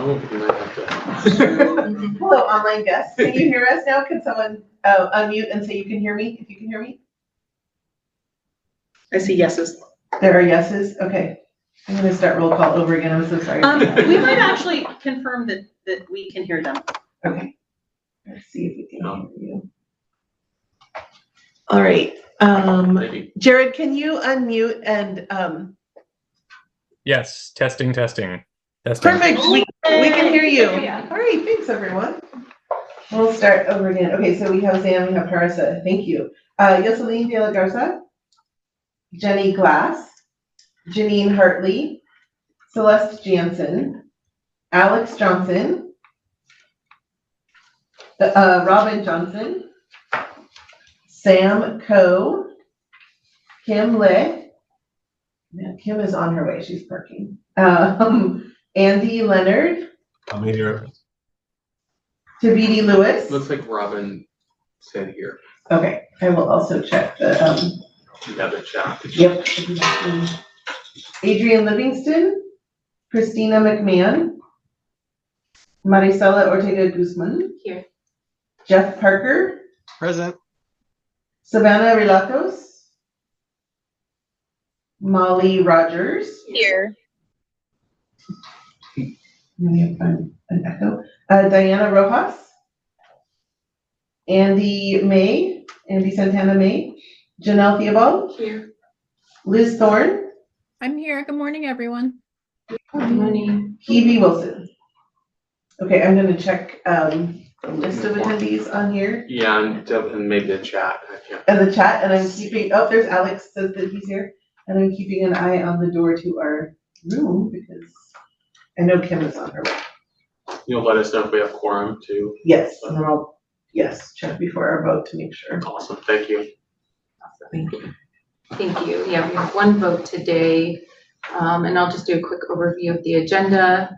Oh, we might have to. Hello, online guests. Can you hear us now? Can someone unmute and say you can hear me? If you can hear me? I see yeses. There are yeses? Okay. I'm going to start roll call over again. I'm so sorry. We might actually confirm that we can hear them. Okay. Let's see if we can hear you. All right. Maybe. Jared, can you unmute and Yes, testing. perfect. We can hear you. All right, thanks everyone. We'll start over again. Okay, so we have Sam, we have Harissa. Thank you. Josephine de la Garza, Jenny Glass, Janine Hartley, Celeste Jansen, Alex Johnson, Robin Johnson, Sam Coe, Kim Lick. Yeah, Kim is on her way. She's parking. Andy Leonard, I'm here. Tabidi Lewis. Looks like Robin said here. Okay, I will also check the, Another chat. yep. Adrian Livingston, Christina McMahon, Maricela Ortega Guzman. Here. Jeff Parker, Present. Savannah Relatos, Molly Rogers. Here. We have an echo. Diana Rojas, Andy Santana May, Janelle Theobald. Here. Liz Thorne, I'm here. Good morning, everyone. Good morning. Hebe Wilson. Okay, I'm gonna check the list of attendees on here Yeah, and maybe the chat. I can't. and the chat, and I'm keeping, oh, there's Alex says that he's here, and I'm keeping an eye on the door to our room because I know Kim is on her way. You'll let us know if we have quorum too. Yes, and then I'll, check before our vote to make sure. Awesome, thank you. Thank you. Thank you. Yeah, we have one vote today, and I'll just do a quick overview of the agenda.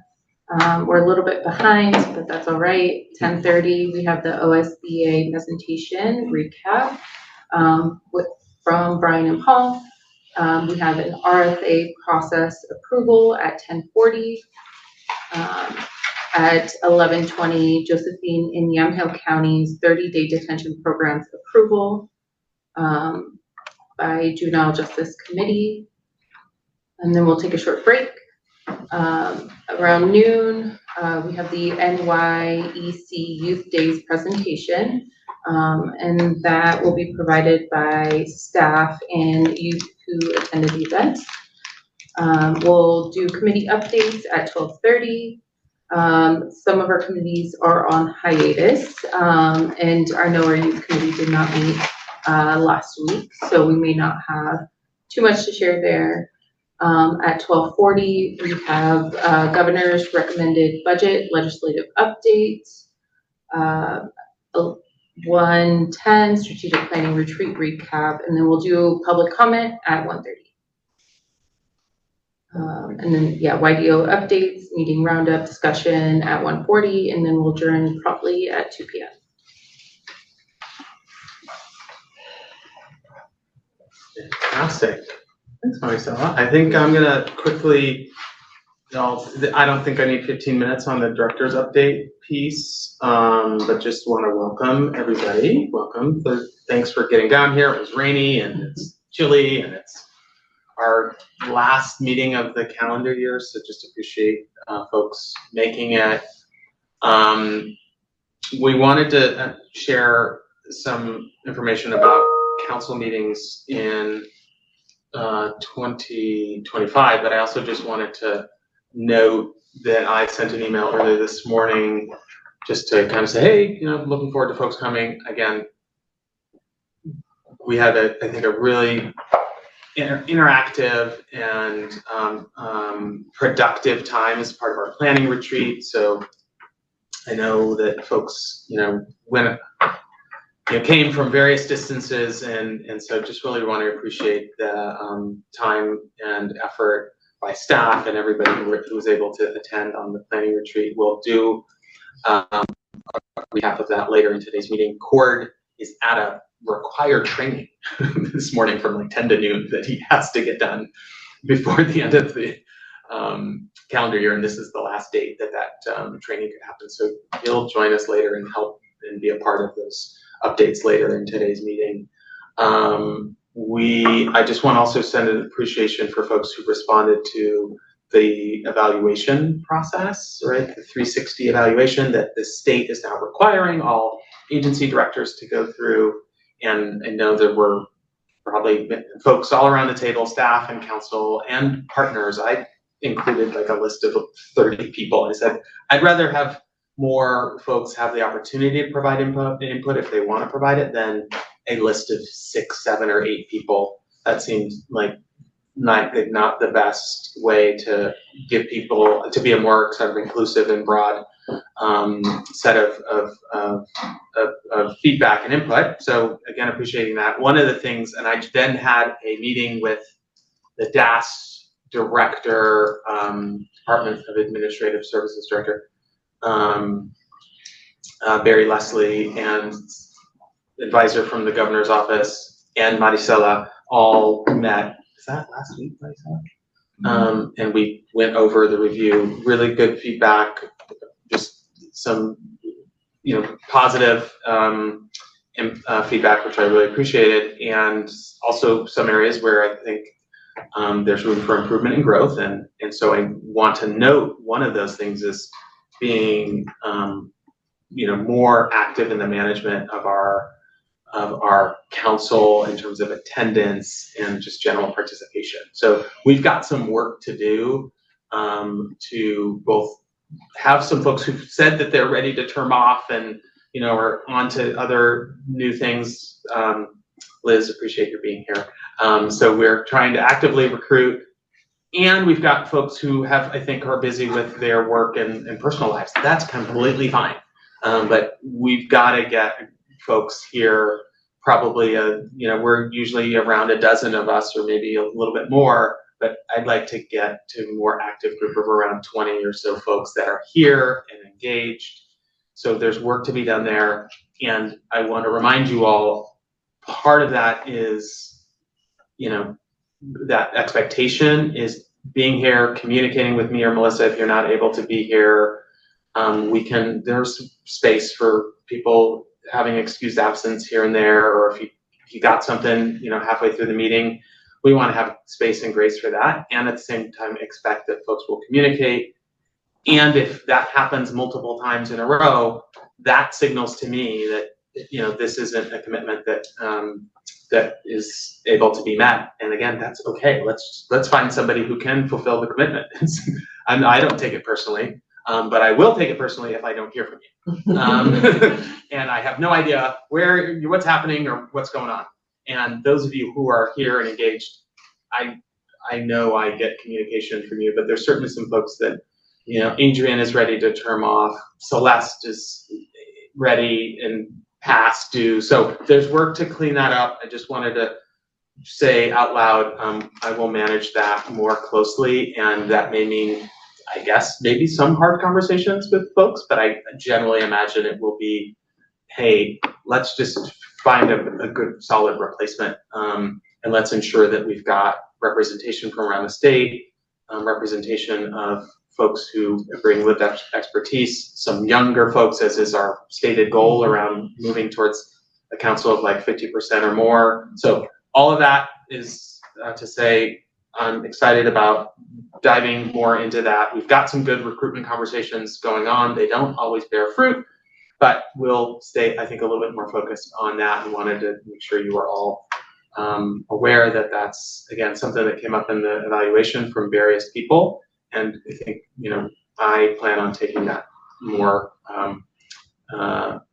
We're a little bit behind, but that's all right. 10:30, we have the OSBA presentation recap from Brian and Paul. We have an RFA process approval at 10:40. At 11:20, Josephine in Yamhill County's 30-day detention programs approval by Juvenile Justice Committee. And then we'll take a short break. Around noon, we have the NYEC Youth Days presentation, and that will be provided by staff and youth who attended the event. We'll do committee updates at 12:30. Some of our committees are on hiatus, and I know our youth committee did not meet last week, so we may not have too much to share there. At 12:40, we have governor's recommended budget legislative updates. 1:10 strategic planning retreat recap, and then we'll do public comment at 1:30. And then, YDO updates, meeting roundup discussion at 1:40, and then we'll adjourn promptly at 2 p.m. Fantastic. Thanks, Maricela. I think I'm gonna quickly, I don't think I need 15 minutes on the director's update piece, but just want to welcome everybody. Welcome. Thanks for getting down here. It was rainy and it's chilly and it's our last meeting of the calendar year, so just appreciate folks making it. We wanted to share some information about council meetings in 2025, but I also just wanted to note that I sent an email earlier this morning just to kind of say, hey, looking forward to folks coming. Again, we had I think a really interactive and productive time as part of our planning retreat. So I know that folks, came from various distances, and so just really want to appreciate the time and effort by staff and everybody who was able to attend on the planning retreat. We'll do a recap of that later in today's meeting. Cord is at a required training this morning from like 10 to noon that he has to get done before the end of the calendar year, and this is the last date that training could happen. So he'll join us later and help and be a part of those updates later in today's meeting. I just want to also send an appreciation for folks who responded to the evaluation process, right? The 360 evaluation that the state is now requiring all agency directors to go through. And I know there were probably folks all around the table, staff and council and partners. I included like a list of 30 people. I said, I'd rather have more folks have the opportunity to provide input if they want to provide it than a list of 6, 7, or 8 people. That seems like not the best way to give people to be a more sort of inclusive and broad set of feedback and input. So again, appreciating that. One of the things, and I then had a meeting with the DAS director, Department of Administrative Services director, Barry Leslie, and advisor from the governor's office, and Maricela all met. Is that last week, Maricela? And we went over the review. Really good feedback. Just some, positive feedback, which I really appreciated, and also some areas where I think there's room for improvement and growth. And so I want to note one of those things is being, more active in the management of our council in terms of attendance and just general participation. So we've got some work to do to both have some folks who've said that they're ready to term off and, are on to other new things. Liz, appreciate your being here. So we're trying to actively recruit, and we've got folks who I think are busy with their work and personal lives. That's completely fine. But we've got to get folks here, probably, we're usually around a dozen of us or maybe a little bit more, but I'd like to get to a more active group of around 20 or so folks that are here and engaged. So there's work to be done there. And I want to remind you all, part of that is, that expectation is being here, communicating with me or Melissa. If you're not able to be here, there's space for people having excused absence here and there, or if you got something, halfway through the meeting, we want to have space and grace for that. And at the same time, expect that folks will communicate. And if that happens multiple times in a row, that signals to me that, this isn't a commitment that is able to be met. And again, that's okay. Let's find somebody who can fulfill the commitment. I don't take it personally. But I will take it personally if I don't hear from you. And I have no idea what's happening or what's going on. And those of you who are here and engaged, I know I get communication from you, but there's certainly some folks that, Adrian is ready to term off, Celeste is ready and past due. So there's work to clean that up. I just wanted to say out loud, I will manage that more closely, and that may mean, I guess, maybe some hard conversations with folks, but I generally imagine it will be, hey, let's just find a good solid replacement, and let's ensure that we've got representation from around the state, representation of folks who bring lived expertise, some younger folks, as is our stated goal around moving towards a council of like 50% or more. So all of that is to say, I'm excited about diving more into that. We've got some good recruitment conversations going on. They don't always bear fruit, but we'll stay, I think, a little bit more focused on that, and wanted to make sure you are all aware that that's, again, something that came up in the evaluation from various people. And I think, I plan on taking that more,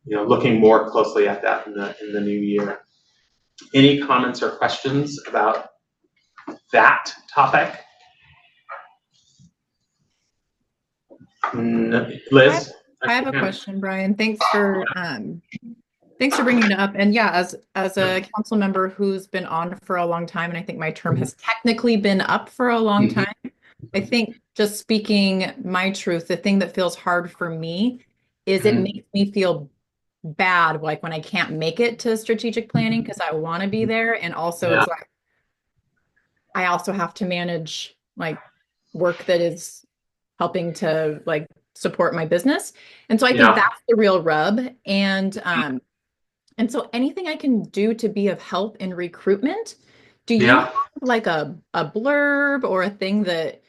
looking more closely at that in the new year. Any comments or questions about that topic? Liz? I have a question, Brian. Thanks for bringing it up. And yeah, as a council member who's been on for a long time, and I think my term has technically been up for a long time, I think, just speaking my truth, the thing that feels hard for me is it makes me feel bad, like when I can't make it to strategic planning because I want to be there. And also it's like, I also have to manage like work that is helping to like support my business. And so I think Yeah. that's the real rub. And so anything I can do to be of help in recruitment, do you Yeah. have like a blurb or a thing that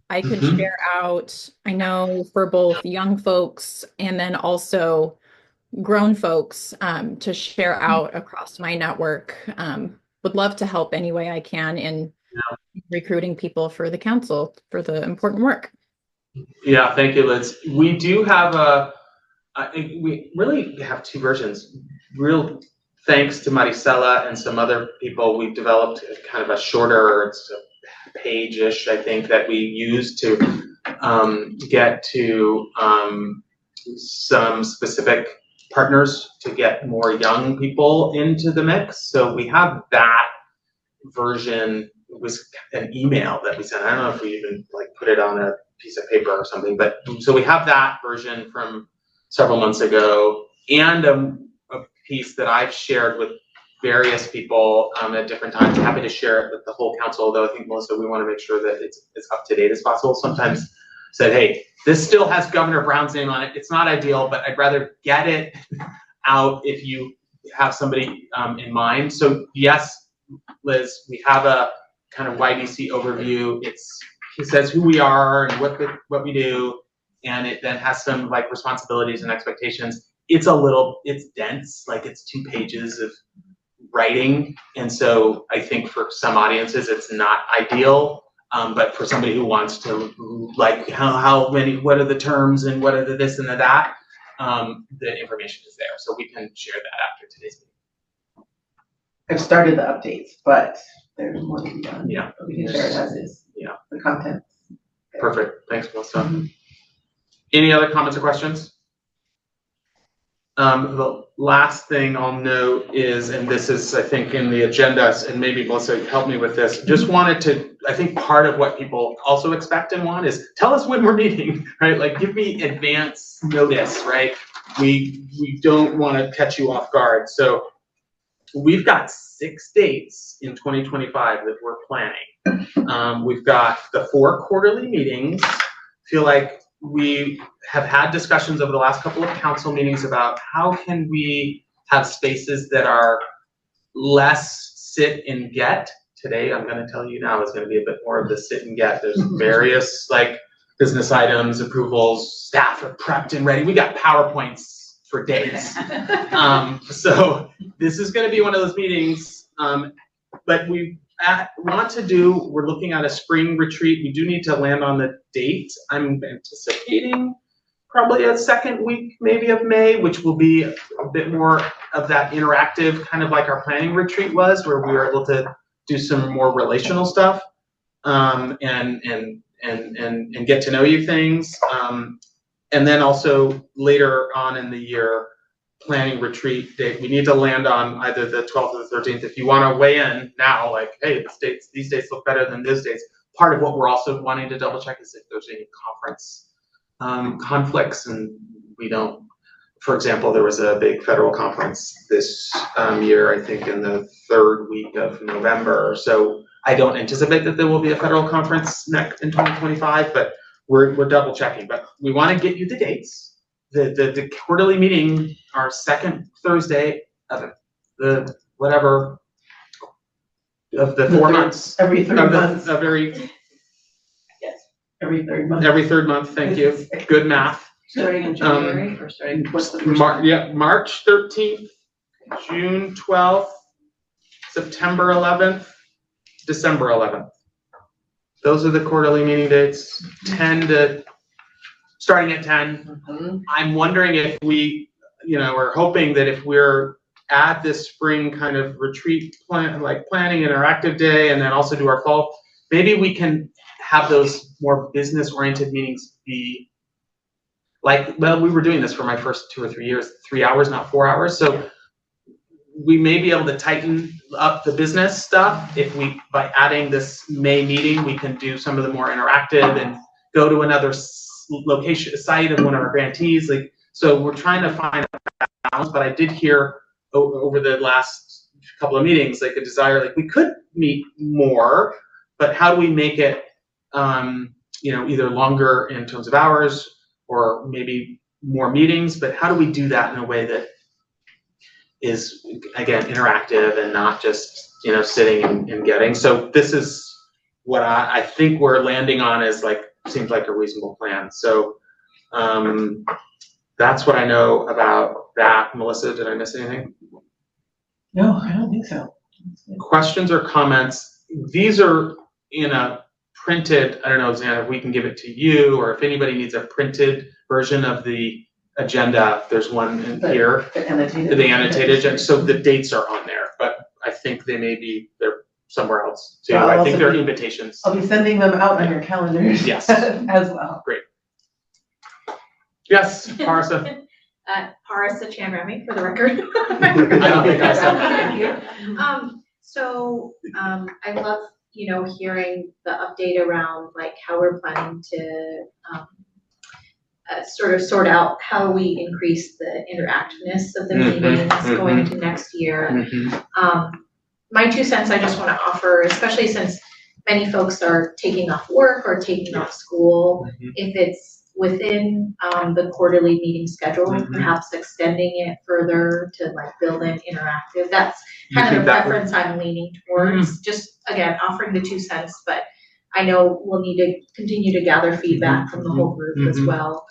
I could Mhm. share out? I know for both young folks and then also grown folks to share out across my network. Would love to help any way I can in recruiting people for the council for the important work. Yeah, thank you, Liz. We do have we really have two versions. Real thanks to Maricela and some other people, we've developed kind of a shorter, it's a page-ish, I think, that we use to get to some specific partners to get more young people into the mix. So we have that version. It was an email that we sent. I don't know if we even like put it on a piece of paper or something, but so we have that version from several months ago, and a piece that I've shared with various people at different times. Happy to share it with the whole council, although I think, Melissa, we want to make sure that it's as up to date as possible. Sometimes said, hey, this still has Governor Brown's name on it. It's not ideal, but I'd rather get it out if you have somebody in mind. So yes, Liz, we have a kind of YDC overview. It says who we are and what we do, and it then has some like responsibilities and expectations. It's dense, like it's 2 pages of writing, and so I think for some audiences it's not ideal. But for somebody who wants to like how many, what are the terms and what are the this and the that, the information is there, so we can share that after today's meeting. I've started the updates, but there's more to be done. Yeah. But we can share it as is. Yeah. The content. Perfect. Thanks, Melissa. Any other comments or questions? The last thing I'll note is, and this is, I think, in the agenda, and maybe Melissa help me with this, just wanted to, I think part of what people also expect and want is, tell us when we're meeting, right? Like, give me advance notice, right? We don't want to catch you off guard. So we've got 6 dates in 2025 that we're planning. We've got the 4 quarterly meetings. Feel like we have had discussions over the last couple of council meetings about how can we have spaces that are less sit and get. Today, I'm going to tell you now, is going to be a bit more of the sit and get. There's various like business items, approvals, staff are prepped and ready. We got PowerPoints for days. So this is going to be one of those meetings, but we're looking at a spring retreat. We do need to land on the date. I'm anticipating probably a second week, maybe of May, which will be a bit more of that interactive, kind of like our planning retreat was, where we were able to do some more relational stuff, and get to know you things. And then also later on in the year, planning retreat date. We need to land on either the 12th or the 13th. If you want to weigh in now, like, hey, these dates look better than those dates. Part of what we're also wanting to double check is if there's any conference conflicts, and we don't. For example, there was a big federal conference this year, I think in the 3rd week of November. So I don't anticipate that there will be a federal conference next in 2025, but we're double checking. But we want to get you the dates. The quarterly meeting, our 2nd Thursday of the whatever of the 4 months. Every 3 months. Yes, every 3rd month. Every 3rd month. Thank you. Good math. Starting in January or starting, what's the first one? Yeah, March 13th, June 12th, September 11th, December 11th. Those are the quarterly meeting dates. Starting at 10. Mm-hmm. I'm wondering if we're hoping that if we're at this spring kind of retreat plan, like planning interactive day, and then also do our fall, maybe we can have those more business oriented meetings be like, well, we were doing this for my first 2 or 3 years, 3 hours, not 4 hours. So we may be able to tighten up the business stuff if by adding this May meeting, we can do some of the more interactive and go to another location site of one of our grantees. Like, so we're trying to find a balance, but I did hear over the last couple of meetings, like a desire, like we could meet more, but how do we make it either longer in terms of hours or maybe more meetings, but how do we do that in a way that is, again, interactive and not just, sitting and getting. So this is what I think we're landing on seems like a reasonable plan. So that's what I know about that. Melissa, did I miss anything? No, I don't think so. Questions or comments? These are in a printed, I don't know, Xana, if we can give it to you, or if anybody needs a printed version of the agenda, there's one in here. The annotated agenda. So the dates are on there, but I think they're somewhere else too. I think they're invitations. I'll be sending them out on your calendars. Yes. As well. Great. Yes, Parsa. Parsa Chanrami, for the record. I don't think I said that. I love, hearing the update around how we're planning to sort out how we increase the interactiveness of the meetings going into next year. My 2 cents I just want to offer, especially since many folks are taking off work or taking off school, if it's within the quarterly meeting schedule, perhaps extending it further to build in interactive. That's kind of the preference I'm leaning towards. Just again, offering the 2 cents, but I know we'll need to continue to gather feedback from the whole group as well.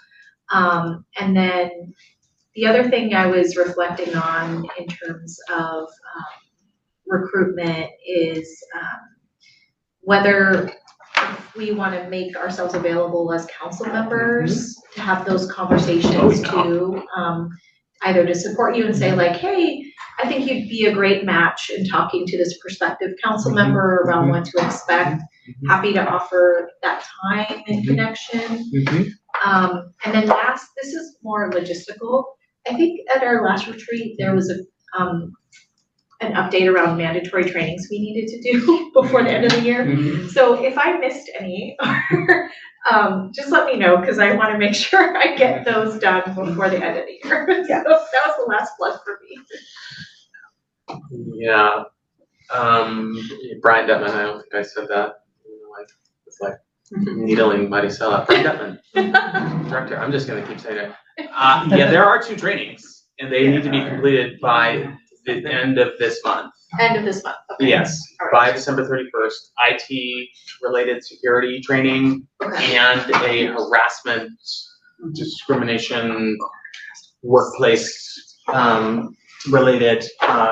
And then the other thing I was reflecting on in terms of recruitment is whether we want to make ourselves available as council members to have those conversations too, either to support you and say hey, I think you'd be a great match in talking to this prospective council member around what to expect. Happy to offer that time and connection. And then last, this is more logistical. I think at our last retreat, there was an update around mandatory trainings we needed to do before the end of the year. So if I missed any, just let me know, because I want to make sure I get those done before the end of the year. Yeah. So that was the last plug for me. Yeah. Brian Detman, I don't think I said that. It's like needling Maricela. Brian Detman, director. I'm just going to keep saying it. Yeah, there are 2 trainings, and they need to be completed by the end of this month. End of this month. Okay. Yes, by December 31st. IT related security training and a harassment, discrimination, workplace related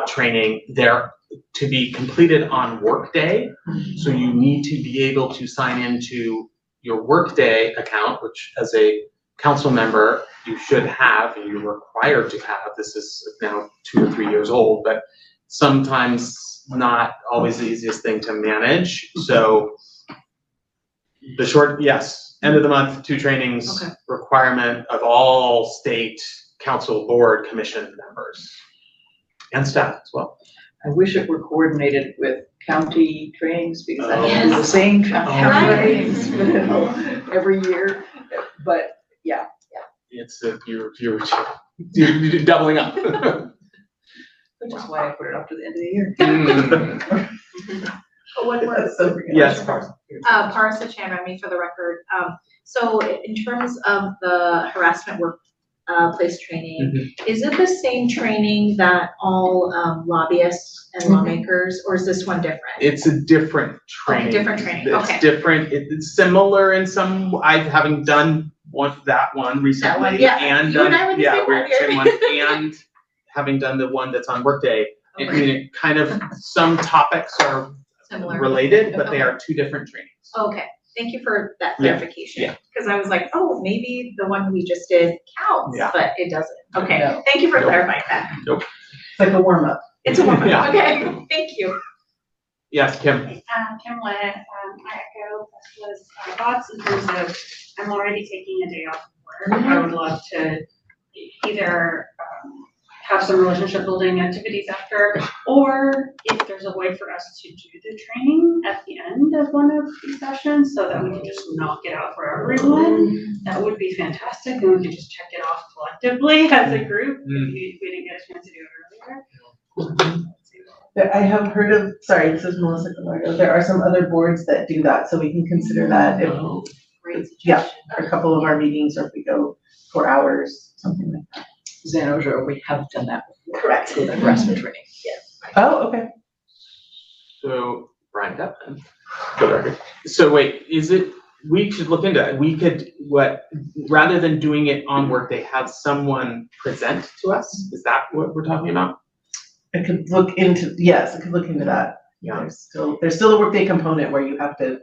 training. They're to be completed on Workday. So you need to be able to sign into your Workday account, which as a council member you should have, and you're required to have. This is now 2 or 3 years old, but sometimes not always the easiest thing to manage. So the short, yes, end of the month, 2 trainings, requirement of all state council, board, commission members and staff as well. I wish it were coordinated with county trainings, because I have to do the same county trainings every year, but yeah. It's you're doubling up. Which is why I put it up to the end of the year. One more. Yes, Parsa. Parsa Chanrami, for the record. So in terms of the harassment workplace training, is it the same training that all lobbyists and lawmakers, or is this one different? It's a different training. Different training. It's different. It's similar in some. Having done that one recently, that one, yeah. And you and I were the same one, and having done the one that's on Workday. I mean, it kind of some topics are similar, related, but they are 2 different trainings. Okay, thank you for that clarification. Because I was like, oh, maybe the one we just did counts, but it doesn't. Okay, thank you for clarifying that. Nope. It's like a warm up. It's a warm up. Okay, thank you. Yes, Kim. Kim Lynn, I echo Tesla's thoughts in terms of I'm already taking a day off of work. I would love to either have some relationship building activities after, or if there's a way for us to do the training at the end of one of these sessions so that we can just knock it out for everyone, that would be fantastic, and we could just check it off collectively as a group if we didn't get a chance to do it earlier. I have heard of, sorry, this is Melissa Camargo. There are some other boards that do that, so we can consider that. great Yeah, suggestion. for a couple of our meetings, or if we go 4 hours, something like that. Xanosia, we have done that before. Correct. With harassment training. Oh, okay. So, Brian, got that for the record. So wait, we should look into it. We could, rather than doing it on Workday, have someone present to us? Is that what we're talking about? I could look into, yes, I could look into that. Yeah. There's still a Workday component where you have to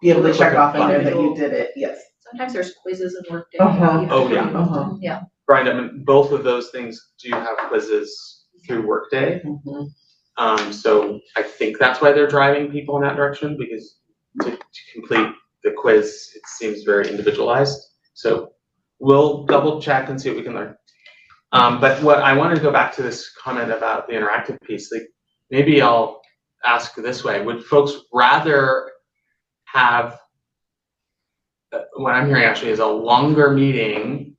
be able to check off in there that you did it, yes. Sometimes there's quizzes and work. Oh, yeah. Yeah. Brian, I mean, both of those things do have quizzes through Workday. So I think that's why they're driving people in that direction, because to complete the quiz, it seems very individualized. So we'll double check and see what we can learn. But what I wanted to go back to this comment about the interactive piece, like maybe I'll ask this way: would folks rather have what I'm hearing actually is a longer meeting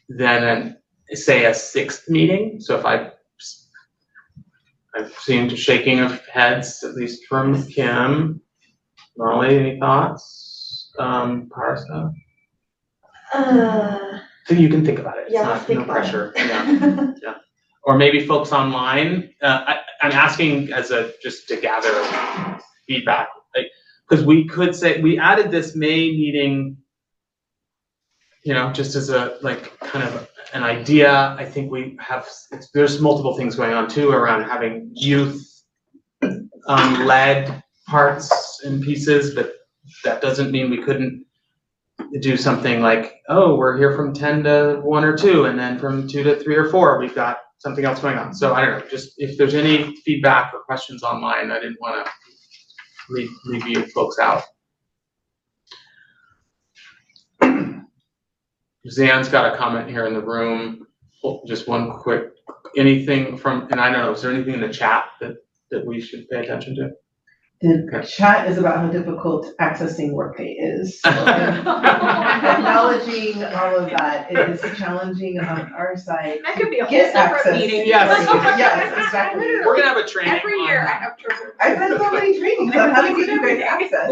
than say a 6th meeting? So if I've seen shaking of heads, at least from Kim. Molly, any thoughts? Parsa? So you can think about it. It's Yeah, not, think no about pressure. Yeah. Yeah. Or maybe folks online. I'm asking just to gather feedback, because we could say we added this May meeting, just as a kind of an idea. I think we have. There's multiple things going on too around having youth led parts and pieces, but that doesn't mean we couldn't do something like, oh, we're here from 10 to 1 or 2, and then from 2 to 3 or 4, we've got something else going on. So I don't know, just if there's any feedback or questions online, I didn't want to leave you folks out. Zan's got a comment here in the room. Just one quick, anything from, and I don't know, is there anything in the chat that we should pay attention to? The chat is about how difficult accessing Workday is. So acknowledging all of that, it is challenging on our side. That could be a whole Get separate access. meeting. Yes. Yes, exactly. We're gonna have a training. Every on year I that. have trouble. I've had so many trainings on how to get you guys access.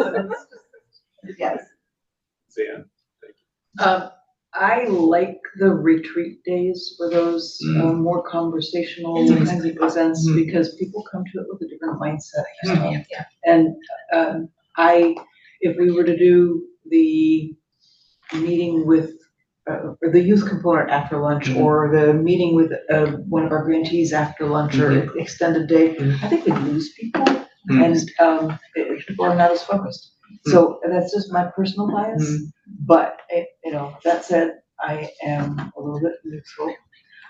And yes. Zan. I like the retreat days for those more conversational kinds of events, because people come to it with a different mindset. Yeah. And if we were to do the meeting with or the youth component after lunch, or the meeting with one of our grantees after lunch, or extended day, I think we'd lose people, and people are not as focused. So that's just my personal bias. But that said, I am a little bit neutral.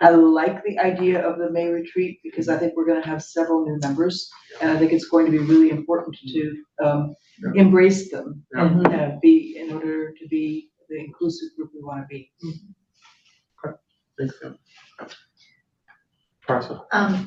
I like the idea of the May retreat, because I think we're going to have several new members, and I think it's going to be really important to embrace them and be, in order to be the inclusive group we want to be. Thanks, Zan. Parsa.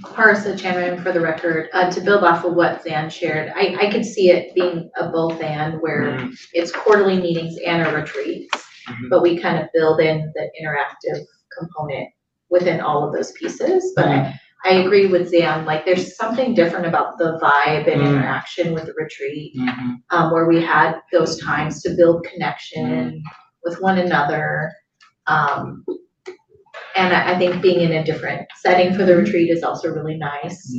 Parsa Chanran, for the record, to build off of what Zan shared, I could see it being a both and, where it's quarterly meetings and a retreats, but we kind of build in the interactive component within all of those pieces. But I agree with Zan, there's something different about the vibe and interaction with the retreat, where we had those times to build connection with one another. And I think being in a different setting for the retreat is also really nice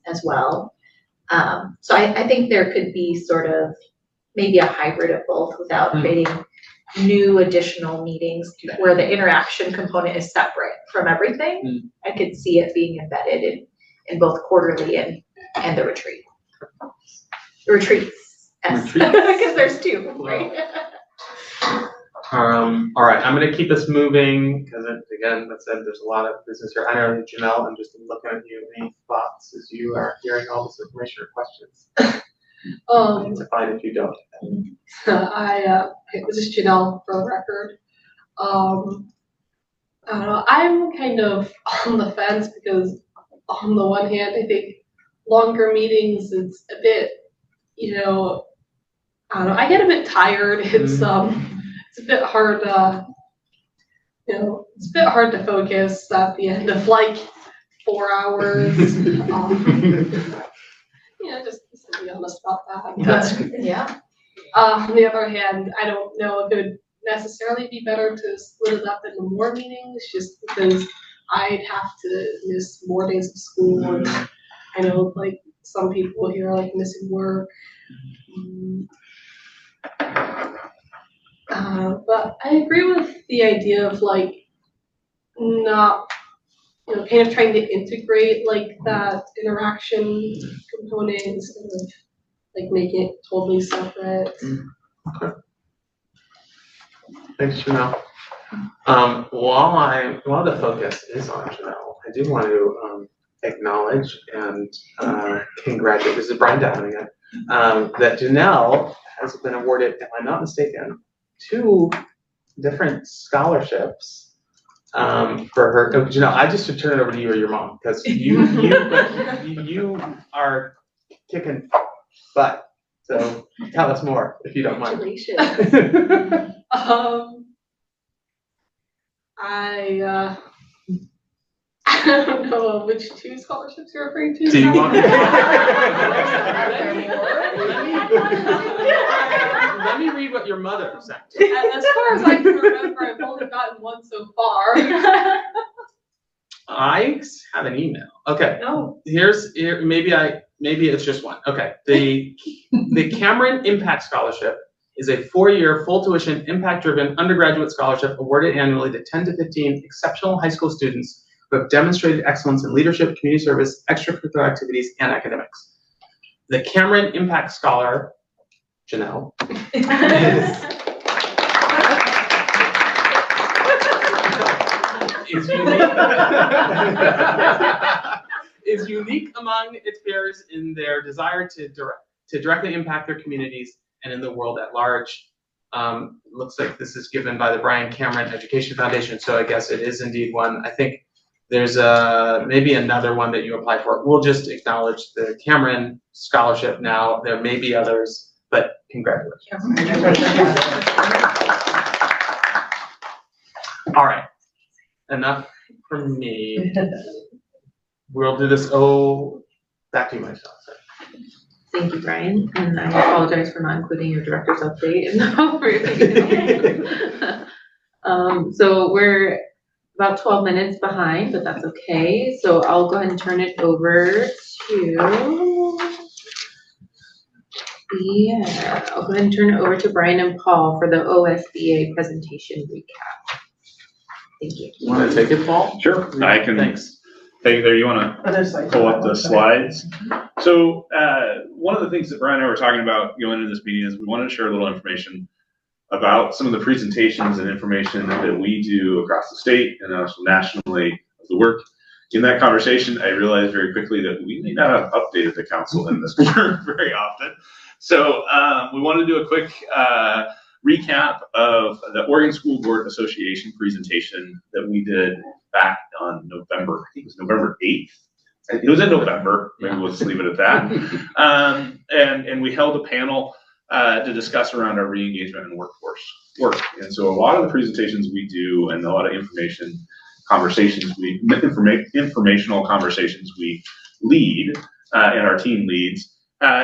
as well. So I think there could be sort of maybe a hybrid of both, without creating new additional meetings where the interaction component is separate from everything. I could see it being embedded in both quarterly and the retreat. The retreats, because there's 2, right? All right, I'm going to keep us moving, because again, that said, there's a lot of business here. I know, Janelle, I'm just looking at you. Any thoughts as you are hearing all this information or questions? It's fine if you don't. This is Janelle for the record. I don't know, I'm kind of on the fence, because on the one hand, I think longer meetings is a bit, I don't know, I get a bit tired. It's a bit hard, it's a bit hard to focus at the end of 4 hours. Just to be honest about that. Yeah. On the other hand, I don't know if it would necessarily be better to split it up into more meetings, just because I'd have to miss more days of school, and I know like some people here are like missing work. But I agree with the idea of like not, kind of trying to integrate like that interaction component instead of like making it totally separate. Okay. Thanks, Janelle. While the focus is on Janelle, I do want to acknowledge and congratulate, this is Brian Down again, that Janelle has been awarded, if I'm not mistaken, 2 different scholarships for her. Oh, Janelle, I just should turn it over to you or your mom, because you are kicking butt. So tell us more if you don't mind. Congratulations. I don't know which 2 scholarships you're referring to. Do you want me to? Let me read what your mother sent. As far as I can remember, I've only gotten 1 so far. I have an email. Okay. No. Maybe it's just 1. Okay. The Cameron Impact Scholarship is a 4-year full tuition impact-driven undergraduate scholarship awarded annually to 10 to 15 exceptional high school students who have demonstrated excellence in leadership, community service, extracurricular activities, and academics. The Cameron Impact Scholar, Janelle, is unique among its peers in their desire to directly impact their communities and in the world at large. Looks like this is given by the Brian Cameron Education Foundation, so I guess it is indeed one. I think there's maybe another one that you apply for. We'll just acknowledge the Cameron Scholarship now. There may be others, but congratulations. All right, enough from me. We'll do this. Back to you, myself. Thank you, Brian, and I apologize for not including your director's update in the so we're about 12 minutes behind, but that's okay. So I'll go ahead and turn it over to, I'll go ahead and turn it over to Brian and Paul for the OSBA presentation recap. Thank you. You want to take it, Paul? Sure, I can. Thanks. Take it there. You want to pull up the slides? So one of the things that Brian and I were talking about going into this meeting is we wanted to share a little information about some of the presentations and information that we do across the state and also nationally of the work. In that conversation, I realized very quickly that we may not have updated the council in this work very often. So we want to do a quick recap of the Oregon School Board Association presentation that we did back on November, I think it was November 8th. It was in November, maybe we'll just leave it at that. And we held a panel to discuss around our re-engagement and workforce work. And so a lot of the presentations we do and a lot of informational conversations we lead and our team leads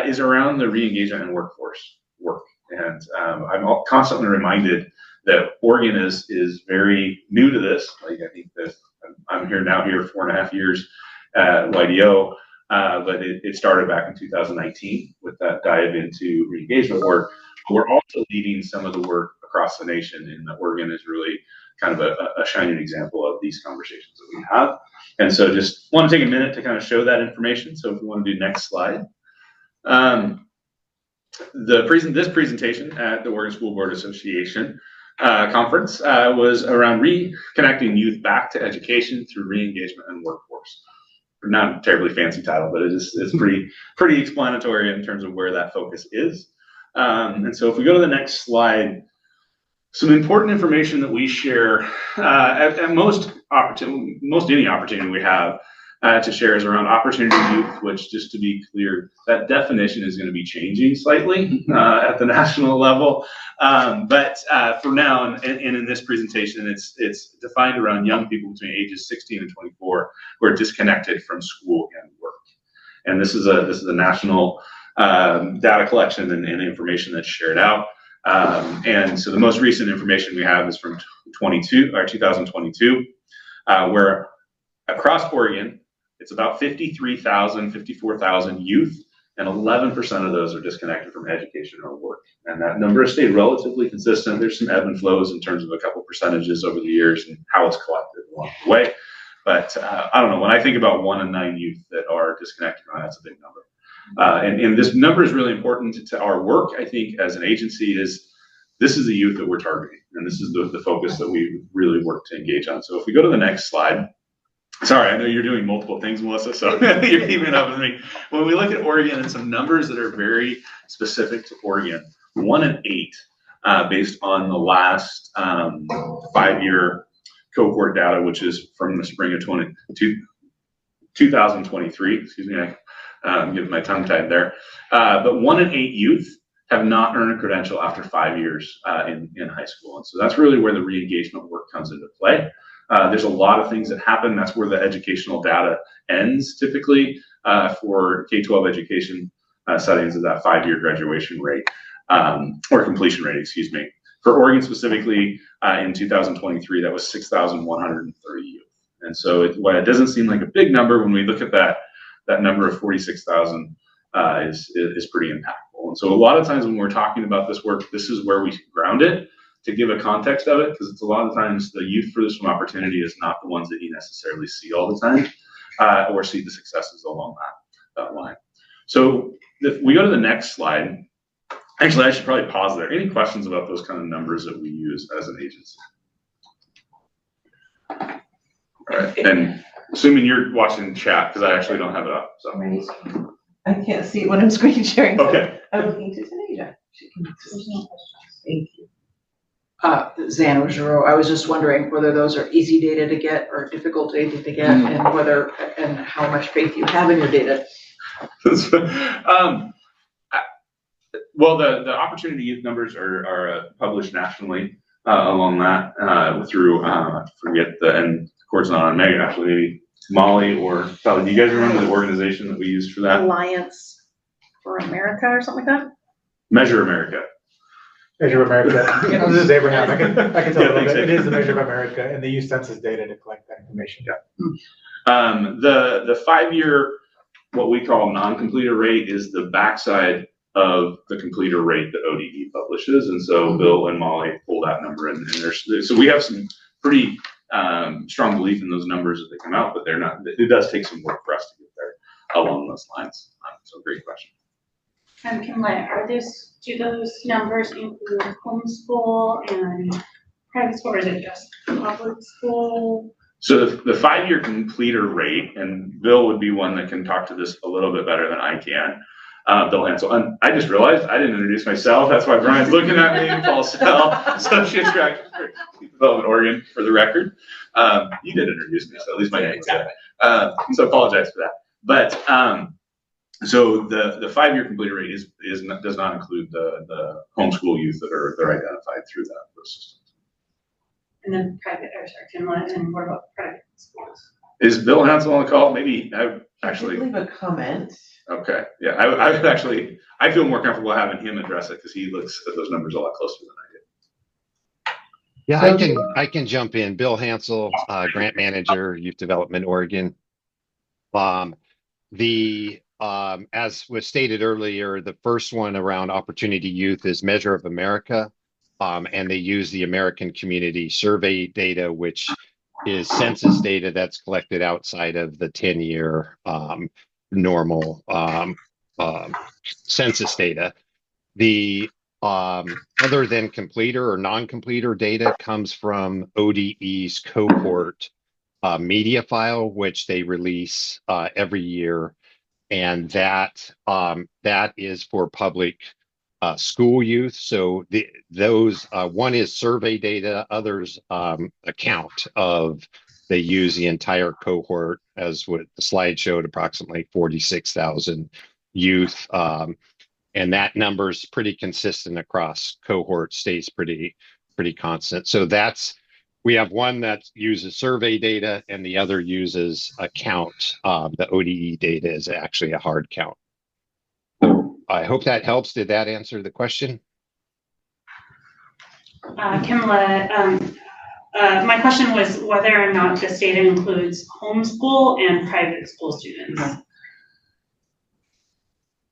is around the re-engagement and workforce work. And I'm constantly reminded that Oregon is very new to this. Like, I think that I'm here 4.5 years at YDO, but it started back in 2019 with that dive into re-engagement work. We're also leading some of the work across the nation, and Oregon is really kind of a shining example of these conversations that we have. And so just want to take a minute to kind of show that information. So if you want to do next slide. This presentation at the Oregon School Board Association conference was around reconnecting youth back to education through re-engagement and workforce. Not a terribly fancy title, but it's pretty explanatory in terms of where that focus is. And so if we go to the next slide, some important information that we share at most any opportunity we have to share is around opportunity youth, which, just to be clear, that definition is going to be changing slightly at the national level. But for now, and in this presentation, it's defined around young people between ages 16 and 24 who are disconnected from school and work. And this is a national data collection and information that's shared out. And so the most recent information we have is from 2022, where across Oregon, it's about 54,000 youth, and 11% of those are disconnected from education or work. And that number has stayed relatively consistent. There's some ebb and flows in terms of a couple percentages over the years and how it's collected along the way. But I don't know, when I think about 1 in 9 youth that are disconnected, that's a big number. And this number is really important to our work, I think, as an agency. This is the youth that we're targeting, and this is the focus that we really work to engage on. So if we go to the next slide. Sorry, I know you're doing multiple things, Melissa, so you're keeping up with me. When we look at Oregon and some numbers that are very specific to Oregon, 1 in 8, based on the last 5-year cohort data, which is from the spring of 2023, excuse me, I'm getting my tongue tied there. But 1 in 8 youth have not earned a credential after 5 years in high school. And so that's really where the re-engagement work comes into play. There's a lot of things that happen. That's where the educational data ends typically for K-12 education settings of that 5-year graduation rate, or completion rate, excuse me. For Oregon specifically, in 2023, that was 6,130 youth. And so while it doesn't seem like a big number, when we look at that number of 46,000 is pretty impactful. And so a lot of times when we're talking about this work, this is where we ground it to give a context of it, because it's a lot of times the youth for this opportunity is not the ones that you necessarily see all the time, or see the successes along that line. So if we go to the next slide, actually I should probably pause there. Any questions about those kind of numbers that we use as an agency? All right, and assuming you're watching chat, because I actually don't have it up. So. I can't see it when I'm screen sharing. So okay. I'm looking to Tanisha. Thank you. Zan Ojiro, I was just wondering whether those are easy data to get or difficult data to get, and how much faith you have in your data. Well, the opportunity youth numbers are published nationally along that through I forget the end coordinates not on Megan, actually maybe Molly or Kelly. Do you guys remember the organization that we used for that? Alliance for America or something like that? Measure America. Measure of America. This is Abraham. I can tell you a little bit. It is the Measure of Abraham. America, and they use census data to collect that information. Yeah. The 5-year, what we call non-completer rate, is the backside of the completer rate that ODE publishes, and so Bill and Molly pull that number in, and so we have some pretty strong belief in those numbers as they come out, but they're not. It does take some work for us to get there along those lines. So great question. Do those numbers include homeschool and private school, or is it just public school? So the 5-year completer rate, and Bill would be one that can talk to this a little bit better than I can. Bill Hansel, and I just realized I didn't introduce myself. That's why Brian's looking at me. Paul Snell, Associate Director for Youth Development Oregon, for the record. You did introduce me, so at least my name was there. So apologize for that. But so the 5-year completer rate does not include the homeschool youth that are identified through those systems. And then and what about private schools? Is Bill Hansel on the call? Maybe I leave a comment. Okay, yeah, I would actually, I feel more comfortable having him address it because he looks at those numbers a lot closer than I do. Yeah, I can jump in. Bill Hansel, Grant Manager, Youth Development Oregon. As was stated earlier, the first one around Opportunity Youth is Measure of America, and they use the American Community Survey data, which is census data that's collected outside of the 10-year normal census data. The other than completer or non-completer data comes from ODE's cohort media file, which they release every year, and that is for public school youth. So those one is survey data, others account of. They use the entire cohort, as what the slide showed, approximately 46,000 youth. And that number is pretty consistent across cohorts, stays pretty constant. So we have one that uses survey data and the other uses a count. The ODE data is actually a hard count. So I hope that helps. Did that answer the question? Kimla, my question was whether or not this data includes homeschool and private school students.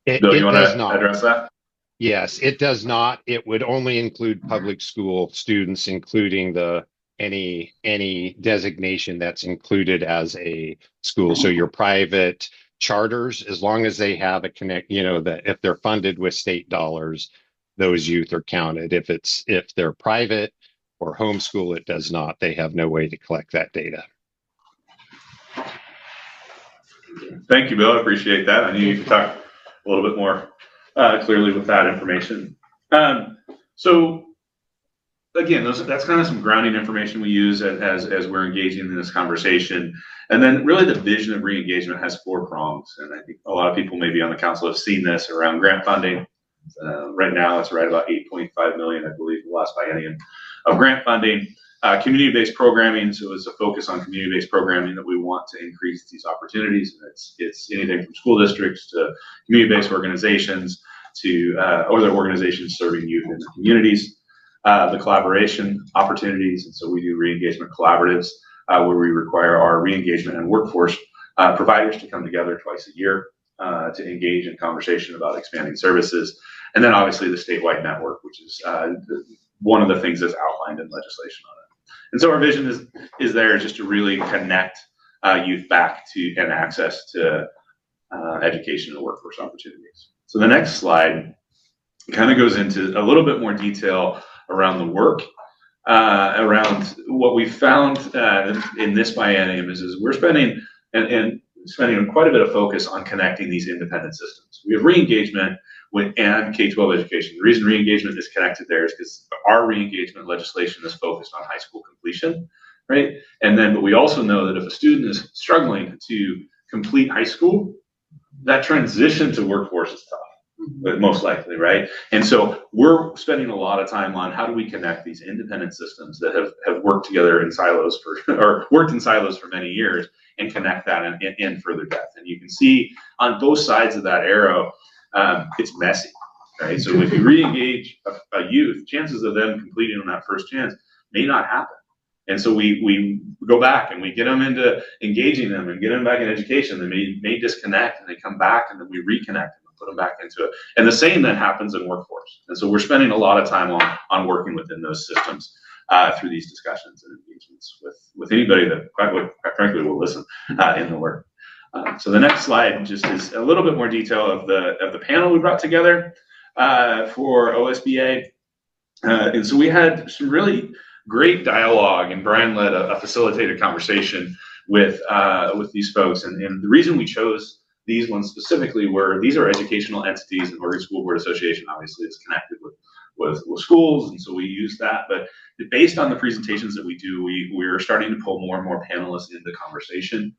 Bill, you want does to not address that? Yes, it does not. It would only include public school students, including any designation that's included as a school. So your private charters, as long as they have a connect, that if they're funded with state dollars, those youth are counted. If they're private or homeschool, it does not. They have no way to collect that data. Thank you, Bill. I appreciate that. I knew you could talk a little bit more clearly with that information. So again, that's kind of some grounding information we use as we're engaging in this conversation. And then really the vision of re-engagement has 4 prongs. And I think a lot of people maybe on the council have seen this around grant funding. Right now it's right about 8.5 million, I believe, the last biennium of grant funding. Community-based programming, so it's a focus on community-based programming that we want to increase these opportunities. And it's anything from school districts to community-based organizations to other organizations serving youth in the communities. The collaboration opportunities, and so we do re-engagement collaboratives where we require our re-engagement and workforce providers to come together twice a year to engage in conversation about expanding services. And then obviously the statewide network, which is one of the things that's outlined in legislation on it. And so our vision is there just to really connect youth back to and access to education and workforce opportunities. So the next slide kind of goes into a little bit more detail around the work, around what we found in this biennium is we're spending quite a bit of focus on connecting these independent systems. We have re-engagement and K-12 education. The reason re-engagement is connected there is because our re-engagement legislation is focused on high school completion, right? But we also know that if a student is struggling to complete high school, that transition to workforce is tough. But most likely, right? And so we're spending a lot of time on how do we connect these independent systems that have worked together in silos or worked in silos for many years and connect that in further depth. And you can see on both sides of that arrow, it's messy, right? So if you re-engage a youth, chances of them completing on that first chance may not happen. And so we go back and we get them into engaging them and get them back in education. They may disconnect and they come back and then we reconnect them. Put them back into it. And the same then happens in workforce. And so we're spending a lot of time on working within those systems through these discussions and engagements with anybody that quite frankly will listen in the work. So the next slide just is a little bit more detail of the panel we brought together for OSBA. And so we had some really great dialogue, and Brian led a facilitated conversation with these folks. And the reason we chose these ones specifically were these are educational entities, and Oregon School Board Association obviously is connected with schools, and so we use that. But based on the presentations that we do, we're starting to pull more and more panelists into conversation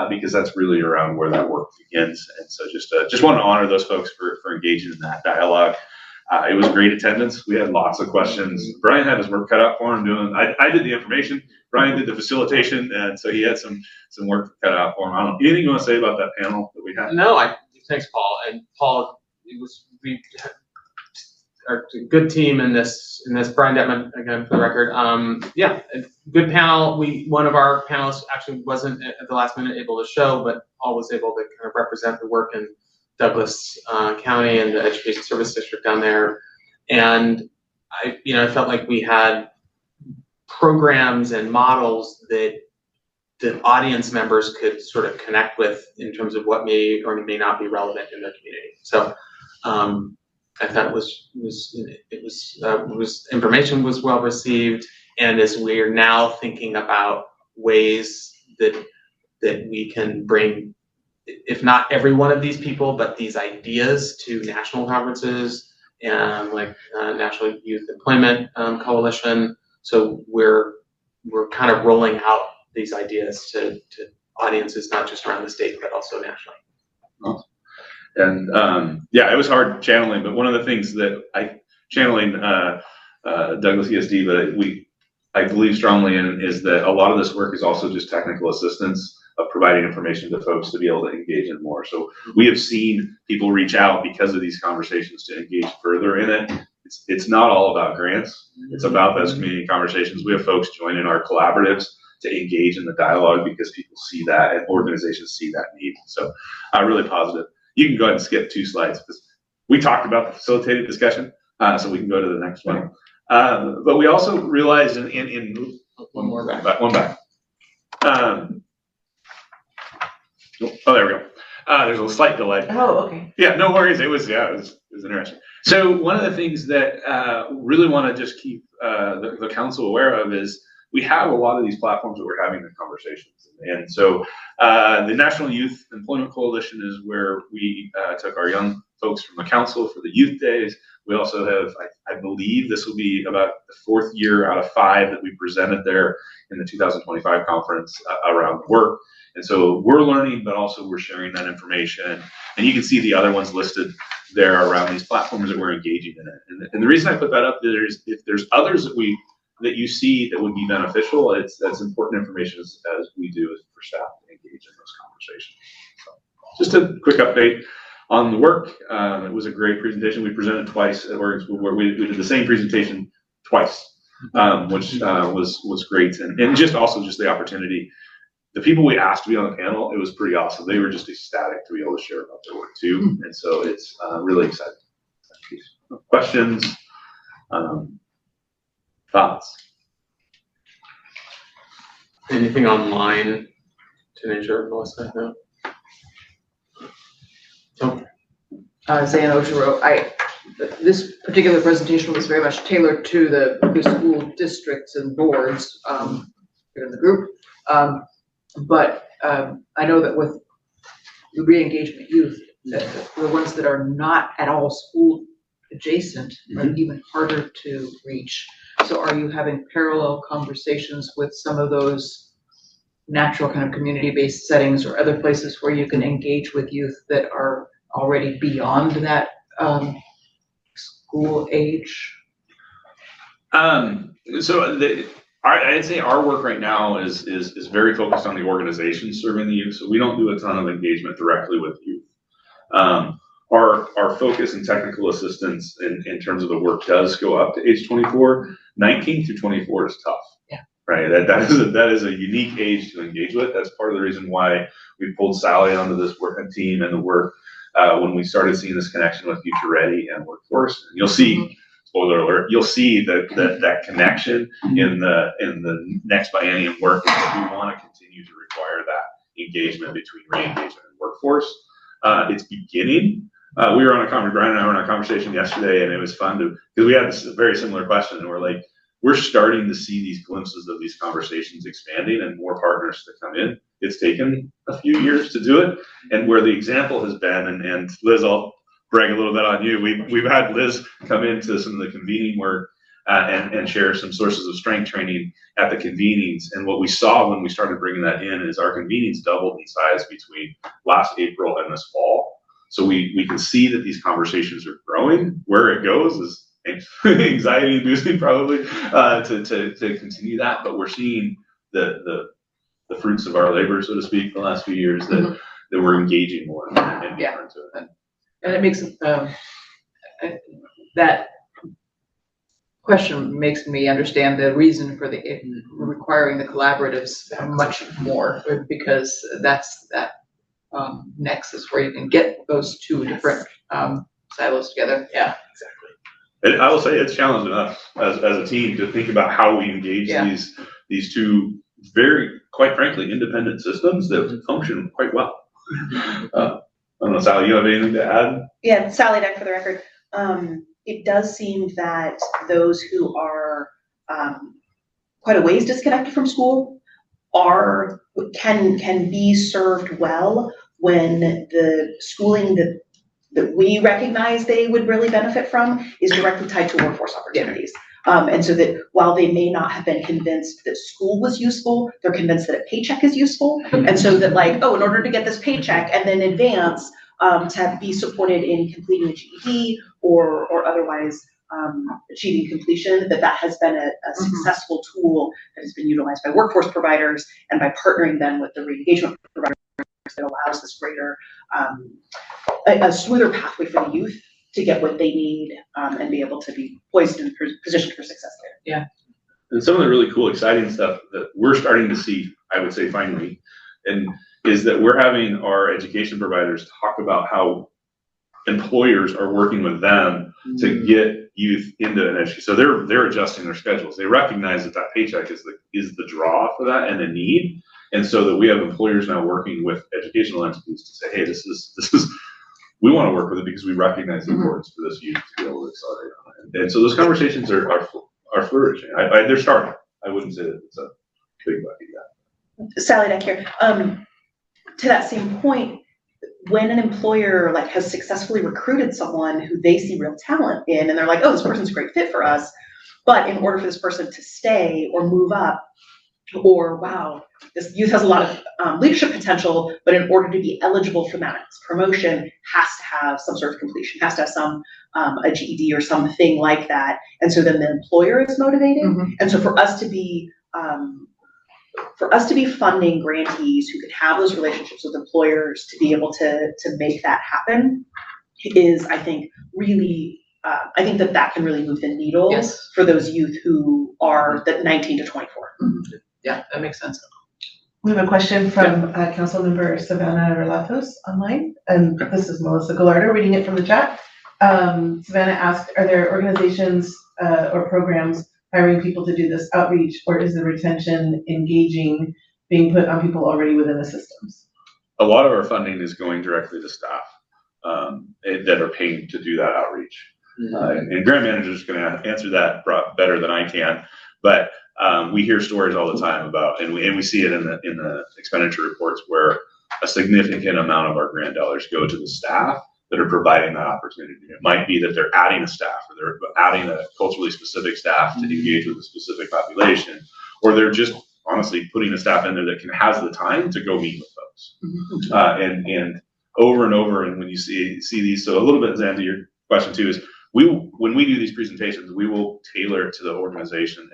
because that's really around where that work begins. And so just want to honor those folks for engaging in that dialogue. It was great attendance. We had lots of questions. Brian had his work cut out for him I did the information. Brian did the facilitation, and so he had some work cut out for him. I don't know. Anything you want to say about that panel that we had? No, thanks, Paul. And Paul, we are a good team in this. Brian Detman, again for the record. Yeah, good panel. One of our panelists actually wasn't at the last minute able to show, but Paul was able to kind of represent the work in Douglas County and the Education Service District down there. And I felt like we had programs and models that the audience members could sort of connect with in terms of what may or may not be relevant in their community. So I thought it was information was well received, and as we're now thinking about ways that we can bring, if not every one of these people, but these ideas to national conferences and like National Youth Employment Coalition. So we're kind of rolling out these ideas to audiences, not just around the state, but also nationally. Awesome. And yeah, it was hard channeling, but one of the things that channeling Douglas ESD, but I believe strongly in is that a lot of this work is also just technical assistance providing information to folks to be able to engage in more. So we have seen people reach out because of these conversations to engage further in it. It's not all about grants. It's about those community conversations. We have folks joining our collaboratives to engage in the dialogue because people see that and organizations see that need. So really positive. You can go ahead and skip 2 slides because we talked about the facilitated discussion, so we can go to the next one. But we also realized in one back. Oh, there we go. There's a slight delay. Oh, okay. Yeah, no worries. It was interesting. So one of the things that really want to just keep the council aware of is we have a lot of these platforms that we're having the conversations. And so the National Youth Employment Coalition is where we took our young folks from the council for the Youth Days. We also have, I believe this will be about the 4th year out of 5 that we presented there in the 2025 conference around work. And so we're learning, but also we're sharing that information. And you can see the other ones listed there around these platforms that we're engaging in it. And the reason I put that up there is if there's others that you see that would be beneficial, that's important information as we do for staff to engage in those conversations. So just a quick update on the work. It was a great presentation. We presented twice at work. We did the same presentation twice, which was great. And just the opportunity. The people we asked to be on the panel, it was pretty awesome. They were just ecstatic to be able to share about their work too. And so it's really exciting. Questions? Thoughts? Anything online to ensure, Melissa? No? Zan Oshiro, this particular presentation was very much tailored to the school districts and boards here in the group. But I know that with the re-engagement youth, the ones that are not at all school adjacent are even harder to reach. So are you having parallel conversations with some of those natural kind of community-based settings or other places where you can engage with youth that are already beyond that school age? I'd say our work right now is very focused on the organization serving the youth. So we don't do a ton of engagement directly with youth. Our focus and technical assistance in terms of the work does go up to age 24. 19 through 24 is tough. Yeah. Right. That is a unique age to engage with. That's part of the reason why we pulled Sally onto this work team and the work when we started seeing this connection with Future Ready and Workforce. And you'll see, spoiler alert, you'll see that connection in the next biennium work. We want to continue to require that engagement between re-engagement and workforce. It's beginning. Brian and I were on a conversation yesterday, and it was fun because we had this very similar question, and we're starting to see these glimpses of these conversations expanding and more partners to come in. It's taken a few years to do it, and where the example has been, and Liz, I'll brag a little bit on you. We've had Liz come into some of the convening work and share some sources of strength training at the convenings. And what we saw when we started bringing that in is our convenings doubled in size between last April and this fall. So we can see that these conversations are growing. Where it goes is anxiety inducing probably to continue that, but we're seeing the fruits of our labor, so to speak, the last few years that we're engaging more and deeper into it. And it makes that question makes me understand the reason for requiring the collaboratives much more, because that's that nexus where you can get those two different silos together. Yeah, exactly. And I will say it's challenging us as a team to think about how we engage these two very, quite frankly, independent systems that function quite well. I don't know, Sally, you have anything to add? Yeah, Sally Deck for the record. It does seem that those who are quite a ways disconnected from school can be served well when the schooling that we recognize they would really benefit from is directly tied to workforce opportunities. And so that while they may not have been convinced that school was useful, they're convinced that a paycheck is useful. And so that in order to get this paycheck and then advance to be supported in completing a GED or otherwise achieving completion, that has been a successful tool that has been utilized by workforce providers, and by partnering them with the re-engagement providers that allows this greater, a smoother pathway for the youth to get what they need, and be able to be poised and positioned for success there. Yeah. And some of the really cool, exciting stuff that we're starting to see, I would say finally, and is that we're having our education providers talk about how employers are working with them to get youth into an education. So they're adjusting their schedules. They recognize that paycheck is the draw for that and the need. And so that we have employers now working with educational entities to say, hey, this is we want to work with it because we recognize the importance for this youth to be able to accelerate on it. And so those conversations are flourishing. They're starting. I wouldn't say that it's a big bucket yet. Sally Deck here. To that same point, when an employer has successfully recruited someone who they see real talent in, and they're like, oh, this person's a great fit for us, but in order for this person to stay or move up, or wow, this youth has a lot of leadership potential, but in order to be eligible for that next promotion, has to have some sort of completion, has to have some a GED or something like that. And so then the employer is motivated. And so for us to be funding grantees who can have those relationships with employers to be able to make that happen is, I think, really, I think that can really move the needle for those youth who are the 19 to 24. Yeah, that makes sense. We have a question from Councilmember Savannah Relatos online, and this is Melissa Gallardo reading it from the chat. Savannah asked, are there organizations or programs hiring people to do this outreach, or is the retention engaging being put on people already within the systems? A lot of our funding is going directly to staff that are paying to do that outreach. And grant managers are going to answer that better than I can, but we hear stories all the time about, and we see it in the expenditure reports, where a significant amount of our grant dollars go to the staff that are providing that opportunity. It might be that they're adding a staff, or they're adding a culturally specific staff to engage with a specific population, or they're just honestly putting a staff in there that has the time to go meet with folks. And over and over, and when you see these, so a little bit, Zan, to your question too, is when we do these presentations, we will tailor it to the organization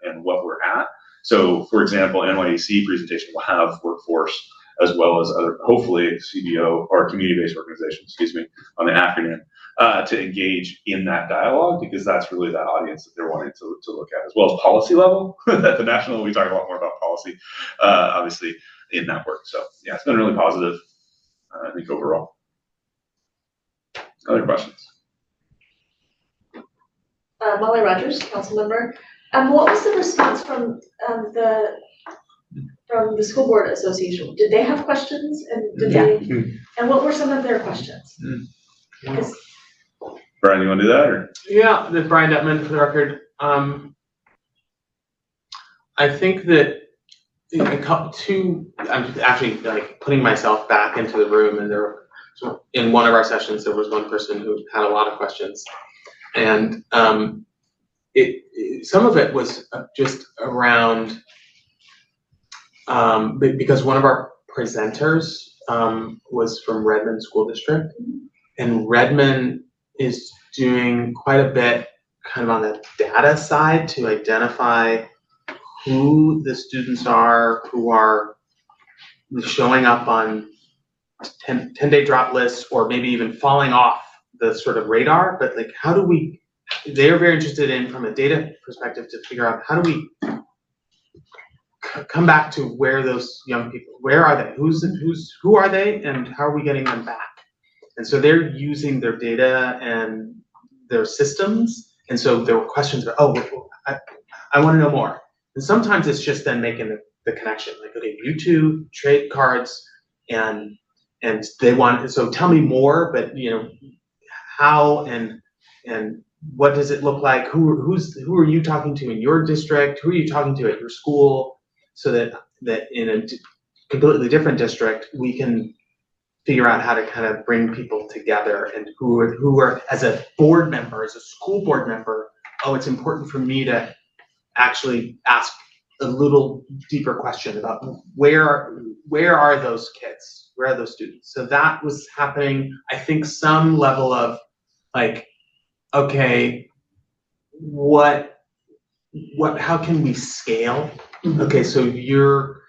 and what we're at. So for example, NYEC presentation will have workforce as well as other, hopefully CBO or community-based organizations, excuse me, on the acronym, to engage in that dialogue, because that's really that audience that they're wanting to look at, as well as policy level. At the national, we talk a lot more about policy, obviously, in that work. So yeah, it's been really positive, I think, overall. Other questions? Molly Rogers, council member. What was the response from the school board association? Did they have questions, and did they? And what were some of their questions? Brian, you want to do that, or? Yeah, this is Brian Detman for the record. I think that I'm actually putting myself back into the room, and in one of our sessions there was one person who had a lot of questions, and some of it was just around because one of our presenters was from Redmond School District, and Redmond is doing quite a bit kind of on the data side to identify who the students are who are showing up on 10-day drop lists, or maybe even falling off the sort of radar. But how do we, they're very interested in, from a data perspective, to figure out how do we come back to where those young people, where are they, who are they, and how are we getting them back? And so they're using their data and their systems, and so there were questions about, I want to know more. And sometimes it's just then making the connection, okay, YouTube, trade cards, and they want, so tell me more, but how and what does it look like? Who are you talking to in your district? Who are you talking to at your school? So that in a completely different district, we can figure out how to kind of bring people together, and who are, as a board member, as a school board member, it's important for me to actually ask a little deeper question about where are those kids? Where are those students? So that was happening. I think some level of okay, how can we scale? Okay, so you're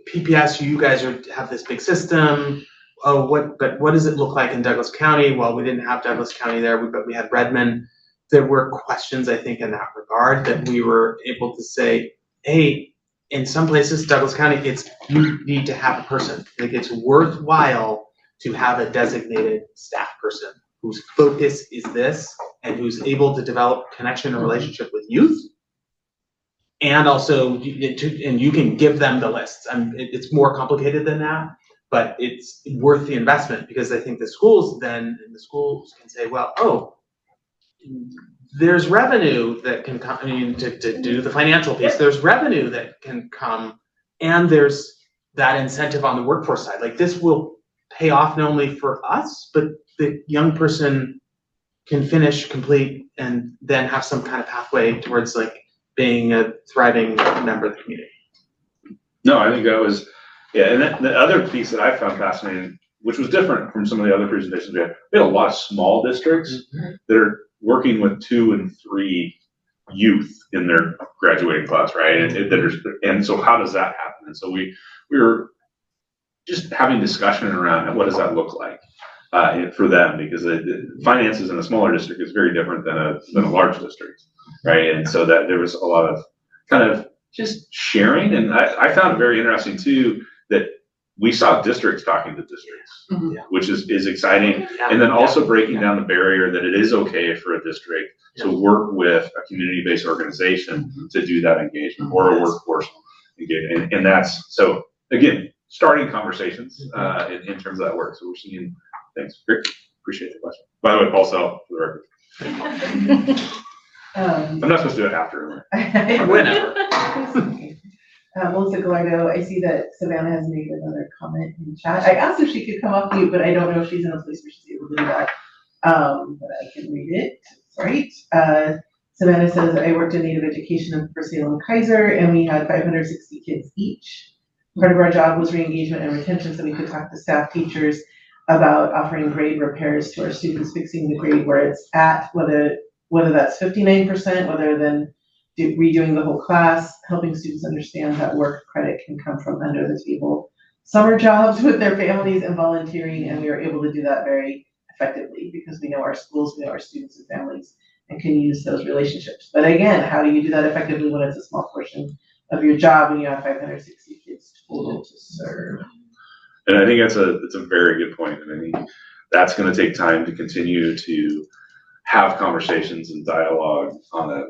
PPS, you guys have this big system. Oh, but what does it look like in Douglas County? Well, we didn't have Douglas County there, but we had Redmond. There were questions, I think, in that regard that we were able to say, hey, in some places, Douglas County, you need to have a person. Like, it's worthwhile to have a designated staff person whose focus is this and who's able to develop connection and relationship with youth. And also, and you can give them the lists. It's more complicated than that, but it's worth the investment, because I think the schools can say, well, oh, there's revenue that can come, to do the financial piece, there's revenue that can come, and there's that incentive on the workforce side. Like, this will pay off not only for us, but the young person can finish, complete, and then have some kind of pathway towards like being a thriving member of the community. No, I think that was, yeah, and the other piece that I found fascinating, which was different from some of the other presentations we had a lot of small districts that are working with 2 and 3 youth in their graduating class, right? And so how does that happen? And so we were just having discussion around what does that look like for them, because the finances in a smaller district is very different than a large district, right? And so that there was a lot of kind of just sharing, and I found it very interesting too that we saw districts talking to districts, which is exciting, and then also breaking down the barrier that it is okay for a district to work with a community-based organization to do that engagement, or a workforce engagement, and that's, so again, starting conversations in terms of that work. So we're seeing things. Great. Appreciate the question. By the way, Paul Sell, for the record. I'm not supposed to do it after. Whenever. Melissa Gallardo, I see that Savannah has made another comment in the chat. I asked if she could come up mute, but I don't know if she's in a place where she's able to do that. But I can read it. All right. Savannah says, I worked in Native Education for Salem Kaiser, and we had 560 kids each. Part of our job was re-engagement and retention, so we could talk to staff teachers about offering grade repairs to our students, fixing the grade where it's at, whether that's 59%, whether then redoing the whole class, helping students understand that work credit can come from under the table summer jobs with their families and volunteering, and we were able to do that very effectively because we know our schools, we know our students and families, and can use those relationships. But again, how do you do that effectively when it's a small portion of your job when you have 560 kids total to serve? And I think that's a very good point. And I think that's going to take time to continue to have conversations and dialogue on it.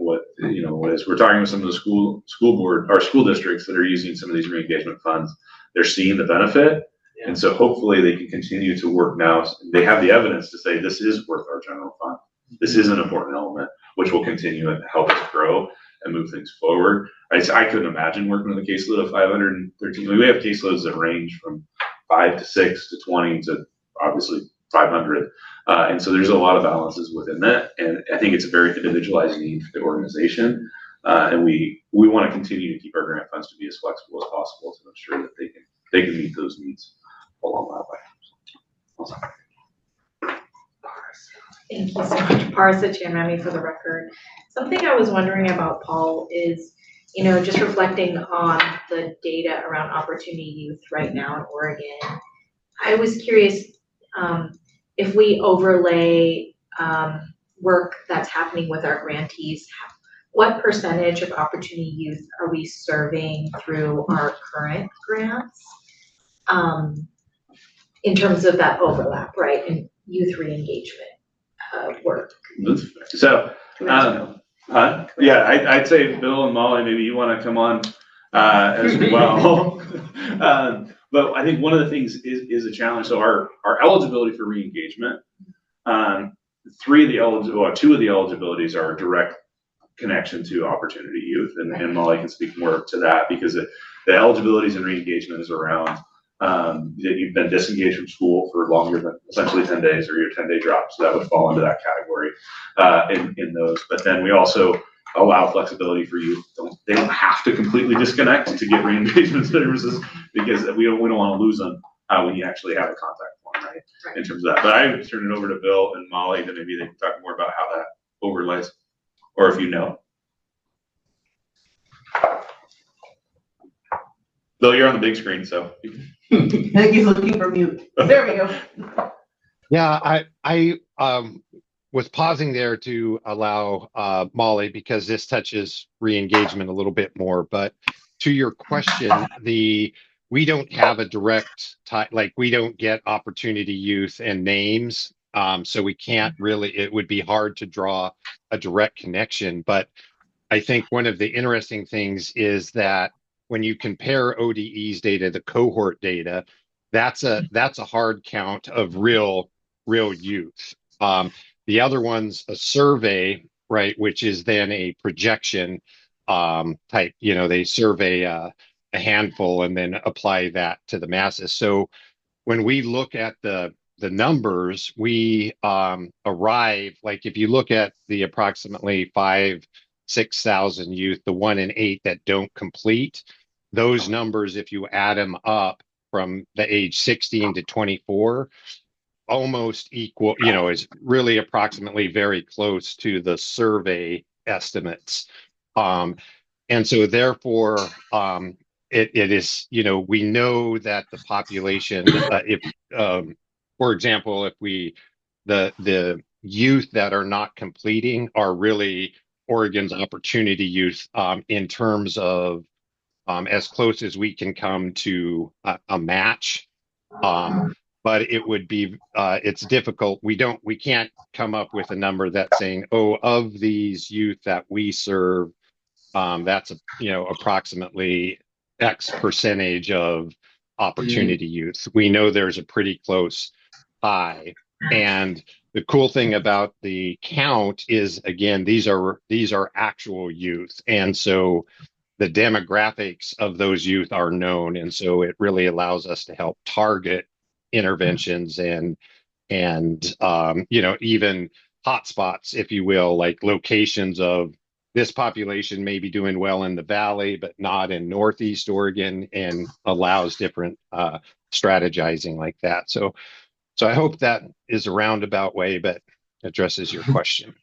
As we're talking with some of the school board or school districts that are using some of these re-engagement funds, they're seeing the benefit. Yeah. And so hopefully they can continue to work now. They have the evidence to say this is worth our general fund. This is an important element, which will continue and help us grow and move things forward. I couldn't imagine working with a caseload of 513. We have caseloads that range from 5 to 6 to 20 to obviously 500. And so there's a lot of balances within that. And I think it's a very individualized need for the organization. And we want to continue to keep our grant funds to be as flexible as possible to ensure that they can meet those needs along that way. Awesome. Thank you so much, Parsa Chamami, for the record. Something I was wondering about, Paul, is, just reflecting on the data around Opportunity Youth right now in Oregon. I was curious if we overlay work that's happening with our grantees, what percentage of Opportunity Youth are we serving through our current grants in terms of that overlap, right, and youth re-engagement work? So, I'd say Bill and Molly, maybe you want to come on as well. But I think one of the things is a challenge. So our eligibility for re-engagement, 2 of the eligibilities are direct connection to Opportunity Youth, and Molly can speak more to that because the eligibilities and re-engagement is around that you've been disengaged from school for longer than essentially 10 days or your 10-day drop. So that would fall into that category in those. But then we also allow flexibility for youth. They don't have to completely disconnect to get re-engagement services because we don't want to lose them when you actually have a contact form, right? In terms of that. But I would turn it over to Bill and Molly that maybe they can talk more about how that overlays. or if you know. Though you're on the big screen, so. I think he's looking for mute. There we go. Yeah, I was pausing there to allow Molly, because this touches re-engagement a little bit more. But to your question, we don't have a direct tie, like we don't get opportunity youth and names. So we can't really, it would be hard to draw a direct connection. But I think one of the interesting things is that when you compare ODE's data, the cohort data, that's a hard count of real youth. The other one's a survey, right, which is then a projection type. They survey a handful and then apply that to the masses. So when we look at the numbers, we arrive, like if you look at the approximately 6,000 youth, the 1 in 8 that don't complete, those numbers, if you add them up from the age 16 to 24, almost equal, is really approximately very close to the survey estimates. And so therefore, it is, we know that the population, for example, if the youth that are not completing are really Oregon's opportunity youth in terms of as close as we can come to a match. But it would be, it's difficult. We can't come up with a number that's saying, oh, of these youth that we serve, that's, approximately X percentage of opportunity youth. We know there's a pretty close tie. And the cool thing about the count is, again, these are actual youth. And so the demographics of those youth are known. And so it really allows us to help target interventions and even hotspots, if you will, like locations of this population may be doing well in the Valley, but not in Northeast Oregon, and allows different strategizing like that. So I hope that is a roundabout way, but addresses your question.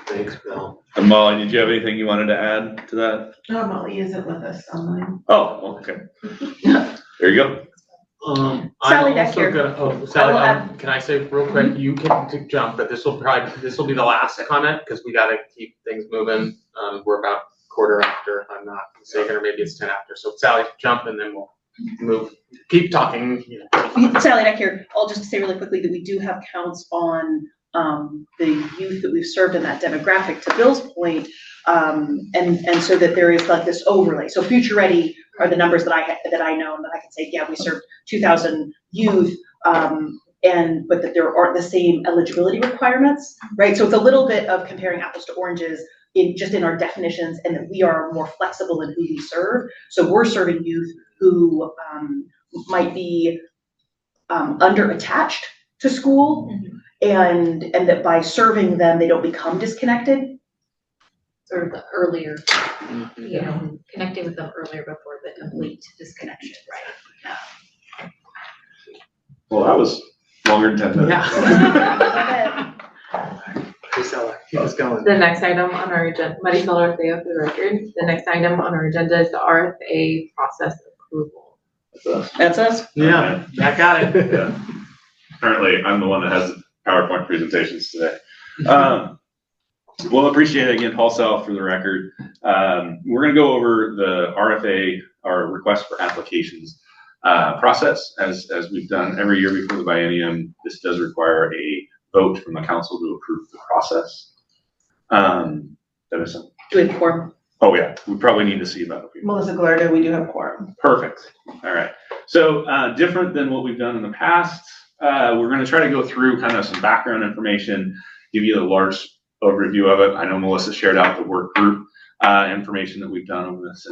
Thanks, Bill. And Molly, did you have anything you wanted to add to that? No, Molly isn't with us online. Oh, okay. There you go. Sally I'm back also here. gonna, Sally, can I say real quick, you can jump, but this will be the last comment, because we gotta keep things moving. We're about quarter after, if I'm not mistaken, or maybe it's 10 after. So Sally, jump, and then we'll move. Keep talking. Sally back here. I'll just say really quickly that we do have counts on the youth that we've served in that demographic, to Bill's point, and so that there is like this overlay. So future ready are the numbers that I know, and that I can say, yeah, we served 2,000 youth, but that there aren't the same eligibility requirements, right? So it's a little bit of comparing apples to oranges in our definitions, and that we are more flexible in who we serve. So we're serving youth who might be under attached to school, and that by serving them, they don't become disconnected. Sort of the earlier, connecting with them earlier before the complete disconnection, right? Well, that was longer than 10 minutes. Yeah. Priscilla, keep us going. The next item on our agenda, Marisol Ortega for the record. The next item on our agenda is the RFA process approval. That's us. Yeah, I got it. Yeah. Apparently, I'm the one that has the PowerPoint presentations today. Well, appreciate it again, Paul Sell, for the record. We're going to go over the RFA, our request for applications process, as we've done every year before the biennium. This does require a vote from the council to approve the process. Do we have quorum? Oh yeah, we probably need to see about it. Melissa Gallardo, we do have quorum. Perfect. All right. So different than what we've done in the past, we're going to try to go through kind of some background information, give you a large overview of it. I know Melissa shared out the work group information that we've done over this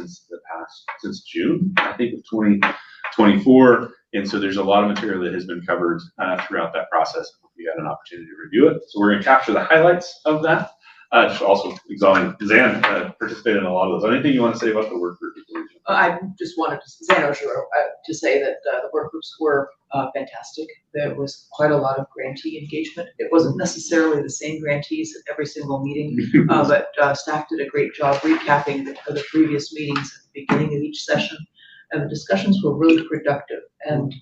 since June, I think, of 2024. And so there's a lot of material that has been covered throughout that process. We got an opportunity to review it. So we're going to capture the highlights of that. Also, Zan participated in a lot of those. Anything you want to say about the work group? I just wanted to say that the work groups were fantastic. There was quite a lot of grantee engagement. It wasn't necessarily the same grantees at every single meeting, but staff did a great job recapping the previous meetings at the beginning of each session, and the discussions were really productive. And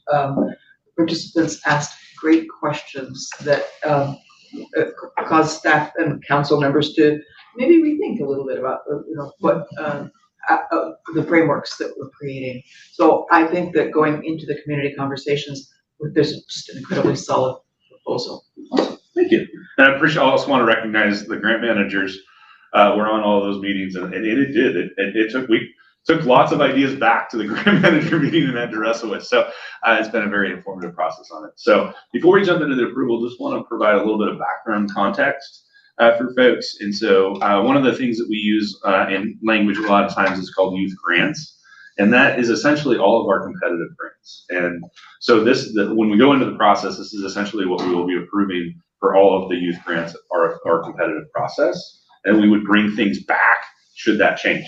participants asked great questions that caused staff and council members to maybe rethink a little bit about what the frameworks that we're creating. So I think that going into the community conversations, there's just an incredibly solid proposal. Awesome. Thank you. And I also want to recognize the grant managers were on all of those meetings, and it took lots of ideas back to the grant manager meeting and had to wrestle with. So it's been a very informative process on it. So before we jump into the approval, just want to provide a little bit of background context for folks. And so one of the things that we use in language a lot of times is called youth grants. And that is essentially all of our competitive grants. And so when we go into the process, this is essentially what we will be approving for all of the youth grants, our competitive process. And we would bring things back should that change.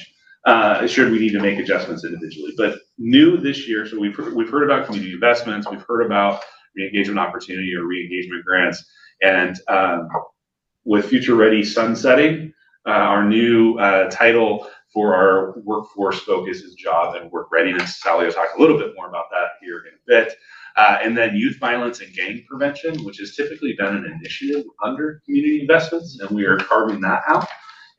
Should we need to make adjustments individually. But new this year, so we've heard about community investments, we've heard about re-engagement opportunity or re-engagement grants, and with Future Ready sunsetting, our new title for our workforce focus is Job and Work Readiness. Sally will talk a little bit more about that here in a bit. And then Youth Violence and Gang Prevention, which has typically been an initiative under community investments, and we are carving that out.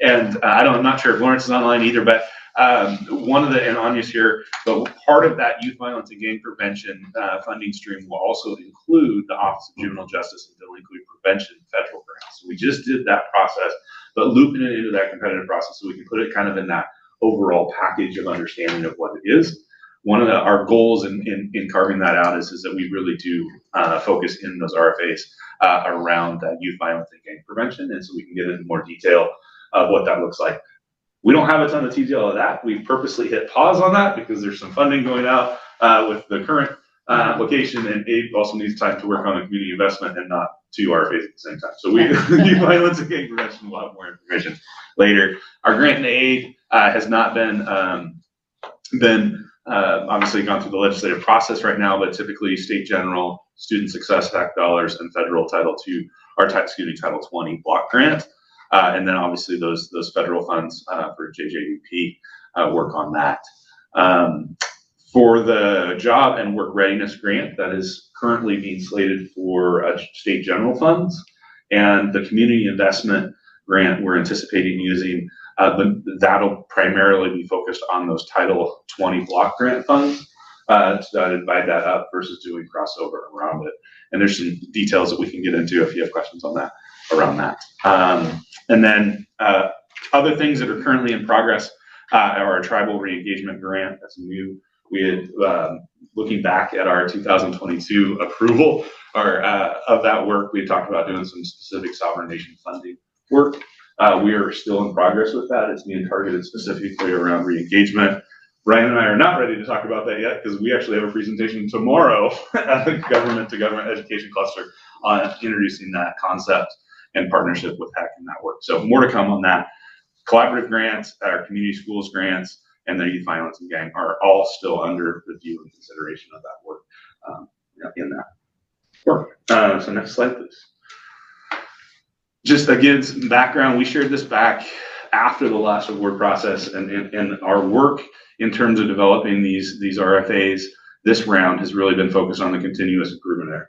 And I'm not sure if Lawrence is online either, but and Anya's here, but part of that Youth Violence and Gang Prevention funding stream will also include the Office of Juvenile Justice and Delinquency Prevention federal grants. So we just did that process, but looping it into that competitive process so we can put it kind of in that overall package of understanding of what it is. One of our goals in carving that out is that we really do focus in those RFAs around youth violence and gang prevention, and so we can get into more detail of what that looks like. We don't have a ton of detail of that. We've purposely hit pause on that because there's some funding going out with the current application, and Abe also needs time to work on the community investment and not two RFAs at the same time. So youth violence and gang prevention, we'll have more information later. Our grant and aid has not been obviously gone through the legislative process right now, but typically state general, student success act dollars, and federal Title 20 block grant. And then obviously those federal funds for JJUP work on that. For the Job and Work Readiness grant, that is currently being slated for state general funds, and the community investment grant we're anticipating using, that'll primarily be focused on those Title 20 block grant funds to divide that up versus doing crossover around it. And there's some details that we can get into if you have questions on that, around that. And then other things that are currently in progress are our tribal re-engagement grant. That's new. We had, looking back at our 2022 approval of that work, we had talked about doing some specific sovereign nation funding work. We are still in progress with that. It's being targeted specifically around re-engagement. Brian and I are not ready to talk about that yet because we actually have a presentation tomorrow at the Government to Government Education Cluster on introducing that concept and partnership with HEC in that work. So more to come on that. Collaborative grants, our community schools grants, and the youth violence and gang are all still under review and consideration of that work in that work. So next slide, please. Just again, some background. We shared this back after the last award process, and our work in terms of developing these RFAs this round has really been focused on the continuous improvement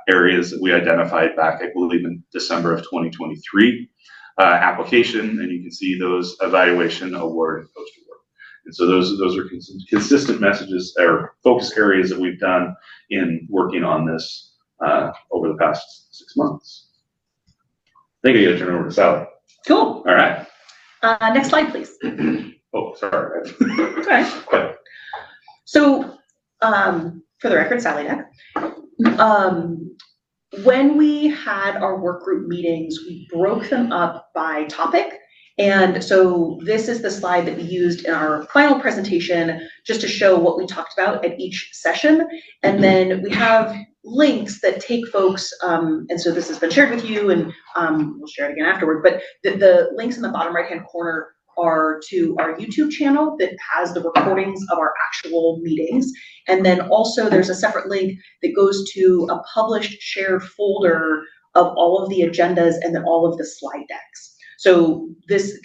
areas that we identified back, I believe, in December of 2023 application, and you can see those evaluation, award, and post award. And so those are consistent messages or focus areas that we've done in working on this over the past 6 months. I think I gotta turn over to Sally. Cool. All right. Next slide, please. Oh, sorry. Okay. So, for the record, Sally Neck. When we had our work group meetings, we broke them up by topic. And so this is the slide that we used in our final presentation just to show what we talked about at each session. And then we have links that take folks, and so this has been shared with you, and we'll share it again afterward, but the links in the bottom right-hand corner are to our YouTube channel that has the recordings of our actual meetings. And then also there's a separate link that goes to a published shared folder of all of the agendas and then all of the slide decks. So this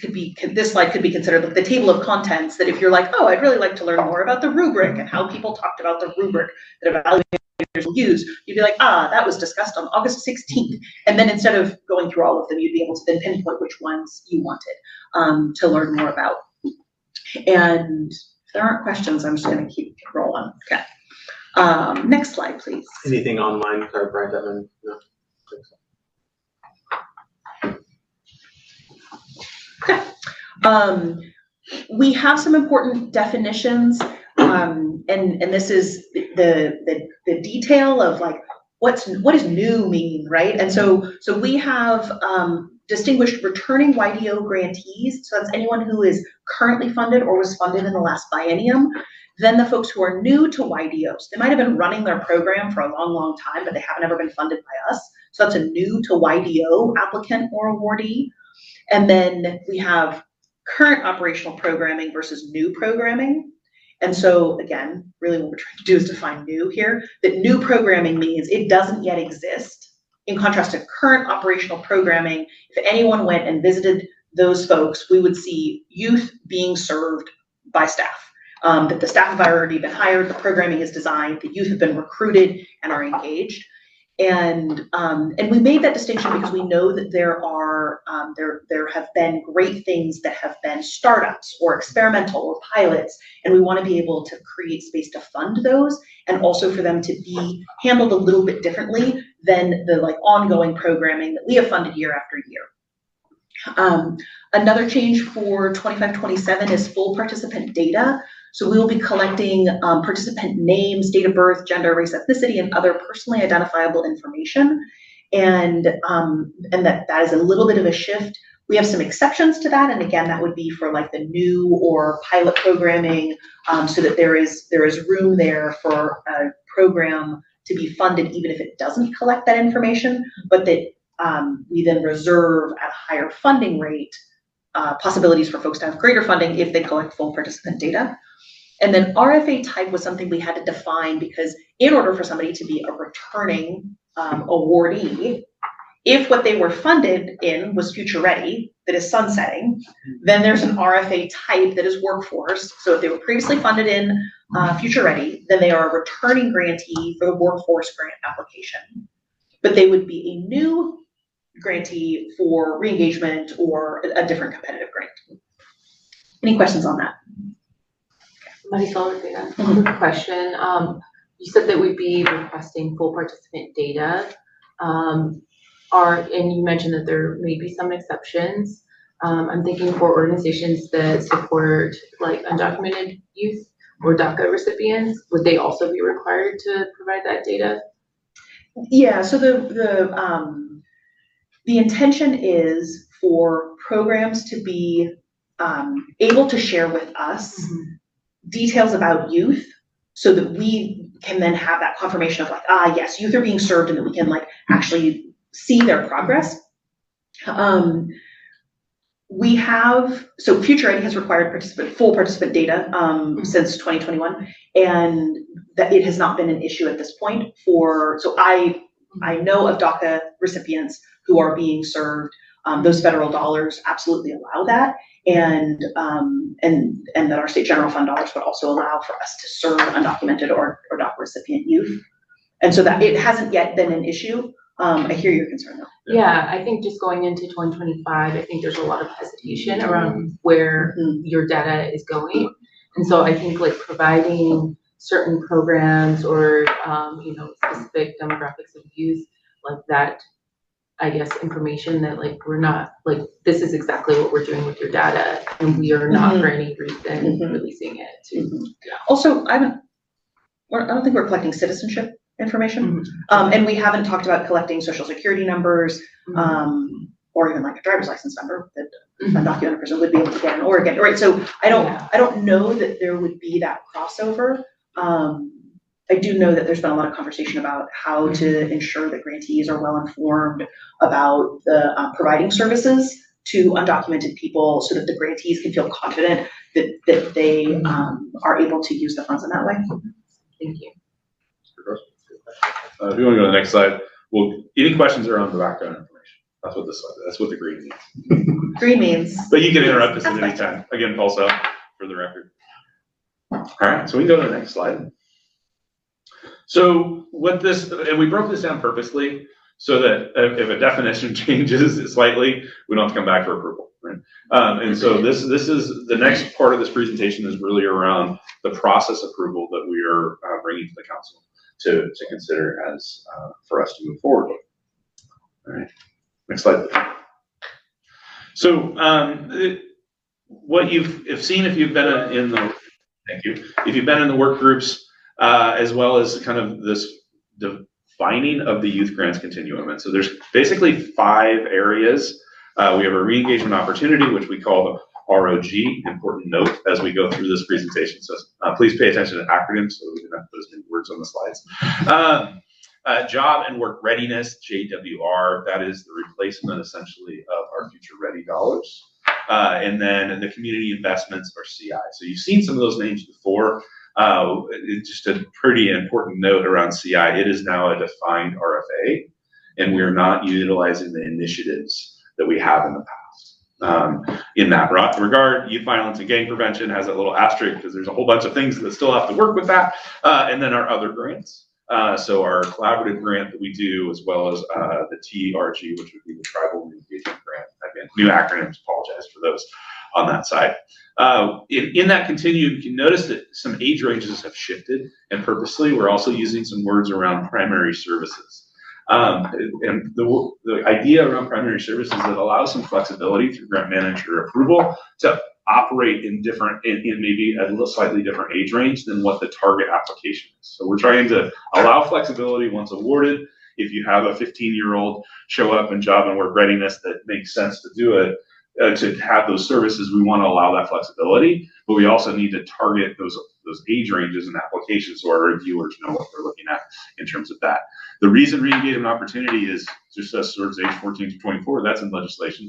slide could be considered like the table of contents, that if you're like, oh, I'd really like to learn more about the rubric and how people talked about the rubric that evaluators will use, you'd be like, that was discussed on August 16th. And then instead of going through all of them, you'd be able to then pinpoint which ones you wanted to learn more about. And if there aren't questions, I'm just going to keep rolling. Okay. Next slide, please. Anything online, Brian, Devin? No. Okay. We have some important definitions, and this is the detail of like what does new mean, right? And so we have distinguished returning YDO grantees. So that's anyone who is currently funded or was funded in the last biennium. Then the folks who are new to YDOs. They might have been running their program for a long, long time, but they haven't ever been funded by us. So that's a new to YDO applicant or awardee. And then we have current operational programming versus new programming. And so again, really what we're trying to do is define new here. That new programming means it doesn't yet exist. In contrast to current operational programming, if anyone went and visited those folks, we would see youth being served by staff. That the staff have already been hired, the programming is designed, the youth have been recruited and are engaged. And we made that distinction because we know that there have been great things that have been startups or experimental or pilots, and we want to be able to create space to fund those, and also for them to be handled a little bit differently than the like ongoing programming that we have funded year after year. Another change for 25-27 is full participant data. So we will be collecting participant names, date of birth, gender, race, ethnicity, and other personally identifiable information. And that is a little bit of a shift. We have some exceptions to that. And again, that would be for like the new or pilot programming, so that there is room there for a program to be funded even if it doesn't collect that information, but that we then reserve at a higher funding rate possibilities for folks to have greater funding if they collect full participant data. And then RFA type was something we had to define because in order for somebody to be a returning awardee, if what they were funded in was future ready, that is sunsetting, then there's an RFA type that is workforce. So if they were previously funded in future ready, then they are a returning grantee for the workforce grant application. But they would be a new grantee for re-engagement or a different competitive grant. Any questions on that? Marisol, quick question. You said that we'd be requesting full participant data. And you mentioned that there may be some exceptions. I'm thinking for organizations that support like undocumented youth or DACA recipients, would they also be required to provide that data? Yeah, so the intention is for programs to be able to share with us details about youth so that we can then have that confirmation of like, yes, youth are being served and that we can like actually see their progress. We have, so Future Ready has required full participant data since 2021, and that it has not been an issue at this point so I know of DACA recipients who are being served. Those federal dollars absolutely allow that, and that our state general fund dollars would also allow for us to serve undocumented or DACA recipient youth. And so that it hasn't yet been an issue. I hear your concern though. Yeah, I think just going into 2025, I think there's a lot of hesitation around where your data is going. And so I think like providing certain programs or, specific demographics of youth like that, I guess, information that like we're not like this is exactly what we're doing with your data, and we are not for any reason releasing it. Yeah. Also, I don't think we're collecting citizenship information, and we haven't talked about collecting social security numbers, or even like a driver's license number that a undocumented person would be able to get in Oregon. Right. So I don't know that there would be that crossover. I do know that there's been a lot of conversation about how to ensure that grantees are well informed about the providing services to undocumented people so that the grantees can feel confident that they are able to use the funds in that way. Thank you. If you want to go to the next slide, well, any questions around the background information? That's what this slide, that's what the green means. Green means. But you can interrupt us at any time. Again, pulse out for the record. All right, so we can go to the next slide. So what this, and we broke this down purposely so that if a definition changes slightly, we don't have to come back for approval, right? And so this is, the next part of this presentation is really around the process approval that we are bringing to the council to consider as for us to move forward with. All right, next slide. So what you've seen if you've been in the, thank you, if you've been in the work groups, as well as kind of this defining of the youth grants continuum. And so there's basically 5 areas. We have a re-engagement opportunity, which we call the ROG, important note as we go through this presentation. So please pay attention to acronyms so we can have those many words on the slides. Job and work readiness, JWR, that is the replacement essentially of our future ready dollars. And then the community investments or CI. So you've seen some of those names before. Just a pretty important note around CI, it is now a defined RFA, and we're not utilizing the initiatives that we have in the past. In that regard, youth violence and gang prevention has a little asterisk because there's a whole bunch of things that still have to work with that. And then our other grants. So our collaborative grant that we do, as well as the TRG, which would be the Tribal Engagement Grant. Again, new acronyms, apologize for those on that side. In that continuum, you can notice that some age ranges have shifted, and purposely we're also using some words around primary services. And the idea around primary services is that allows some flexibility through grant manager approval to operate in maybe a little slightly different age range than what the target application is. So we're trying to allow flexibility once awarded. If you have a 15-year-old show up in job and work readiness that makes sense to do it, to have those services, we want to allow that flexibility, but we also need to target those age ranges and applications so our reviewers know what they're looking at in terms of that. The reason re-engagement opportunity is just us towards age 14 to 24, that's in legislation.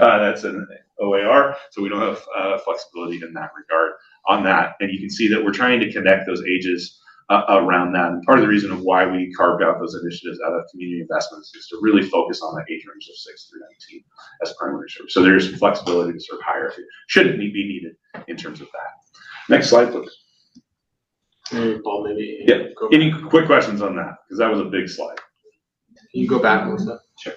That's in OAR, so we don't have flexibility in that regard on that. And you can see that we're trying to connect those ages around that. And part of the reason of why we carved out those initiatives out of community investments is to really focus on the age range of 6 through 19 as primary service. So there's some flexibility to sort of hire if it shouldn't be needed in terms of that. Next slide, please. Paul, maybe. Yeah. Any quick questions on that? Because that was a big slide. You go back, Melissa. Sure.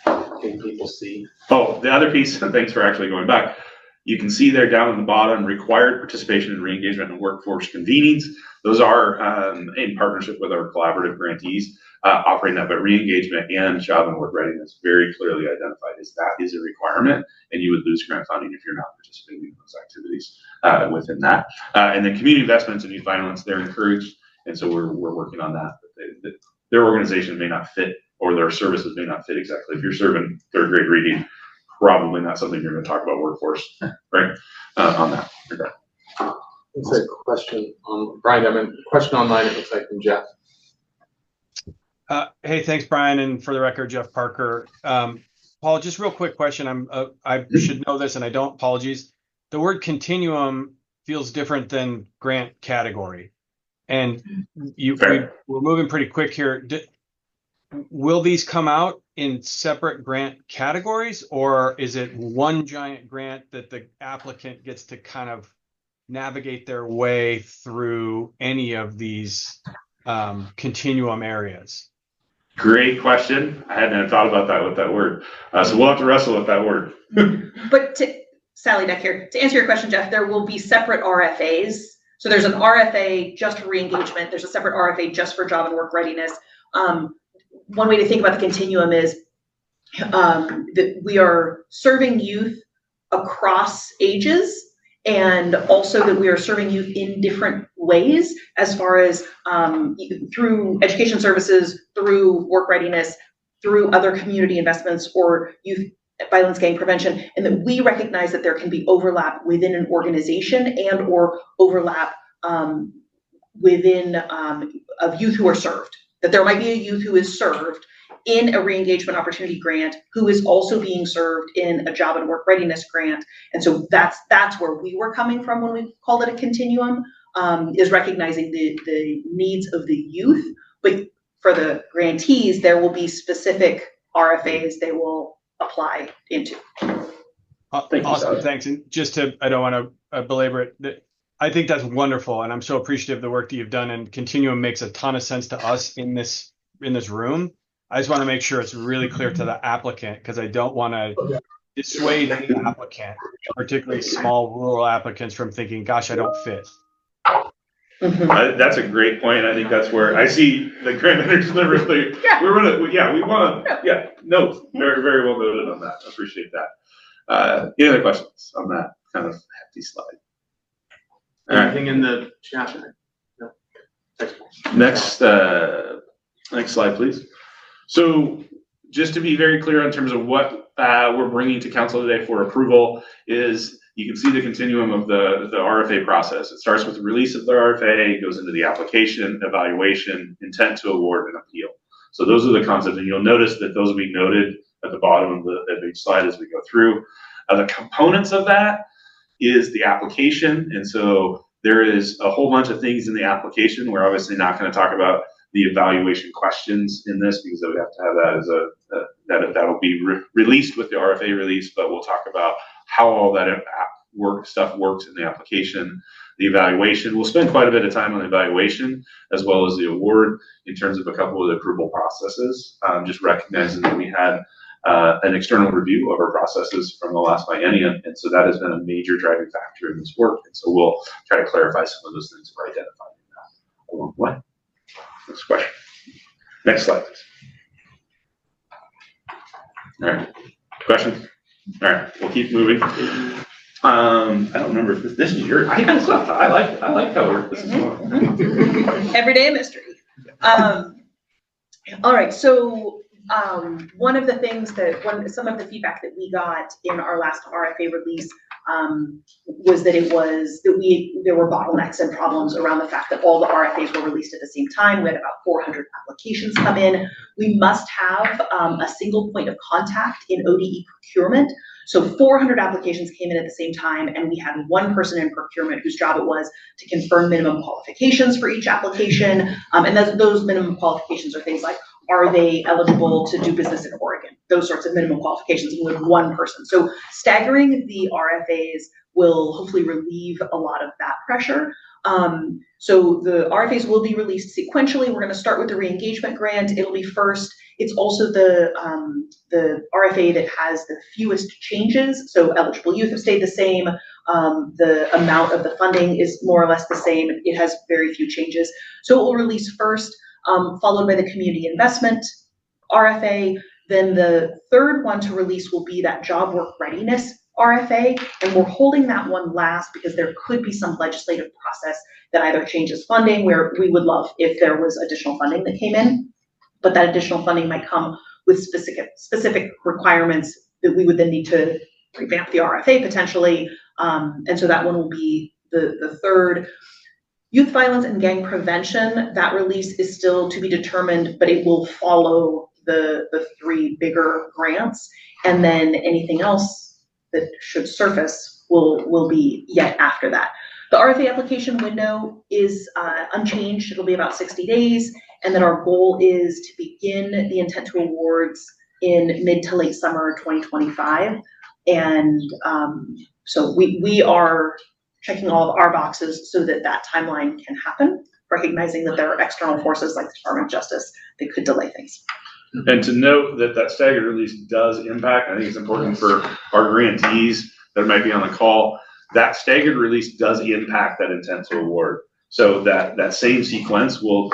Can people see? Oh, the other piece, thanks for actually going back. You can see there down at the bottom, required participation in re-engagement and workforce convenings. Those are in partnership with our collaborative grantees operating that, but re-engagement and job and work readiness very clearly identified as that is a requirement, and you would lose grant funding if you're not participating in those activities within that. And then community investments and youth violence, they're encouraged, and so we're working on that. But their organization may not fit, or their services may not fit exactly. If you're serving third grade reading, probably not something you're going to talk about workforce, right? On that regard. It's a question on Brian. I mean, question online. It looks like from Jeff. Hey, thanks, Brian. And for the record, Jeff Parker. Paul, just real quick question. I should know this, and I don't. Apologies. The word continuum feels different than grant category, and we're moving pretty quick here. Will these come out in separate grant categories, or is it one giant grant that the applicant gets to kind of navigate their way through any of these continuum areas? Great question. I hadn't thought about that with that word. So we'll have to wrestle with that word. But Sally Deck here, to answer your question, Jeff, there will be separate RFAs. So there's an RFA just for re-engagement. There's a separate RFA just for job and work readiness. One way to think about the continuum is that we are serving youth across ages, and also that we are serving youth in different ways as far as through education services, through work readiness, through other community investments or youth violence gang prevention, and that we recognize that there can be overlap within an organization and or overlap within of youth who are served. That there might be a youth who is served in a re-engagement opportunity grant who is also being served in a job and work readiness grant. And so that's where we were coming from when we called it a continuum, is recognizing the needs of the youth. But for the grantees, there will be specific RFAs they will apply into. Awesome, thanks. And just to, I don't want to belabor it. I think that's wonderful, and I'm so appreciative of the work that you've done. And continuum makes a ton of sense to us in this room. I just want to make sure it's really clear to the applicant, because I don't want to dissuade any applicant, particularly small rural applicants, from thinking, "Gosh, I don't fit." That's a great point. I think that's where I see the grant managers literally. We want to. No, very, very well noted on that. I appreciate that. Any other questions on that kind of hefty slide? Anything in the chapter? No. Next slide, please. So just to be very clear in terms of what we're bringing to council today for approval is, you can see the continuum of the RFA process. It starts with the release of the RFA, goes into the application, evaluation, intent to award, and appeal. So those are the concepts, and you'll notice that those will be noted at the bottom of each slide as we go through. The components of that is the application, and so there is a whole bunch of things in the application. We're obviously not going to talk about the evaluation questions in this, because we have to have that as that'll be released with the RFA release, but we'll talk about how all that stuff works in the application. The evaluation, we'll spend quite a bit of time on the evaluation as well as the award in terms of a couple of the approval processes, just recognizing that we had an external review of our processes from the last biennium, and so that has been a major driving factor in this work, and so we'll try to clarify some of those things that we're identifying in that along the way. Next question. Next slide, please. All right, questions? All right, we'll keep moving. I don't remember if this is your, I like how this is going. Everyday mystery. All right, so one of the things some of the feedback that we got in our last RFA release was that there were bottlenecks and problems around the fact that all the RFAs were released at the same time. We had about 400 applications come in. We must have a single point of contact in ODE procurement. So 400 applications came in at the same time, and we had one person in procurement whose job it was to confirm minimum qualifications for each application. And those minimum qualifications are things like, are they eligible to do business in Oregon? Those sorts of minimum qualifications with one person. So staggering the RFAs will hopefully relieve a lot of that pressure. So the RFAs will be released sequentially. We're going to start with the re-engagement grant. It'll be first. It's also the RFA that has the fewest changes. So eligible youth have stayed the same. The amount of the funding is more or less the same. It has very few changes. So it will release first, followed by the community investment RFA. Then the third one to release will be that job work readiness RFA, and we're holding that one last because there could be some legislative process that either changes funding, where we would love if there was additional funding that came in, but that additional funding might come with specific requirements that we would then need to revamp the RFA potentially, and so that one will be the third. Youth violence and gang prevention, that release is still to be determined, but it will follow the three bigger grants, and then anything else that should surface will be yet after that. The RFA application window is unchanged. It'll be about 60 days, and then our goal is to begin the intent to awards in mid to late summer 2025. And so we are checking all of our boxes so that that timeline can happen, recognizing that there are external forces like the Department of Justice that could delay things. And to note that staggered release does impact, I think it's important for our grantees that might be on the call, that staggered release does impact that intent to award. So that same sequence will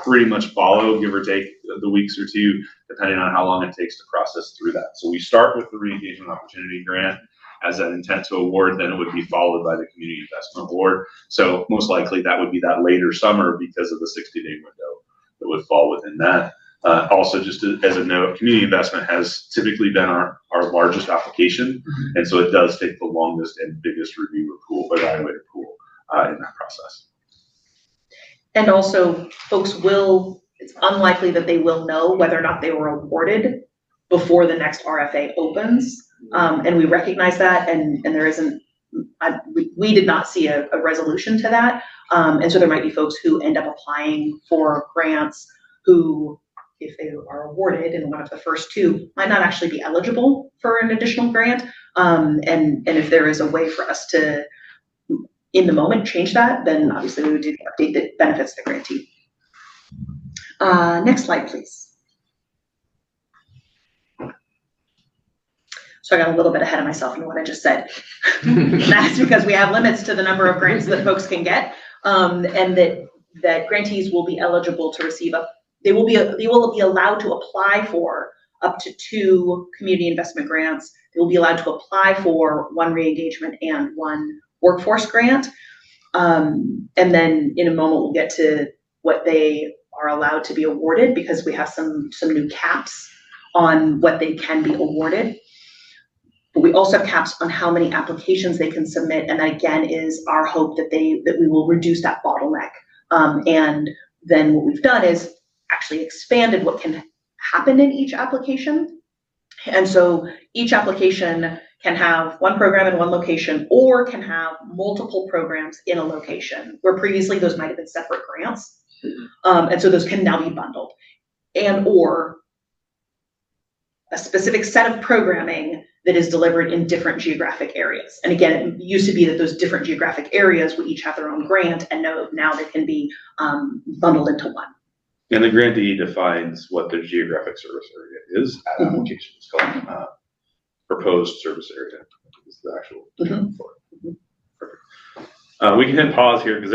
pretty much follow, give or take the weeks or two, depending on how long it takes to process through that. So we start with the re-engagement opportunity grant as that intent to award, then it would be followed by the community investment award. So most likely that would be that later summer because of the 60-day window that would fall within that. Also, just as a note, community investment has typically been our largest application, and so it does take the longest and biggest evaluator pool in that process. And also, folks will it's unlikely that they will know whether or not they were awarded before the next RFA opens. And we recognize that, and there isn't, we did not see a resolution to that. And so there might be folks who end up applying for grants who, if they are awarded in one of the first two, might not actually be eligible for an additional grant. And if there is a way for us to, in the moment, change that, then obviously we would do the update that benefits the grantee. Next slide, please. So I got a little bit ahead of myself in what I just said. That's because we have limits to the number of grants that folks can get, and that grantees will be eligible to receive they will be allowed to apply for up to 2 community investment grants. They will be allowed to apply for 1 re-engagement and 1 workforce grant. And then in a moment we'll get to what they are allowed to be awarded, because we have some new caps on what they can be awarded. But we also have caps on how many applications they can submit, and that again is our hope that we will reduce that bottleneck. And then what we've done is actually expanded what can happen in each application. And so each application can have 1 program in 1 location, or can have multiple programs in a location, where previously those might have been separate grants. And so those can now be bundled, and or a specific set of programming that is delivered in different geographic areas. And again, it used to be that those different geographic areas would each have their own grant, and now they can be bundled into 1. And the grantee defines what their geographic service area is at application. It's called proposed service area is the actual term for it. Perfect. We can hit pause here because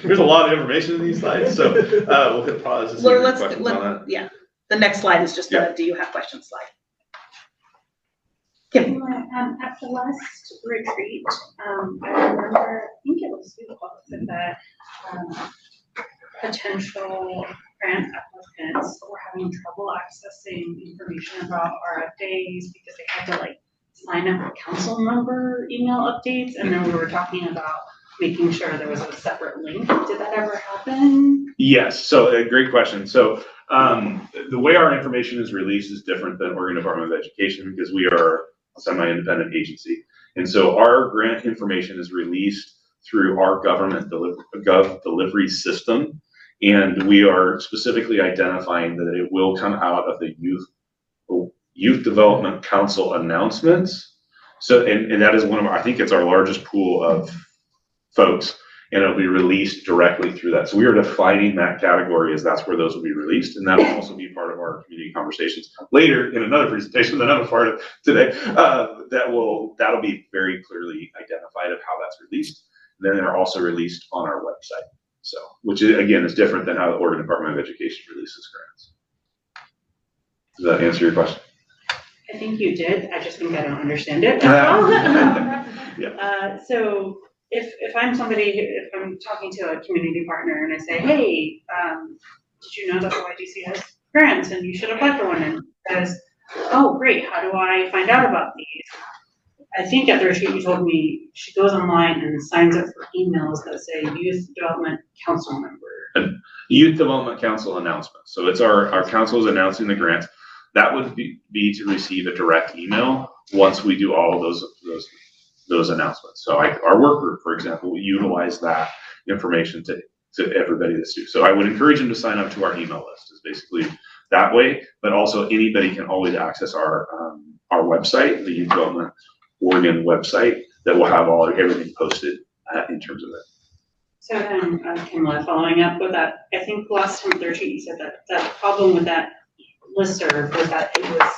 there's a lot of information in these slides. So we'll hit pause to see if there's questions on that. Yeah, the next slide is just the do you have questions slide. Kim. At the last retreat, I remember, I think it was you that said that potential grant applicants were having trouble accessing information about RFAs because they had to sign up for council member email updates, and then we were talking about making sure there was a separate link. Did that ever happen? Yes, so a great question. So the way our information is released is different than Oregon Department of Education, because we are a semi-independent agency. And so our grant information is released through our government gov delivery system. And we are specifically identifying that it will come out of the Youth Development Council announcements. So, and that is I think it's our largest pool of folks, and it'll be released directly through that. So we are defining that category as that's where those will be released, and that will also be part of our community conversations later in another presentation that I'm a part of today. That'll be very clearly identified of how that's released. And then they're also released on our website. So, which again is different than how the Oregon Department of Education releases grants. Does that answer your question? I think you did. I just think I don't understand it. So if I'm if I'm talking to a community partner and I say, hey, did you know that OIDC has grants and you should apply for one? And says, oh, great. How do I find out about these? I think at the retreat you told me she goes online and signs up for emails that say Youth Development Council member. Youth Development Council announcement. So it's our council is announcing the grants. That would be to receive a direct email once we do all of those announcements. So our work group, for example, we utilize that information to everybody that's due. So I would encourage them to sign up to our email list. Is basically that way, but also anybody can always access our website, the Youth Development Oregon website, that will have everything posted in terms of it. So then, Kimla, following up with that, I think last time the retreat you said that problem with that listserv was that it was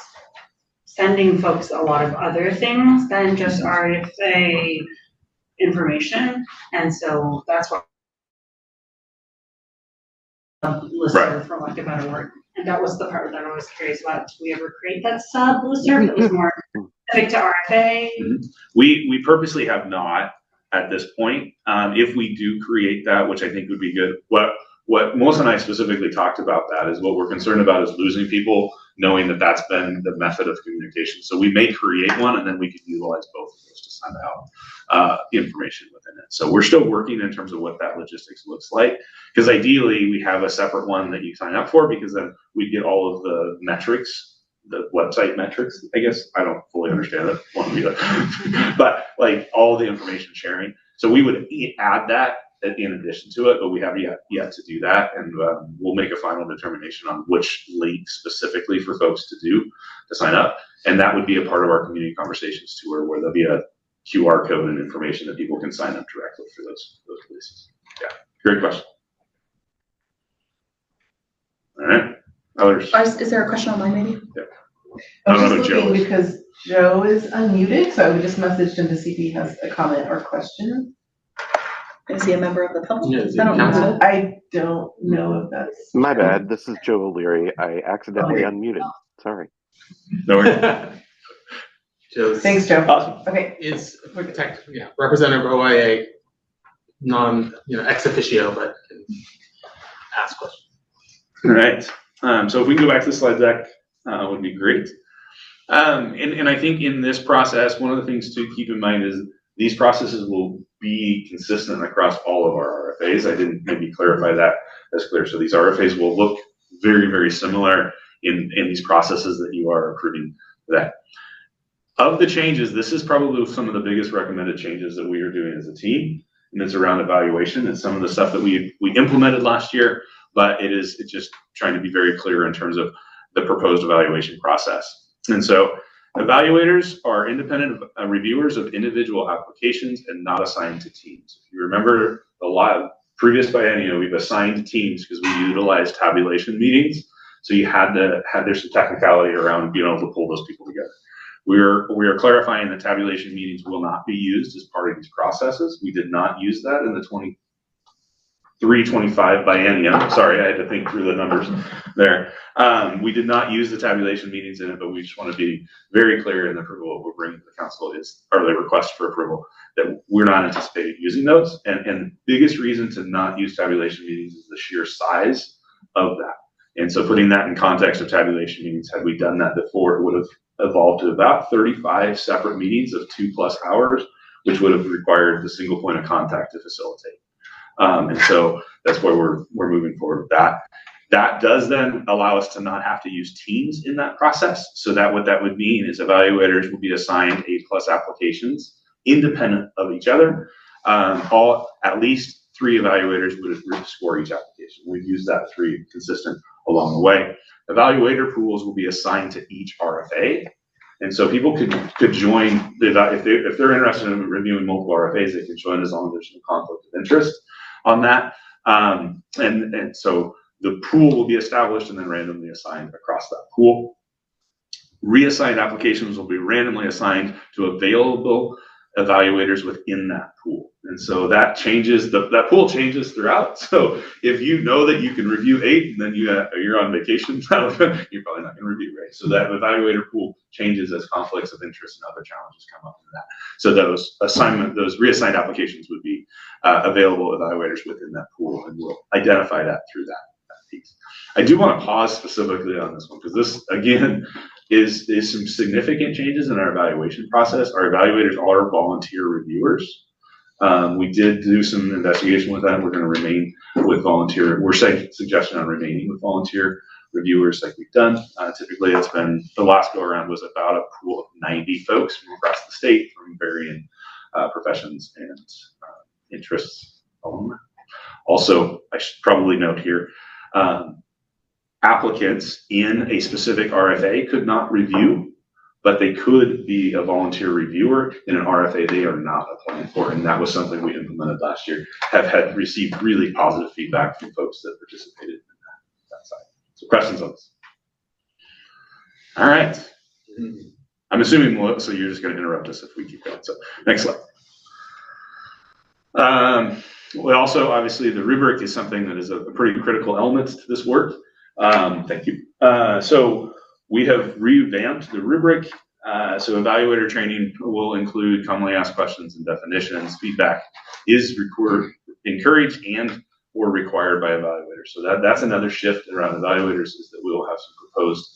sending folks a lot of other things than just RFA information, and so that's what listserv, for lack of a better word. And that was the part that I was curious about. Did we ever create that sub listserv that was more specific to RFA? We purposely have not at this point. If we do create that, which I think would be good, what Melissa and I specifically talked about that is what we're concerned about is losing people knowing that that's been the method of communication. So we may create one, and then we can utilize both of those to send out information within it. So we're still working in terms of what that logistics looks like, because ideally we have a separate one that you sign up for, because then we get all of the metrics, the website metrics, I guess. I don't fully understand it, but like all the information sharing. So we would add that in addition to it, but we have yet to do that, and we'll make a final determination on which link specifically for folks to sign up, and that would be a part of our community conversations tour, where there'll be a QR code and information that people can sign up directly for those places. Yeah, great question. All right, others? Is there a question online, maybe? Yeah. I was just looking because Joe is unmuted, so I just messaged him to see if he has a comment or question. Is he a member of the public? Yeah, I don't know if that's. My bad. This is Joe O'Leary. I accidentally unmuted. Sorry. No worries. Thanks, Joe. Awesome. Okay. Is representative of OIA, ex officio, but can ask questions. All right. So if we can go back to the slide deck, would be great. And I think in this process, one of the things to keep in mind is these processes will be consistent across all of our RFAs. I didn't maybe clarify that as clear. So these RFAs will look very, very similar in these processes that you are approving today. Of the changes, this is probably some of the biggest recommended changes that we are doing as a team, and it's around evaluation. It's some of the stuff that we implemented last year, but it's just trying to be very clear in terms of the proposed evaluation process. And so evaluators are independent reviewers of individual applications and not assigned to teams. If you remember the previous biennium, we've assigned teams because we utilized tabulation meetings. So there's some technicality around being able to pull those people together. We are clarifying that tabulation meetings will not be used as part of these processes. We did not use that in the 23-25 biennium. Sorry, I had to think through the numbers there. We did not use the tabulation meetings in it, but we just want to be very clear in the approval we're bringing to the council or the request for approval that we're not anticipating using those. And biggest reason to not use tabulation meetings is the sheer size of that. And so putting that in context of tabulation meetings, had we done that before, it would have evolved to about 35 separate meetings of 2+ hours, which would have required the single point of contact to facilitate. And so that's why we're moving forward with that. That does then allow us to not have to use teams in that process. So that what that would mean is evaluators will be assigned 8+ applications independent of each other. At least 3 evaluators would score each application. We've used that 3 consistent along the way. Evaluator pools will be assigned to each RFA. And so people could join if they're interested in reviewing multiple RFAs, they can join as long as there's no conflict of interest on that. And so the pool will be established and then randomly assigned across that pool. Reassigned applications will be randomly assigned to available evaluators within that pool. And so that changes, that pool changes throughout. So if you know that you can review 8 and then you're on vacation, you're probably not going to review, right? So that evaluator pool changes as conflicts of interest and other challenges come up in that. So those reassigned applications would be available evaluators within that pool, and we'll identify that through that piece. I do want to pause specifically on this one, because this, again, is some significant changes in our evaluation process. Our evaluators are volunteer reviewers. We did do some investigation with that. We're going to remain with volunteer. We're saying suggestion on remaining with volunteer reviewers like we've done. Typically, it's been, the last go around was about a pool of 90 folks from across the state from varying professions and interests. Also, I should probably note here, applicants in a specific RFA could not review, but they could be a volunteer reviewer in an RFA they are not applying for. And that was something we implemented last year, have received really positive feedback from folks that participated in that side. So questions on this? All right. I'm assuming, so you're just going to interrupt us if we keep going. So next slide. Well, also, obviously, the rubric is something that is a pretty critical element to this work. Thank you. So we have revamped the rubric. So evaluator training will include commonly asked questions and definitions. Feedback is encouraged and or required by evaluators. So that's another shift around evaluators, is that we will have some proposed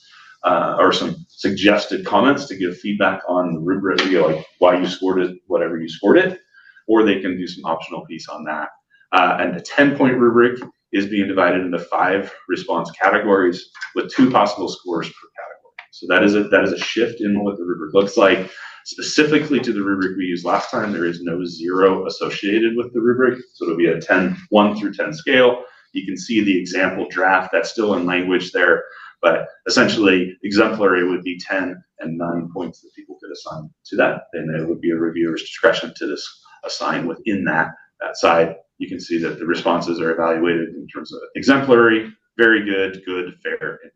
or some suggested comments to give feedback on the rubric, like why you scored it, whatever you scored it, or they can do some optional piece on that. And the 10-point rubric is being divided into 5 response categories with 2 possible scores per category. So that is a shift in what the rubric looks like. Specifically to the rubric we used last time, there is no 0 associated with the rubric. So it'll be a 1 through 10 scale. You can see the example draft that's still in language there, but essentially exemplary would be 10 and 9 points that people could assign to that. And it would be a reviewer's discretion to assign within that side. You can see that the responses are evaluated in terms of exemplary, very good, good, fair, and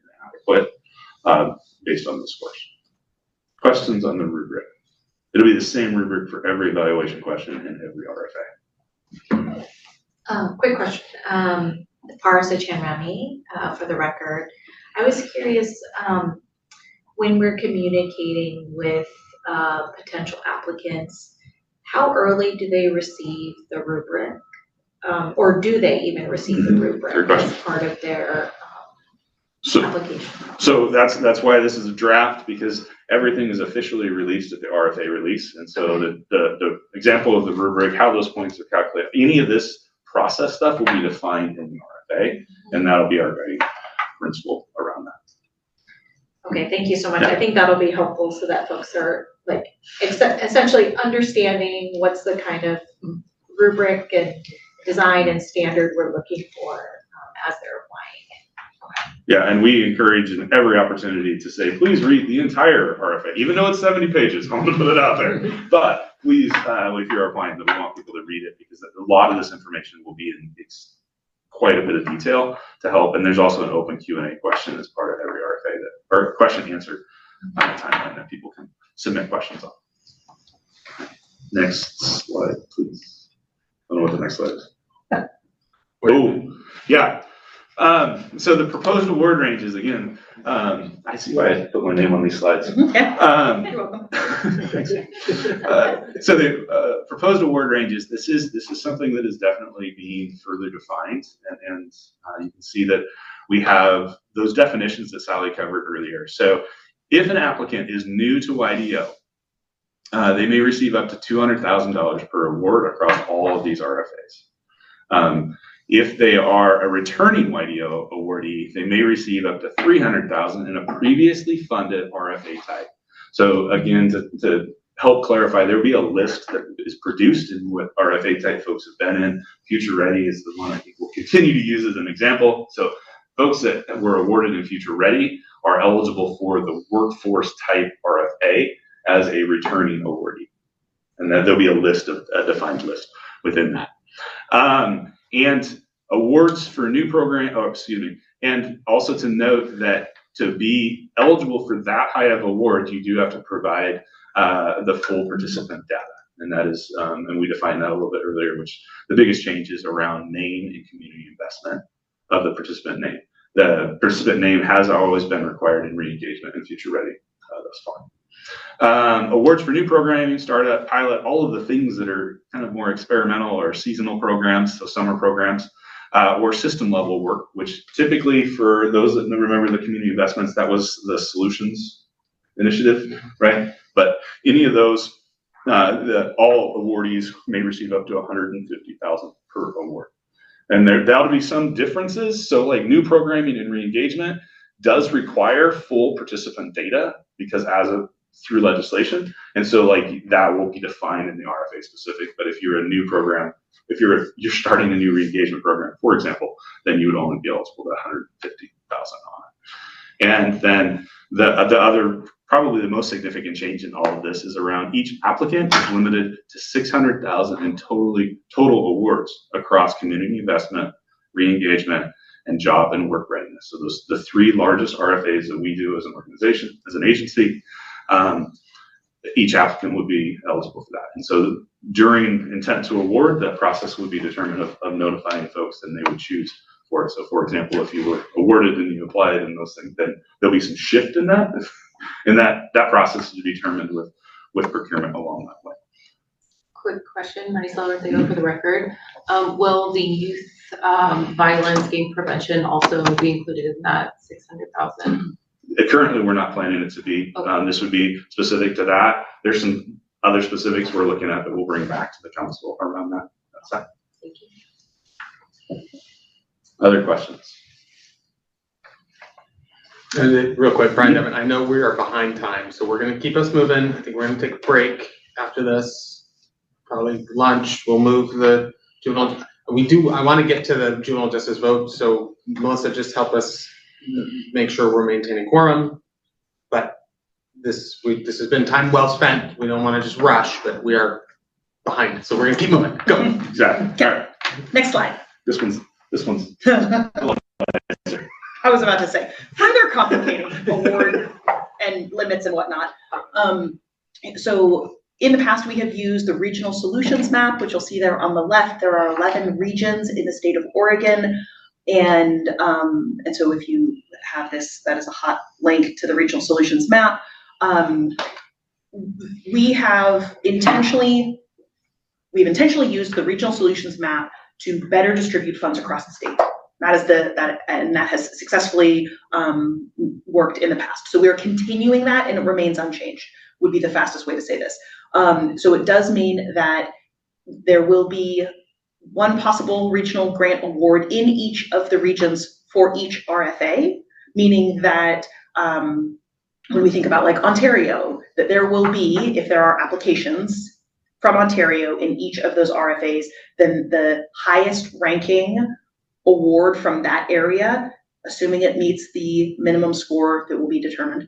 inadequate, based on the scores. Questions on the rubric? It'll be the same rubric for every evaluation question and every RFA. Quick question. Parsa Chanrami, for the record. I was curious, when we're communicating with potential applicants, how early do they receive the rubric? Or do they even receive the rubric as part of their application? So that's why this is a draft, because everything is officially released at the RFA release. And so the example of the rubric, how those points are calculated, any of this process stuff will be defined in the RFA, and that'll be our guiding principle around that. Okay, thank you so much. Yeah. I think that'll be helpful so that folks are like essentially understanding what's the kind of rubric and design and standard we're looking for as they're applying. Okay. Yeah, and we encourage in every opportunity to say, please read the entire RFA, even though it's 70 pages. I want to put it out there. But please, if you're applying, then we want people to read it, because a lot of this information will be in quite a bit of detail to help. And there's also an open Q&A question as part of every RFA, or question answer timeline that people can submit questions on. Next slide, please. I don't know what the next slide is. Oh, yeah. So the proposed award ranges, again, I see why I put my name on these slides. You're welcome. So the proposed award ranges, this is something that is definitely being further defined, and you can see that we have those definitions that Sally covered earlier. So if an applicant is new to YDO, they may receive up to $200,000 per award across all of these RFAs. If they are a returning YDO awardee, they may receive up to $300,000 in a previously funded RFA type. So again, to help clarify, there will be a list that is produced in what RFA type folks have been in. Future Ready is the one I think we'll continue to use as an example. So folks that were awarded in Future Ready are eligible for the workforce type RFA as a returning awardee. And then there'll be a defined list within that. And awards for new program, and also to note that to be eligible for that high of award, you do have to provide the full participant data. And that is, and we defined that a little bit earlier, which the biggest change is around name and community investment of the participant name. The participant name has always been required in re-engagement and Future Ready thus far. Awards for new programming, startup, pilot, all of the things that are kind of more experimental or seasonal programs, so summer programs, or system level work, which typically for those that remember the community investments, that was the solutions initiative, right? But any of those, all awardees may receive up to $150,000 per award. And that'll be some differences. So like new programming and re-engagement does require full participant data, because through legislation, and so like that will be defined in the RFA specific. But if you're a new program, if you're starting a new re-engagement program, for example, then you would only be eligible to $150,000 on it. And then the other, probably the most significant change in all of this is around each applicant is limited to $600,000 in total awards across community investment, re-engagement, and job and work readiness. So those the 3 largest RFAs that we do as an organization, as an agency. Each applicant would be eligible for that. And so during intent to award, that process would be determined of notifying folks, and they would choose for it. So for example, if you were awarded and you applied and those things, then there'll be some shift in that. And that process is determined with procurement along that way. Quick question, Marisol Ortega for the record. Will the youth violence game prevention also be included in that $600,000? Currently, we're not planning it to be. This would be specific to that. There's some other specifics we're looking at that we'll bring back to the council around that. That's Thank you. Other questions? And then, real quick, Brian, Devin, I know we are behind time, so we're gonna keep us moving. I think we're gonna take a break after this, probably lunch. We'll move the juvenile. I want to get to the juvenile justice vote, so Melissa, just help us make sure we're maintaining quorum. But this has been time well spent. We don't want to just rush, but we are behind, so we're gonna keep moving. Go. Exactly. All right. Next slide. This one's. I was about to say, further complicating award and limits and whatnot. So in the past, we have used the regional solutions map, which you'll see there on the left. There are 11 regions in the state of Oregon. And so if you have this, that is a hot link to the regional solutions map. We've intentionally used the regional solutions map to better distribute funds across the state. That has successfully worked in the past. So we are continuing that, and it remains unchanged, would be the fastest way to say this. So it does mean that there will be one possible regional grant award in each of the regions for each RFA, meaning that when we think about like Ontario, that there will be, if there are applications from Ontario in each of those RFAs, then the highest ranking award from that area, assuming it meets the minimum score that will be determined,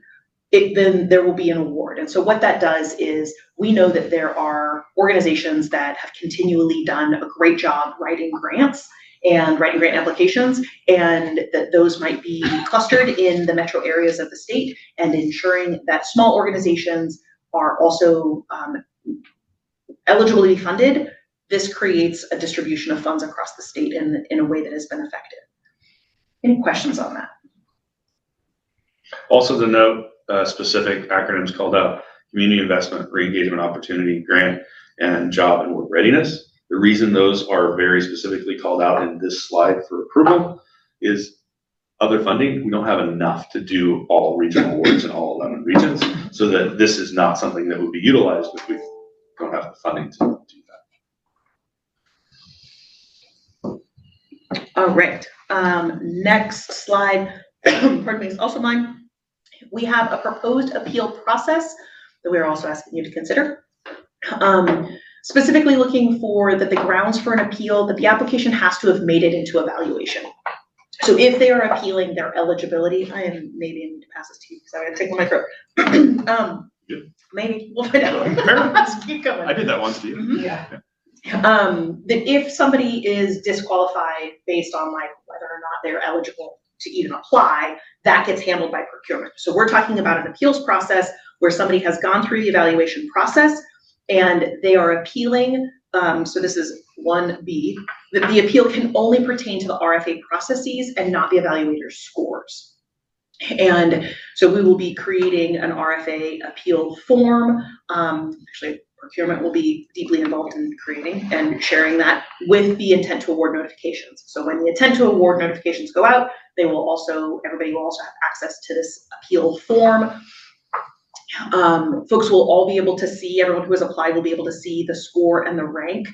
then there will be an award. And so what that does is we know that there are organizations that have continually done a great job writing grants and writing grant applications, and that those might be clustered in the metro areas of the state, and ensuring that small organizations are also eligible to be funded. This creates a distribution of funds across the state in a way that has been effective. Any questions on that? Also to note, specific acronyms called out: community investment, re-engagement opportunity, grant, and job and work readiness. The reason those are very specifically called out in this slide for approval is other funding. We don't have enough to do all regional awards in all 11 regions, so that this is not something that would be utilized if we don't have the funding to do that. All right, next slide, pardon me, is also mine. We have a proposed appeal process that we're also asking you to consider. Specifically looking for that the grounds for an appeal, that the application has to have made it into evaluation. So if they are appealing their eligibility, I need to pass this to you because I'm gonna take my throat. Maybe, we'll find out. Let's keep going. I did that once to you. Mm-hmm. Yeah. That if somebody is disqualified based on like whether or not they're eligible to even apply, that gets handled by procurement. So we're talking about an appeals process where somebody has gone through the evaluation process and they are appealing. So this is 1B, that the appeal can only pertain to the RFA processes and not the evaluator's scores. And so we will be creating an RFA appeal form. Actually, procurement will be deeply involved in creating and sharing that with the intent to award notifications. So when the intent to award notifications go out, everybody will also have access to this appeal form. Folks will all be able to see, everyone who has applied will be able to see the score and the rank,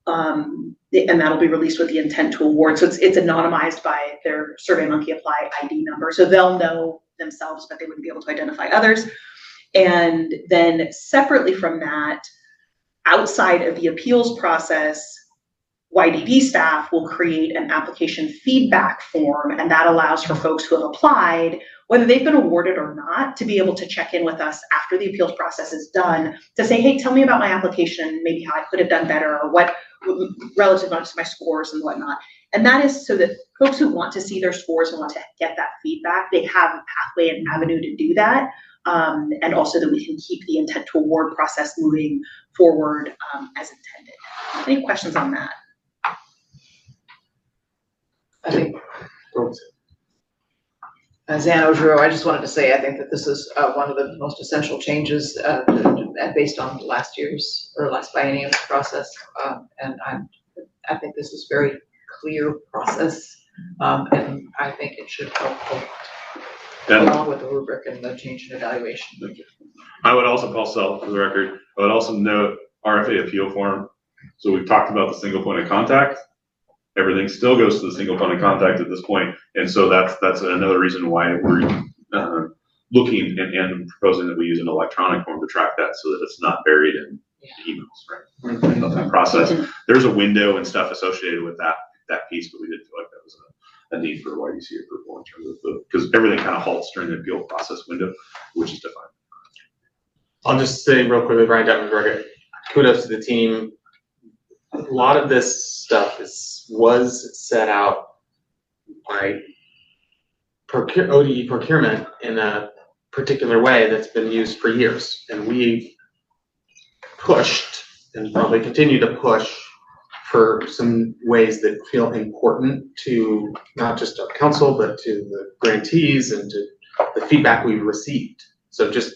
and that'll be released with the intent to award. So it's anonymized by their SurveyMonkey Apply ID number. So they'll know themselves, but they wouldn't be able to identify others. And then separately from that, outside of the appeals process, YDD staff will create an application feedback form, and that allows for folks who have applied, whether they've been awarded or not, to be able to check in with us after the appeals process is done to say, hey, tell me about my application, maybe how I could have done better, or what relative to my scores and whatnot. And that is so that folks who want to see their scores and want to get that feedback, they have a pathway and avenue to do that. And also that we can keep the intent to award process moving forward as intended. Any questions on that? I think, Zan Ojuro, I just wanted to say, I think that this is one of the most essential changes based on last biennium's process. And I think this is very clear process, and I think it should help a lot. along with the rubric and the change in evaluation. I would also, Paul Self, for the record, I would also note RFA appeal form. So we've talked about the single point of contact. Everything still goes to the single point of contact at this point. And so that's another reason why we're looking and proposing that we use an electronic form to track that so that it's not buried in emails, right? That process. There's a window and stuff associated with that piece, but we didn't feel like that was a need for YDC approval in terms of because everything kind of halts during the appeal process window, which is defined. I'll just say real quickly, Brian Detman, kudos to the team. A lot of this stuff was set out by ODE procurement in a particular way that's been used for years, and we've pushed and probably continue to push for some ways that feel important to not just our council, but to the grantees and to the feedback we've received. So just,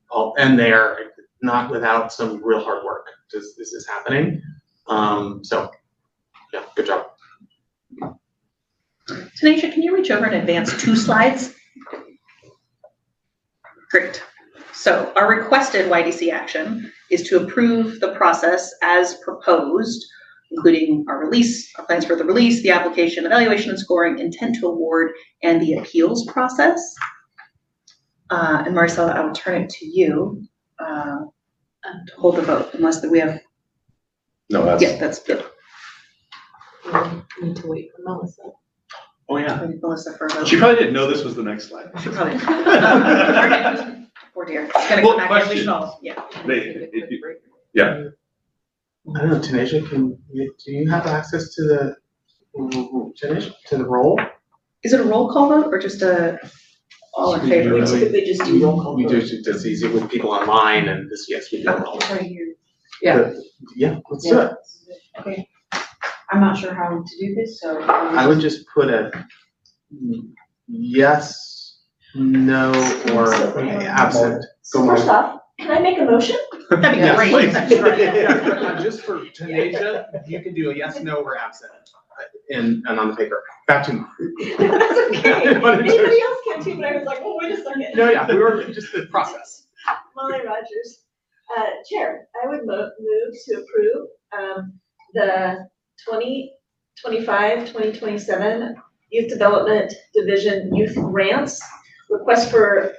I'll end there, not without some real hard work. This is happening. So yeah, good job. Tanisha, can you reach over and advance 2 slides? Great. So our requested YDC action is to approve the process as proposed, including our release, our plans for the release, the application, evaluation and scoring, intent to award, and the appeals process. And Maricela, I will turn it to you to hold the vote, unless that we have. No, that's good. We need to wait for Melissa. Oh yeah. Melissa for a vote. She probably didn't know this was the next slide. She probably didn't. Poor dear. It's gonna come back and we should all, yeah. Yeah. I don't know, Tanisha, do you have access to the roll? Is it a roll call vote or just a all in favor? We typically just do roll call. We do, it's easy with people online and this, yes, we do. Right here. Yeah. Yeah, let's do it. Okay. I'm not sure how to do this, so. I would just put a yes, no, or absent. So first off, can I make a motion? That'd be Yes, great. please. That'd be great. Yeah, just for Tanisha, you can do a yes, no, or absent, and on the paper. Back to. That's okay. Anybody else can too, but I was like, oh, wait a second. No, yeah, we were just the process. Molly Rogers. Chair, I would move to approve the 2025-2027 Youth Development Division Youth Grants request for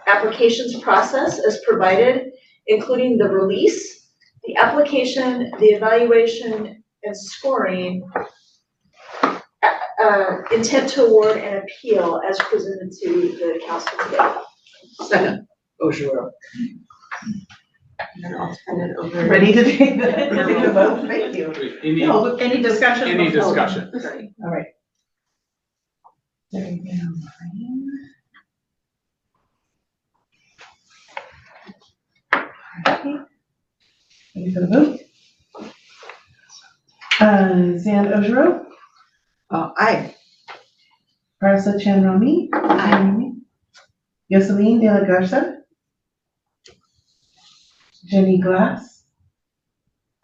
applications process as provided, including the release, the application, the evaluation and scoring, intent to award and appeal as presented to the council today. Second. Oshiro. And I'll turn it over. Ready to take the vote? Thank you. Any discussion? Any before- discussion? Sorry. All right. There we go. Okay. Ready for the vote? Zan Ojiro, Aye. Parsa Chanrami. Aye. Josephine De La Garza. Jenny Glass.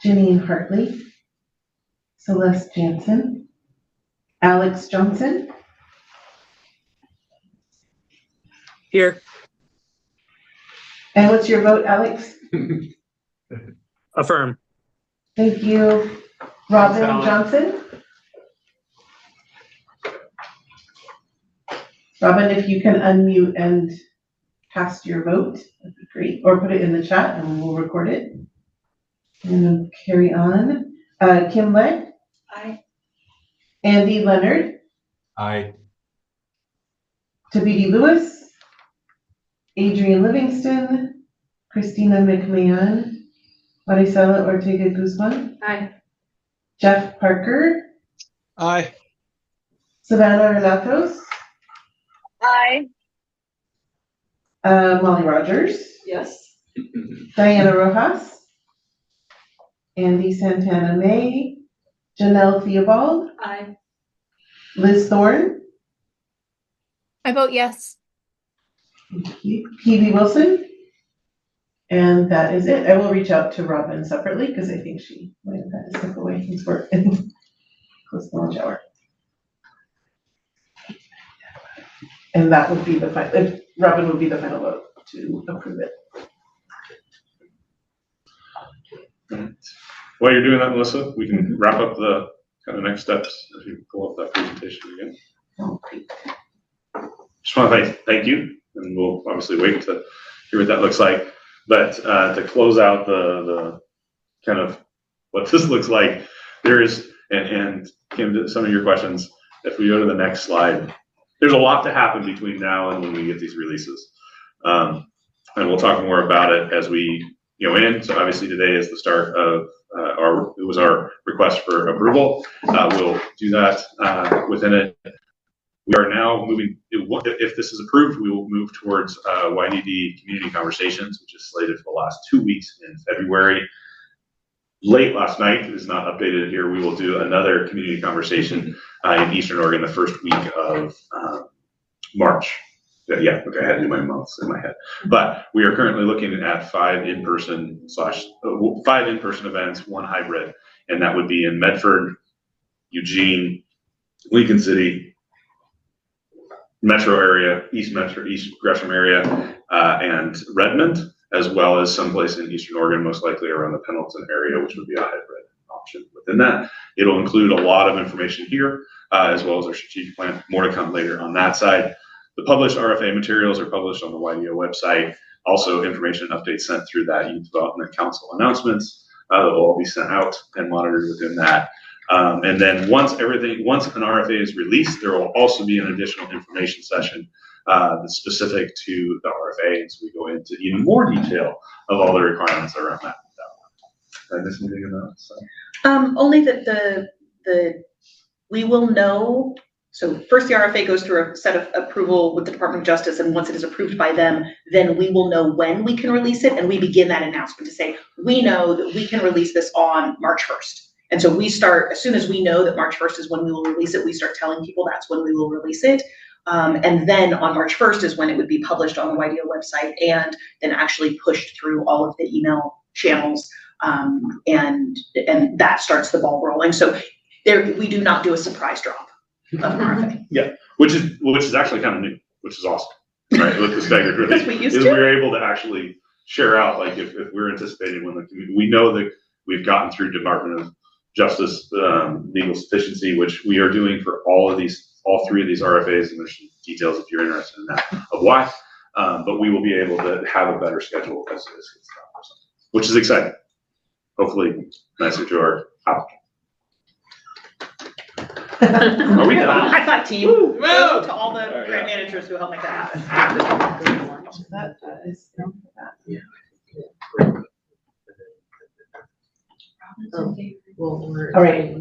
Jenny Hartley. Celeste Jansen. Alex Johnson. Here. And what's your vote, Alex? Affirm. Thank you. Robin Johnson? Robin, if you can unmute and cast your vote, that'd be great. Or put it in the chat and we'll record it. And then carry on. Kim Legg? Aye. Andy Leonard? Aye. Tabidi Lewis? Adrian Livingston? Christina McMahon? Maricela Ortega Guzman? Aye. Jeff Parker? Aye. Savannah Relatos? Aye. Molly Rogers? Yes. Diana Rojas? Andy Santana May? Janelle Theobald? Aye. Liz Thorne? I vote yes. Thank you. PB Wilson? And that is it. I will reach out to Robin separately because I think she might have had to step away. He's working close to lunch hour. And that would be the final, Robin would be the final vote to approve it. While you're doing that, Melissa, we can wrap up the kind of next steps if you pull up that presentation again. Just want to thank you, and we'll obviously wait to hear what that looks like. But to close out the kind of what this looks like, there is, and Kim, to some of your questions, if we go to the next slide, there's a lot to happen between now and when we get these releases. And we'll talk more about it as we go in. So obviously today is the start of our request for approval. We'll do that within it. We are now moving, if this is approved, we will move towards YDD community conversations, which is slated for the last 2 weeks in February. Late last night, it is not updated here, we will do another community conversation in Eastern Oregon the first week of March. Yeah, okay, I had to do my months in my head. But we are currently looking at 5 in-person events, 1 hybrid, and that would be in Medford, Eugene, Lincoln City, metro area, East Gresham area, and Redmond, as well as someplace in Eastern Oregon, most likely around the Pendleton area, which would be a hybrid option within that. It'll include a lot of information here, as well as our strategic plan. More to come later on that side. The published RFA materials are published on the YDO website. Also, information updates sent through that Youth Development Council announcements that will all be sent out and monitored within that. And then once an RFA is released, there will also be an additional information session that's specific to the RFA, and so we go into even more detail of all the requirements around that. Did I miss anything in that? So. Only that we will know. So first the RFA goes through a set of approval with the Department of Justice, and once it is approved by them, then we will know when we can release it, and we begin that announcement to say, we know that we can release this on March 1st. And so we start, as soon as we know that March 1st is when we will release it, we start telling people that's when we will release it. And then on March 1st is when it would be published on the YDO website and then actually pushed through all of the email channels. And that starts the ball rolling. So we do not do a surprise drop of an RFA. Yeah, which is actually kind of new, which is awesome, right? With the staggered release, we're able to actually share out, like if we're anticipating when we know that we've gotten through Department of Justice legal sufficiency, which we are doing for all 3 of these RFAs, and there's some details if you're interested in that of why. But we will be able to have a better schedule as it gets done, which is exciting. Hopefully, nicer to our applicant. Are we done? High five team. To all the grant managers who helped make that happen. That is Yeah. All right.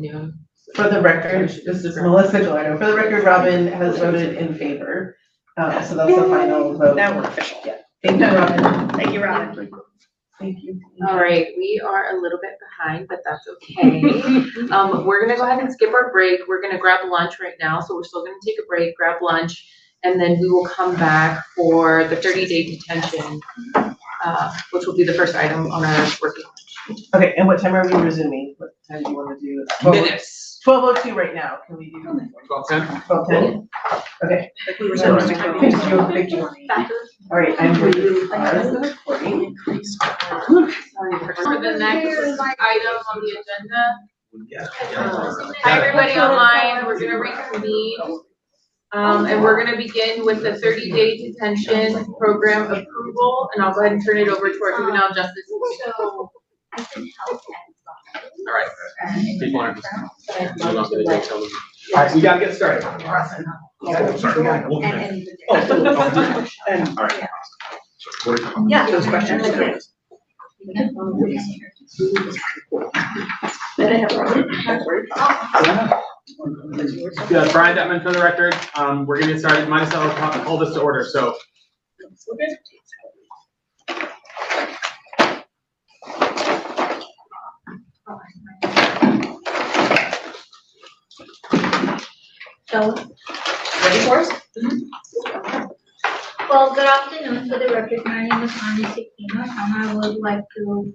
For the record, this is Melissa Gallardo. For the record, Robin has voted in favor. So that's the final vote. Now we're official. Yeah. Thank you, Robin. Thank you, Robin. Thank you. All right, we are a little bit behind, but that's okay. We're gonna go ahead and skip our break. We're gonna grab lunch right now, so we're still gonna take a break, grab lunch, and then we will come back for the 30-day detention, which will be the first item on our working lunch. Okay, and what time are we resuming? What time do you want to do? Minutes. 12:02 right now. Can we do 12:10? 12:10? Okay. Like we were supposed to do. All right, I'm going to pause the recording. For the next item on the agenda, hi everybody online, we're gonna reconvene. And we're gonna begin with the 30-day detention program approval, and I'll go ahead and turn it over to our juvenile justice. So I can help. All right. People aren't all right, we gotta get started. And all right. yeah, those questions. Yeah, Brian Detman for the record. We're gonna get started. Might as well call this to order. So. So, ready for us? Mm-hmm. Well, good afternoon. For the record, my name is Ani Sekina, and I would like to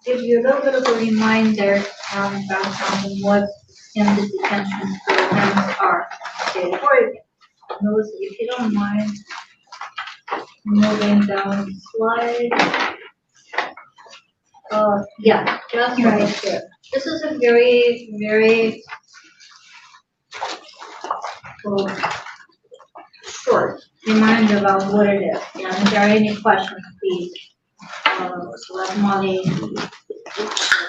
give you a little bit of a reminder background on what in the detention programs are in the state of Oregon. Those, if you don't mind, moving down the slide. Yeah, just right here. This is a very, very short reminder about what it is. And if there are any questions, please let Molly,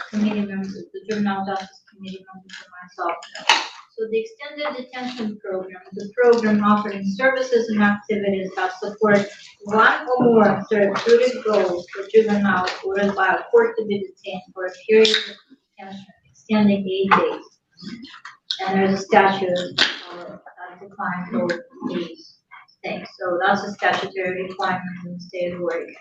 committee members, the Juvenile Justice Committee members, and myself know. So the Extended Detention Program is a program offering services and activities that support one or more therapeutic goals for juveniles ordered by a court to be detained for a period of detention extending 8 days. And there's a statute that defines both these things. So that's a statutory requirement in the state of Oregon.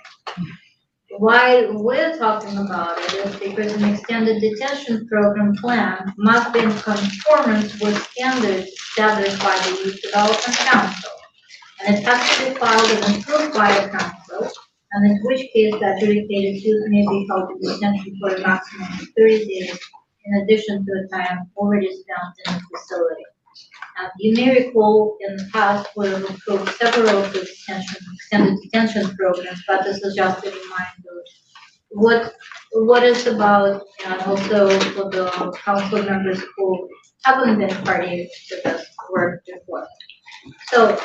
Why we're talking about it is because an extended detention program plan must be in conformance with standards established by the Youth Development Council. And it has to be filed and approved by the council, and in which case the adjudicated youth may be held in detention for a maximum of 30 days, in addition to the time already spent in the facility. You may recall in the past we have approved several of the extended detention programs, but this is just a reminder what it's about, and also for the council members who haven't been party to this work before. So,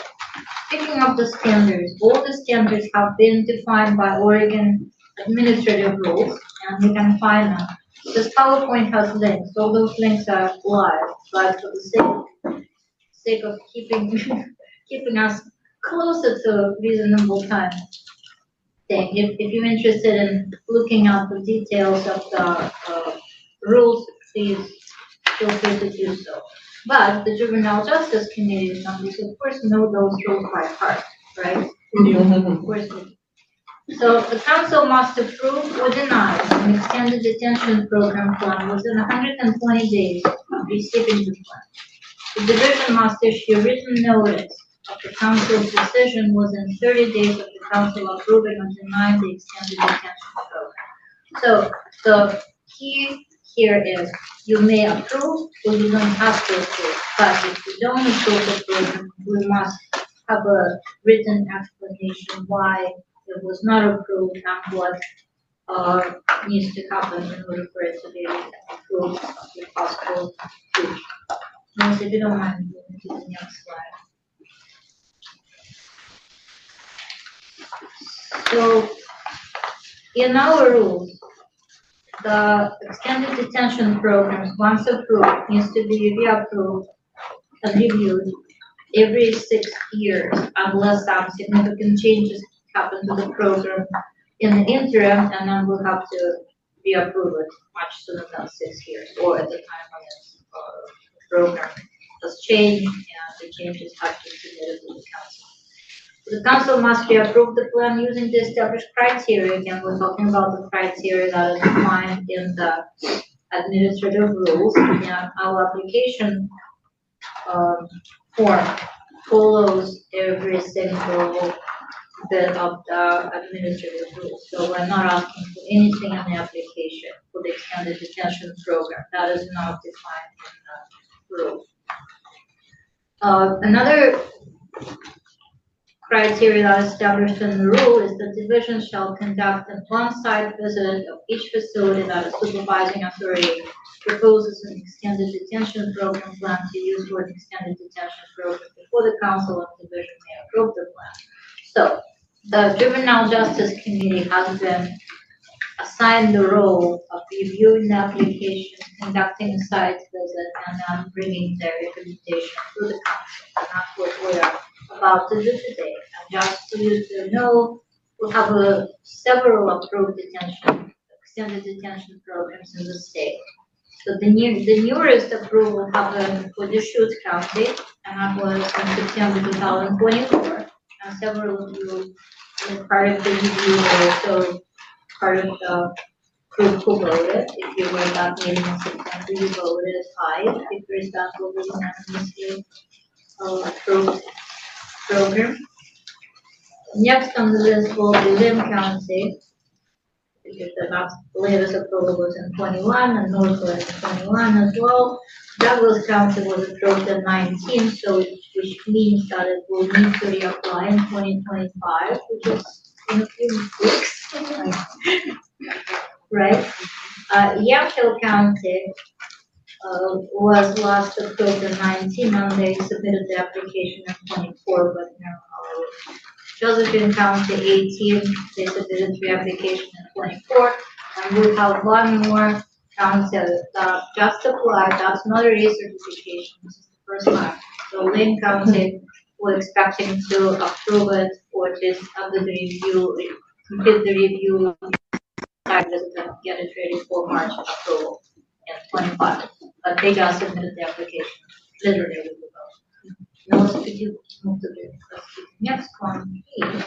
picking up the standards, all the standards have been defined by Oregon administrative rules, and you can find them. This PowerPoint has links, all those links are live, but for the sake of keeping us closer to reasonable time thing. If you're interested in looking at the details of the rules, please feel free to do so. But the Juvenile Justice Committee members, of course, know those rules by heart, right? Of course we do. So the council must approve or deny an extended detention program plan within 120 days of receiving the plan. The division must issue written notice of the council's decision within 30 days of the council approving or denying the extended detention program. So the key here is you may approve or you don't have to approve, but if you don't approve the program, we must have a written explanation why it was not approved and what needs to happen in order for it to be approved if possible. If you don't mind, moving to the next slide. So, in our rules, the extended detention programs, once approved, needs to be reapproved and reviewed every 6 years unless some significant changes happen to the program in the interim, and then we'll have to reapprove it much sooner than 6 years or at the time when it's program has changed and the changes have to be submitted to the council. The council must reapprove the plan using the established criteria. Again, we're talking about the criteria that is defined in the administrative rules, and our application form follows every single bit of the administrative rules. So we're not asking for anything in the application for the extended detention program. That is not defined in the rules. Another criteria that is established in the rule is the division shall conduct an on-site visit of each facility that a supervising authority proposes an extended detention program plan to use for an extended detention program before the council and division may approve the plan. So the Juvenile Justice Committee has been assigned the role of reviewing the application, conducting a site visit, and then bringing their recommendation to the council. And that's what we are about to do today. And just so you to know, we have several approved extended detention programs in the state. So the newest approval happened for Deschutes County, and that was in September 2024. And several of you were part of the review or also part of the group who voted. If you were at that meeting in September, you voted aye because that will be unanimously approved program. Next on the list will be Lim County, because the latest approval was in 21 and Northwood in 21 as well. Douglas County was approved in 19, so which means that it will need to reapply in 2025, which is in a few weeks. Right? Yamhill County was last approved in 19, and they submitted the application in 24, but no. Josephine County 18, they submitted pre-application in 24, and we have one more county that just applied. That's not a recertification. This is the first time. So Lynn County, we're expecting to approve it, or just under the review, complete the review, get it ready for March approval in 25. But they just submitted the application literally a week ago. Now, so could you move to the next one, please?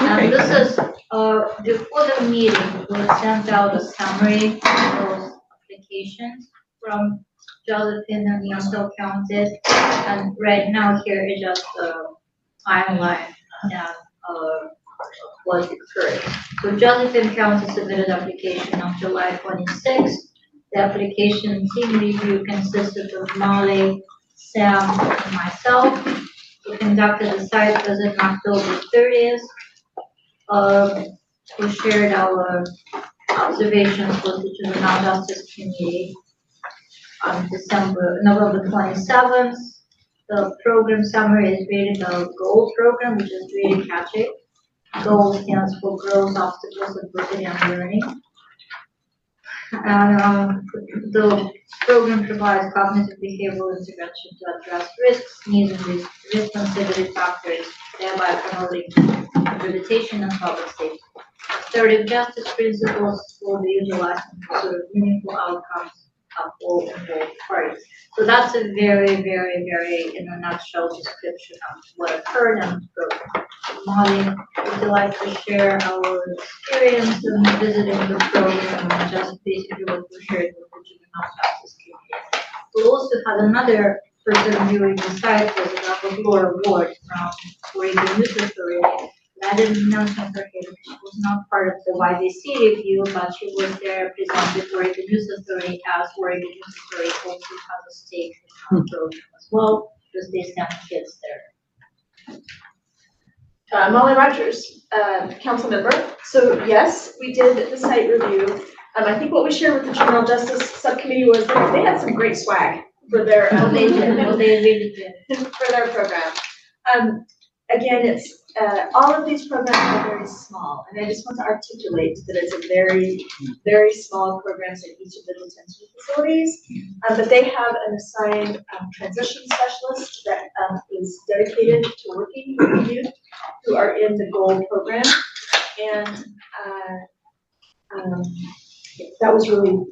And this is, before the meeting, we sent out a summary of those applications from Josephine and Yamhill County. And right now here is just the timeline and what occurred. So Josephine County submitted application on July 26th. The application team review consisted of Molly, Sam, and myself. We conducted a site visit on October 30th. We shared our observations with the Juvenile Justice Committee on November 27th. The program summary is rated a GOLD program, which is really catchy. GOLD stands for Growth, Obstacles, Adversity, and Learning. And the program provides cognitive behavioral intervention to address risks, needs, and responsibility factors, thereby promoting rehabilitation and public safety. Assertive justice principles will be utilized to sort of meaningful outcomes of all involved parties. So that's a very, very, very, in a nutshell, description of what occurred and Molly, would you like to share our experience in visiting the program and just basically what we shared with the Juvenile Justice Committee? We also had another person viewing the site was a Laura Ward from Oregon Youth Authority. I didn't mention her here because she was not part of the YDC review, but she was there representing Oregon Youth Authority as Oregon Youth Authority also has a stake in our program as well, because they send kids there. Molly Rogers, council member. So yes, we did the site review. I think what we shared with the Juvenile Justice Subcommittee was that they had some great swag for their they really did for their program. Again, it's all of these programs are very small, and I just want to articulate that it's a very, very small programs in each of the detention facilities. But they have an assigned transition specialist that is dedicated to working with the youth who are in the GOLD program, and that was really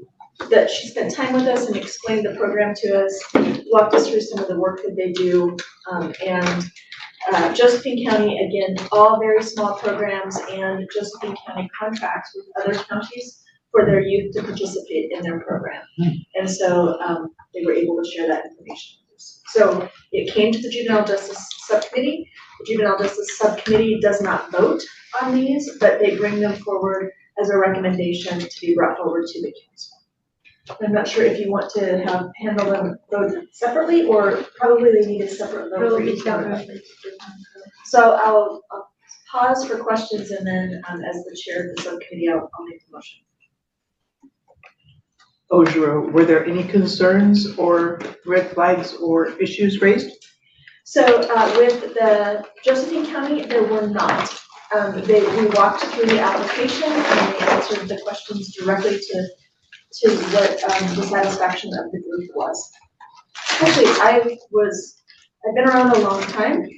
that she spent time with us and explained the program to us, walked us through some of the work that they do, and Josephine County, again, all very small programs, and Josephine County contracts with other counties for their youth to participate in their program. And so they were able to share that information with us. So it came to the Juvenile Justice Subcommittee. The Juvenile Justice Subcommittee does not vote on these, but they bring them forward as a recommendation to be brought forward to the council. I'm not sure if you want to handle them both separately, or probably they need a separate vote for each one. So I'll pause for questions, and then as the chair of the subcommittee, I'll make the motion. Ojiro, were there any concerns or red flags or issues raised? So with the Josephine County, there were not. We walked through the application and they answered the questions directly to what the satisfaction of the group was. Actually, I've been around a long time,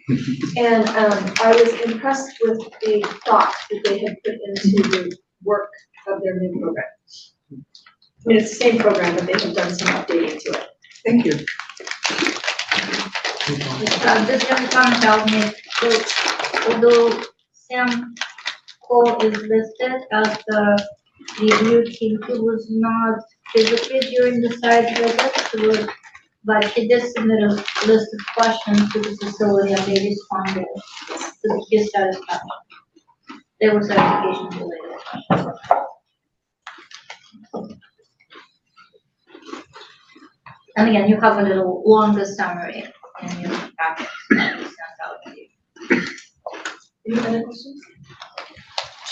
and I was impressed with the thought that they had put into the work of their new program. I mean, it's the same program, but they have done some updating to it. Thank you. This just comes out me. So, although Sam Cole is listed as the review team, he was not physically during the site visit, but he did submit a list of questions to the facility and they responded to his satisfaction. There were certification related questions. And again, you have a little longer summary in your packet that we sent out to you. Any other questions?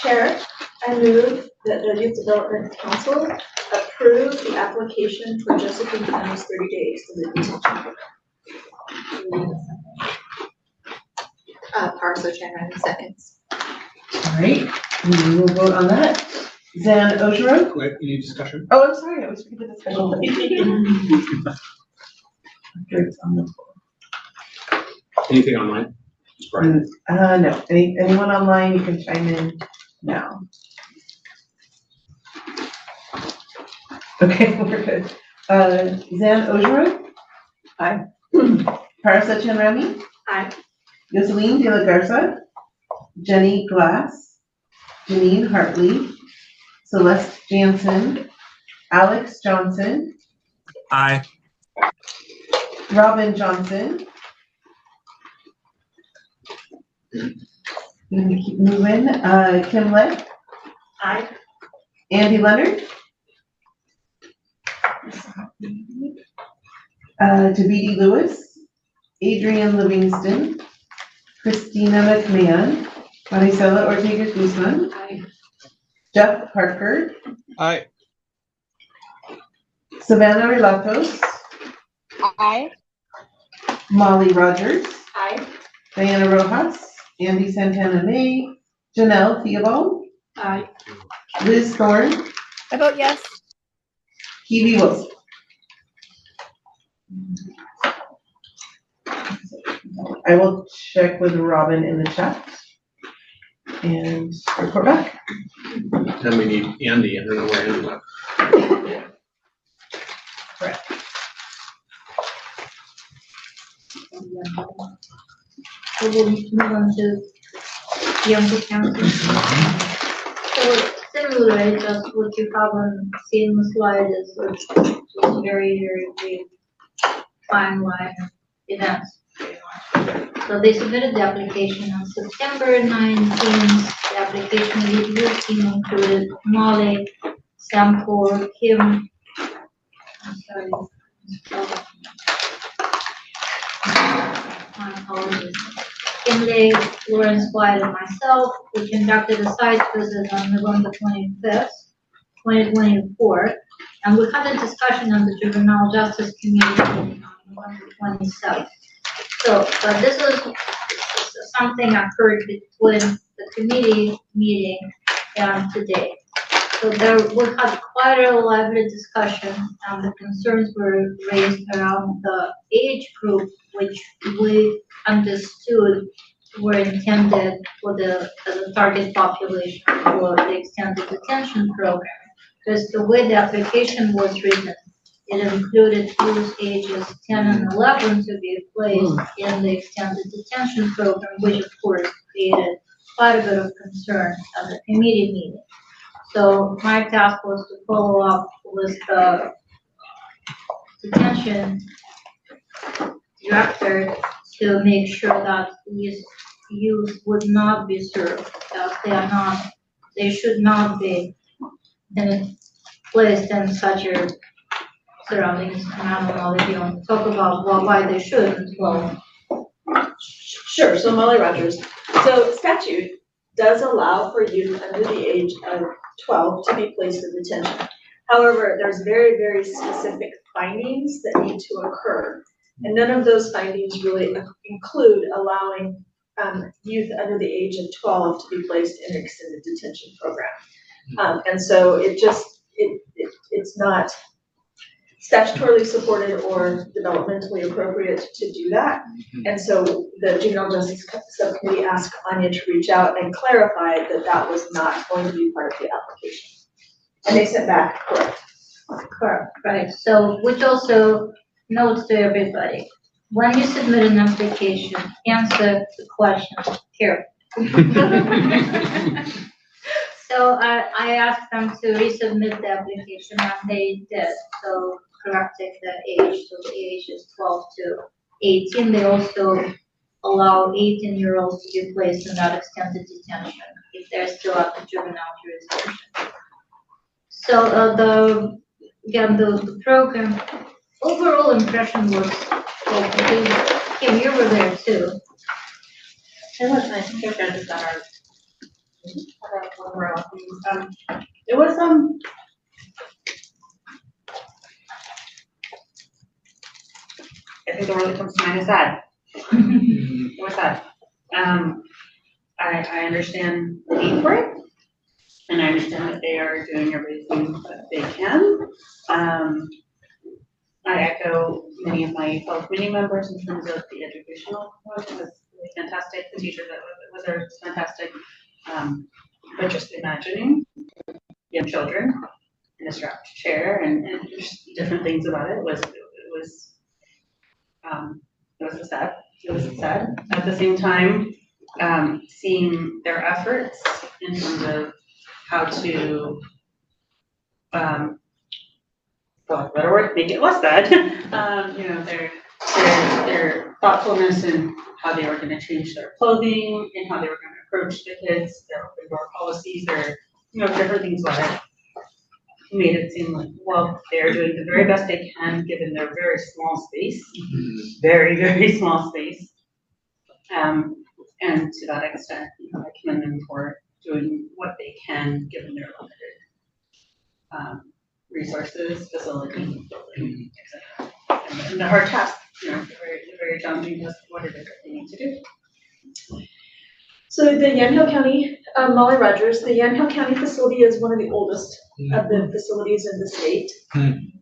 Chair, I move that the Youth Development Council approve the application for Josephine County's 30 days to the detention program. Parso Chairman, seconds. All right, we will vote on that. Zan Oshiro? Wait, you need discussion? Oh, I'm sorry, I was forgetting the discussion. After it's on the floor. Anything online? Just Brian. No, anyone online, you can chime in now. Okay, we're good. Zan Oshiro? Aye. Parasa Chanrami? Aye. Josephine De La Garza? Jenny Glass? Janine Hartley? Celeste Jansen? Alex Johnson? Aye. Robin Johnson? Let me keep moving. Kim Lett? Aye. Andy Leonard? Davidi Lewis? Adrian Livingston? Christina McMahon? Maricela Ortega Guzman? Aye. Jeff Parker? Aye. Savannah Relatos? Aye. Molly Rogers? Aye. Diana Rojas? Andy Santana May? Janelle Theobald? Aye. Liz Thorne? I vote yes. Kiwi Wilson? I will check with Robin in the chat and report back. Then we need Andy, I don't know where Andy went. Correct. So we'll move on to Yamhill County. So similarly, just what you haven't seen the slide is just very, very big timeline events. So they submitted the application on September 19th. The application review team included Molly, Sample, Kim, I'm sorry, my apologies. Kimberly, Lawrence White, and myself, we conducted a site visit on November 25th, 2024, and we had a discussion on the Juvenile Justice Committee on November 27th. So, this is something occurred between the committee meeting and today. So we had quite a lively discussion, and the concerns were raised around the age group, which we understood were intended for as a target population for the extended detention program. Because the way the application was written, it included youth ages 10 and 11 to be placed in the extended detention program, which of course created quite a bit of concern at the committee meeting. So my task was to follow up with the detention director to make sure that these youth would not be served, that they should not be placed in such a surroundings. And I don't know if you want to talk about why they shouldn't. Well, Sure, so Molly Rogers. So statute does allow for youth under the age of 12 to be placed in detention. However, there's very, very specific findings that need to occur. And none of those findings really include allowing youth under the age of 12 to be placed in an extended detention program. And so it's not statutorily supported or developmentally appropriate to do that. And so the Juvenile Justice Subcommittee asked Anya to reach out and clarify that that was not going to be part of the application. And they sent back, correct, right. So, which also notes to everybody, when you submit an application, answer the question carefully. So I asked them to resubmit the application, and they did. So correcting the age, so the age is 12 to 18. They also allow 18-year-olds to be placed in that extended detention if they're still at the juvenile jurisdiction. So the program overall impression was okay. Kim, you were there too. It was nice to hear that it was I think the word that comes to mind is sad. It was sad. I understand the need for it, and I understand that they are doing everything that they can. I echo many of my fellow committee members in terms of the educational approach. It was really fantastic. The teacher that was there was fantastic. But just imagining young children in a strapped chair and just different things about it was sad. It was sad. At the same time, seeing their efforts in terms of how to, for lack of a better word, make it less bad. Their thoughtfulness in how they were going to change their clothing and how they were going to approach the kids, their open door policies, their different things about it. Made it seem like, well, they're doing the very best they can given their very small space, very, very small space. And to that extent, I commend them for doing what they can given their limited resources, facilities, building, etc. And the hard task, the very challenging task of what it is that they need to do. So the Yamhill County, Molly Rogers, the Yamhill County facility is one of the oldest of the facilities in the state. And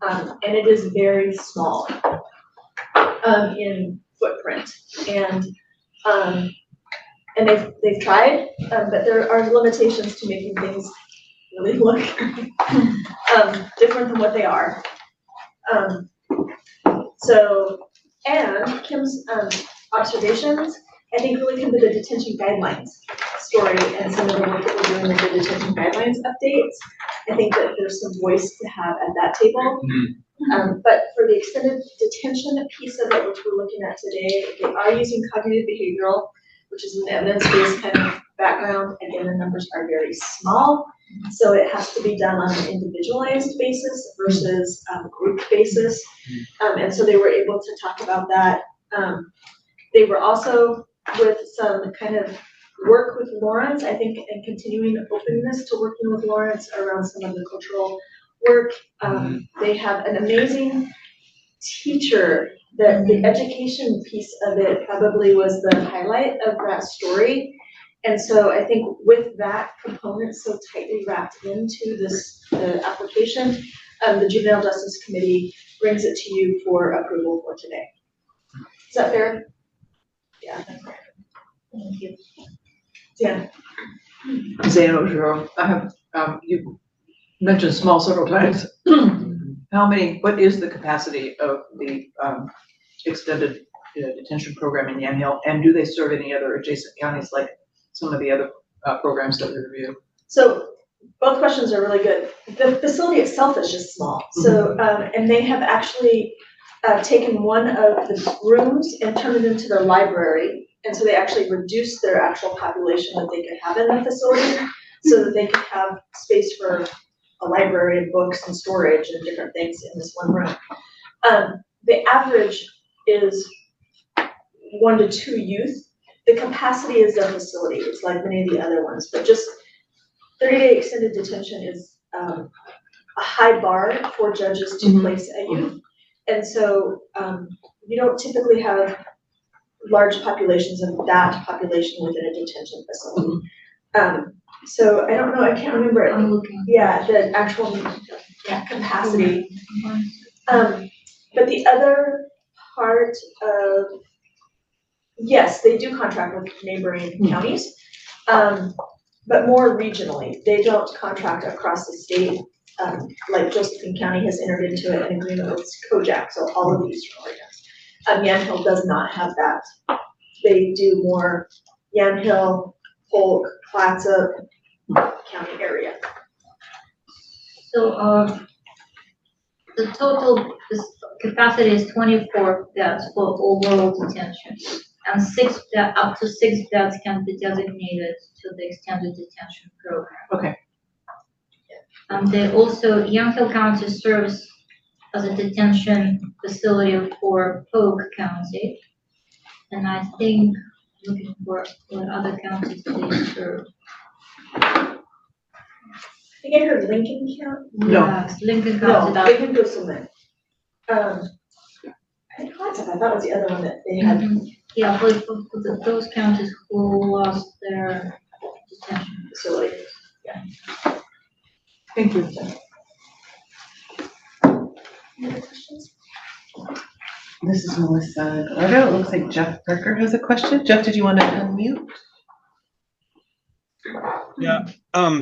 it is very small in footprint. And they've tried, but there are limitations to making things really look different than what they are. And Kim's observations, I think, really come to the detention guidelines story and some of the work that we're doing with the detention guidelines updates. I think that there's some voice to have at that table. But for the extended detention piece of it, which we're looking at today, they are using cognitive behavioral, which is an evidence-based kind of background. Again, the numbers are very small, so it has to be done on an individualized basis versus group basis. And so they were able to talk about that. They were also with some kind of work with Lawrence, I think, and continuing openness to working with Lawrence around some of the cultural work. They have an amazing teacher that the education piece of it probably was the highlight of that story. And so I think with that component so tightly wrapped into the application, the Juvenile Justice Committee brings it to you for approval for today. Is that fair? Yeah, that's right. Thank you. Yeah. I have, you mentioned small several times. What is the capacity of the extended detention program in Yamhill? And do they serve any other adjacent counties like some of the other programs that we review? So both questions are really good. The facility itself is just small. So, and they have actually taken one of the rooms and turned it into their library. And so they actually reduced their actual population that they could have in the facility so that they could have space for a library of books and storage and different things in this one room. The average is 1 to 2 youth. The capacity is their facility. It's like many of the other ones, but just 30-day extended detention is a high bar for judges to place a youth. And so you don't typically have large populations of that population within a detention facility. So I don't know, I can't remember it. I'm looking. Yeah, the actual capacity. But the other part of, yes, they do contract with neighboring counties, but more regionally. They don't contract across the state. Like Josephine County has entered into an agreement with Kojak, so all of the Eastern Oregon. Yamhill does not have that. They do more Yamhill, Polk, Clatsop County area. So the total capacity is 24 beds for overall detention, and up to 6 beds can be designated to the extended detention program. Okay. And they also, Yamhill County serves as a detention facility for Polk County. And I think looking for what other counties they serve. I think I heard Lincoln County. No. Yes, Lincoln No, County. that- Lincoln goes somewhere. I thought it was the other one that they had. Yeah, for those counties who lost their detention facilities. Yeah. Thank you. Any other questions? This is Melissa Gallardo. It looks like Jeff Parker has a question. Jeff, did you want to unmute? Yeah,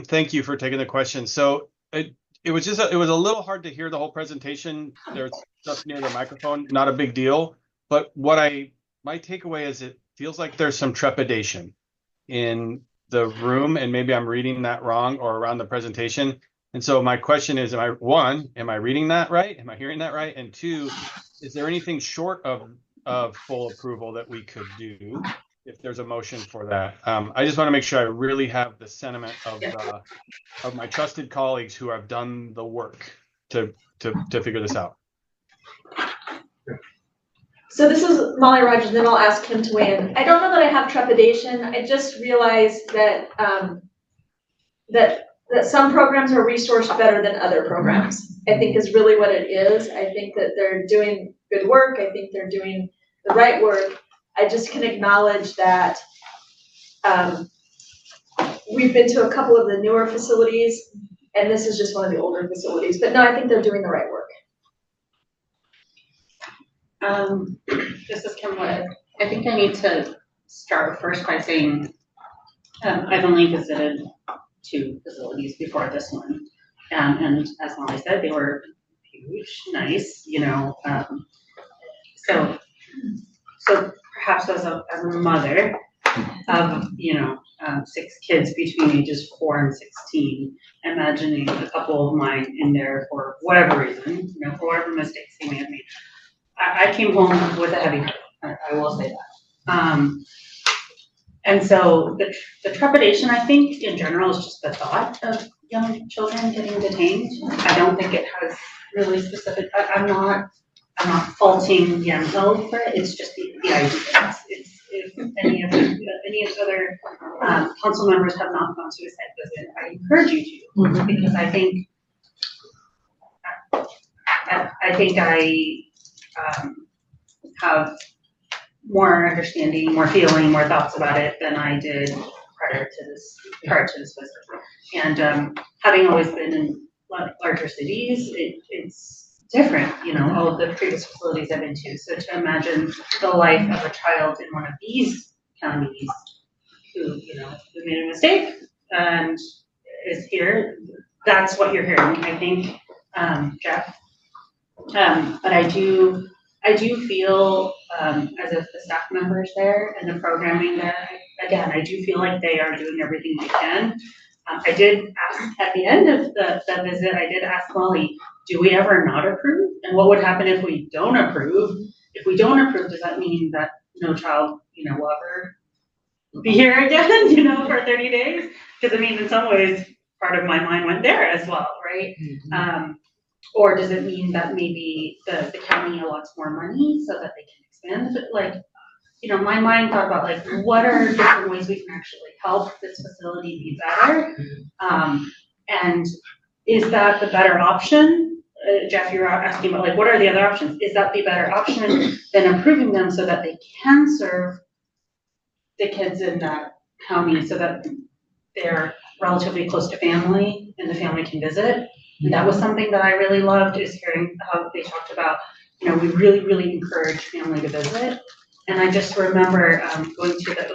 thank you for taking the question. So it was just, it was a little hard to hear the whole presentation. There's stuff near the microphone, not a big deal. But my takeaway is it feels like there's some trepidation in the room, and maybe I'm reading that wrong or around the presentation. And so my question is, am I reading that right? Am I hearing that right? And two, is there anything short of full approval that we could do if there's a motion for that? I just want to make sure I really have the sentiment of my trusted colleagues who have done the work to figure this out. So this is Molly Rogers, then I'll ask him to weigh in. I don't know that I have trepidation. I just realized that that some programs are resourced better than other programs, I think is really what it is. I think that they're doing good work. I think they're doing the right work. I just can acknowledge that we've been to a couple of the newer facilities, and this is just one of the older facilities. But no, I think they're doing the right work. This is Kim Wood. I think I need to start first by saying I've only visited 2 facilities before this one. And as Molly said, they were huge, nice, you know. So perhaps as a mother of, 6 kids between ages 4 and 16, imagining a couple of mine in there for whatever reason, for whatever mistakes they may have made. I came home with a heavy heart, I will say that. And so the trepidation, I think, in general, is just the thought of young children getting detained. I don't think it has really specific, I'm not faulting Yamhill for it, it's just the idea. It's if any of the other council members have not gone to a site visit, I encourage you to, because I think I have more understanding, more feeling, more thoughts about it than I did prior to this visit. And having always been in larger cities, it's different, all of the previous facilities I've been to. So to imagine the life of a child in one of these counties who made a mistake and is here, that's what you're hearing, I think, Jeff. But I do feel, as the staff members there and the programming there, again, I do feel like they are doing everything they can. I did ask at the end of the visit, I did ask Molly, do we ever not approve? And what would happen if we don't approve? If we don't approve, does that mean that no child, will ever be here again, for 30 days? Because in some ways, part of my mind went there as well, right? Mm-hmm. Or does it mean that maybe the county allots more money so that they can expand? My mind thought about what are different ways we can actually help this facility be better? And is that the better option? Jeff, you were asking about what are the other options? Is that the better option than improving them so that they can serve the kids in that county so that they're relatively close to family and the family can visit? And that was something that I really loved, is hearing how they talked about, we really, really encourage family to visit. And I just remember going to the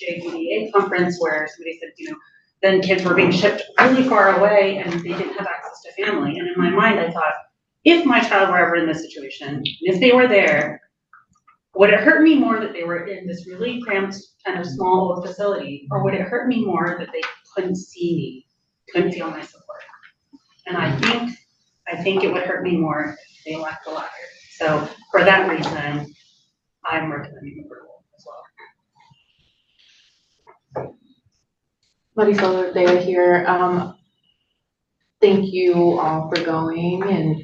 OJVDA conference where somebody said, then kids were being shipped really far away and they didn't have access to family. And in my mind, I thought, if my child were ever in this situation, if they were there, would it hurt me more that they were in this really cramped, kind of small old facility, or would it hurt me more that they couldn't see me, couldn't feel my support? And I think it would hurt me more if they lacked the latter. So for that reason, I'm recommending approval as well. Marisol Ordea here. Thank you all for going, and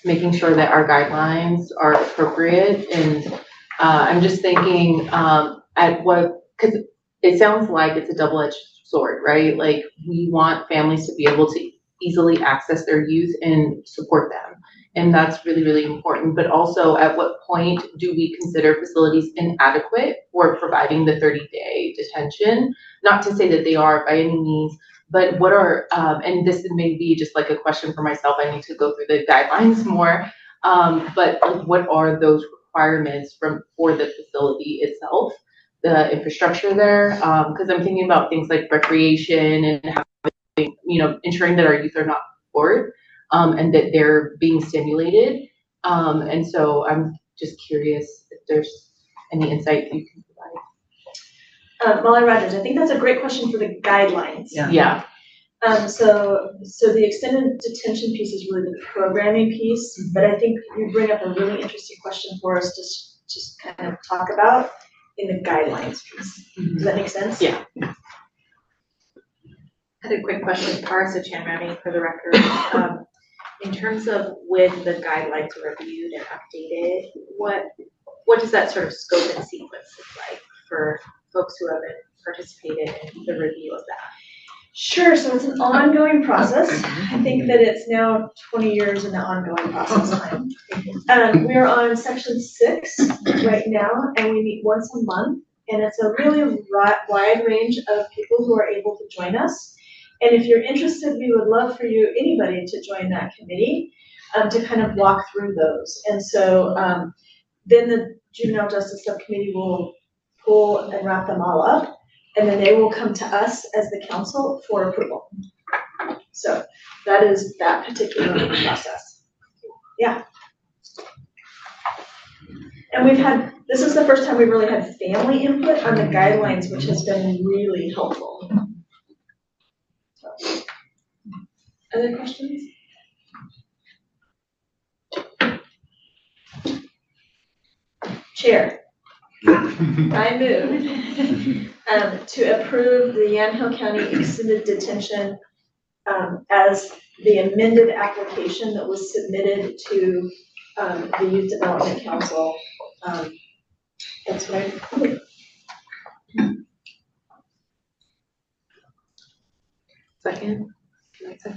making sure that our guidelines are appropriate. And I'm just thinking at what, because it sounds like it's a double-edged sword, right? Like we want families to be able to easily access their youth and support them. And that's really, really important. But also, at what point do we consider facilities inadequate for providing the 30-day detention? Not to say that they are by any means, but what are, and this may be just like a question for myself, I need to go through the guidelines more, but like, what are those requirements for the facility itself, the infrastructure there? Because I'm thinking about things like recreation and having, ensuring that our youth are not bored. And that they're being stimulated. And so I'm just curious if there's any insight you can provide. Molly Rogers, I think that's a great question for the guidelines. Yeah. So the extended detention piece is really the programming piece, but I think you bring up a really interesting question for us to just kind of talk about in the guidelines piece. Does that make sense? Yeah. I had a quick question, Parsa Chanrami, for the record. In terms of when the guidelines are reviewed and updated, what does that sort of scope and sequence look like for folks who haven't participated in the review of that? Sure, so it's an ongoing process. I think that it's now 20 years in the ongoing process time. We're on section 6 right now, and we meet once a month, and it's a really wide range of people who are able to join us. And if you're interested, we would love for anybody to join that committee to kind of walk through those. And so then the Juvenile Justice Subcommittee will pull and wrap them all up, and then they will come to us as the council for approval. So that is that particular process. Yeah. And this is the first time we've really had family input on the guidelines, which has been really helpful. Other questions? Chair, I move to approve the Yamhill County Extended Detention as the amended application that was submitted to the Youth Development Council. That's what I move. Second. So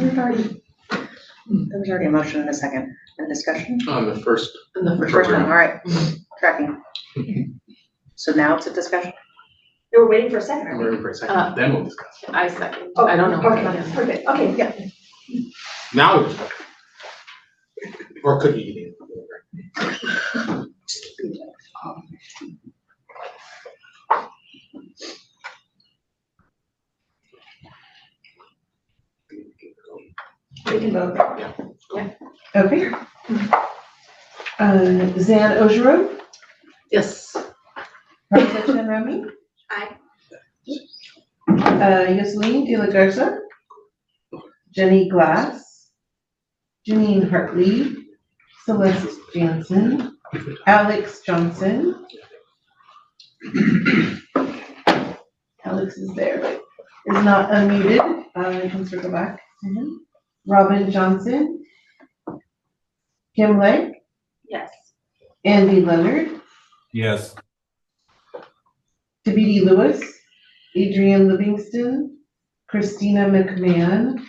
there was already a motion and a second. And discussion? On the first. First one, all right. Tracking. So now it's a discussion? You were waiting for a second, aren't We're we? in for a second, then we'll discuss. I second. Oh, I don't know. Okay, perfect. Okay, yeah. Now we'll discuss. Or cookie eating. We can vote. Yeah. Okay. Zan Ojero, Yes. Parsa Chanrami, Aye. Josephine De La Garza, Jenny Glass, Janine Hartley, Celeste Jansen, Alex Johnson. Alex is there, but is not unmuted. I can circle back to him. Robin Johnson, Kim Legg, Yes. Andy Leonard, Yes. Tabidi Lewis, Adrienne Livingston, Christina McMahon,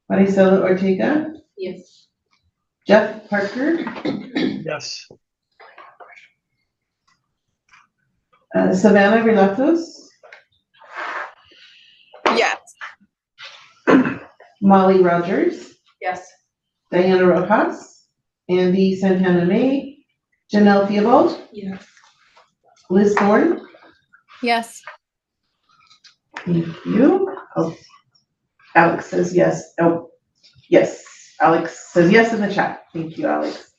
Maricela Ortega, Yes. Jeff Parker, Yes. Savannah Relatos, Yes. Molly Rogers, Yes. Diana Rojas, Andy Santana May, Janelle Theobald, Yes. Liz Thorne. Yes. Thank you. Oh, Alex says yes. Oh, yes. Alex says yes in the chat. Thank you, Alex.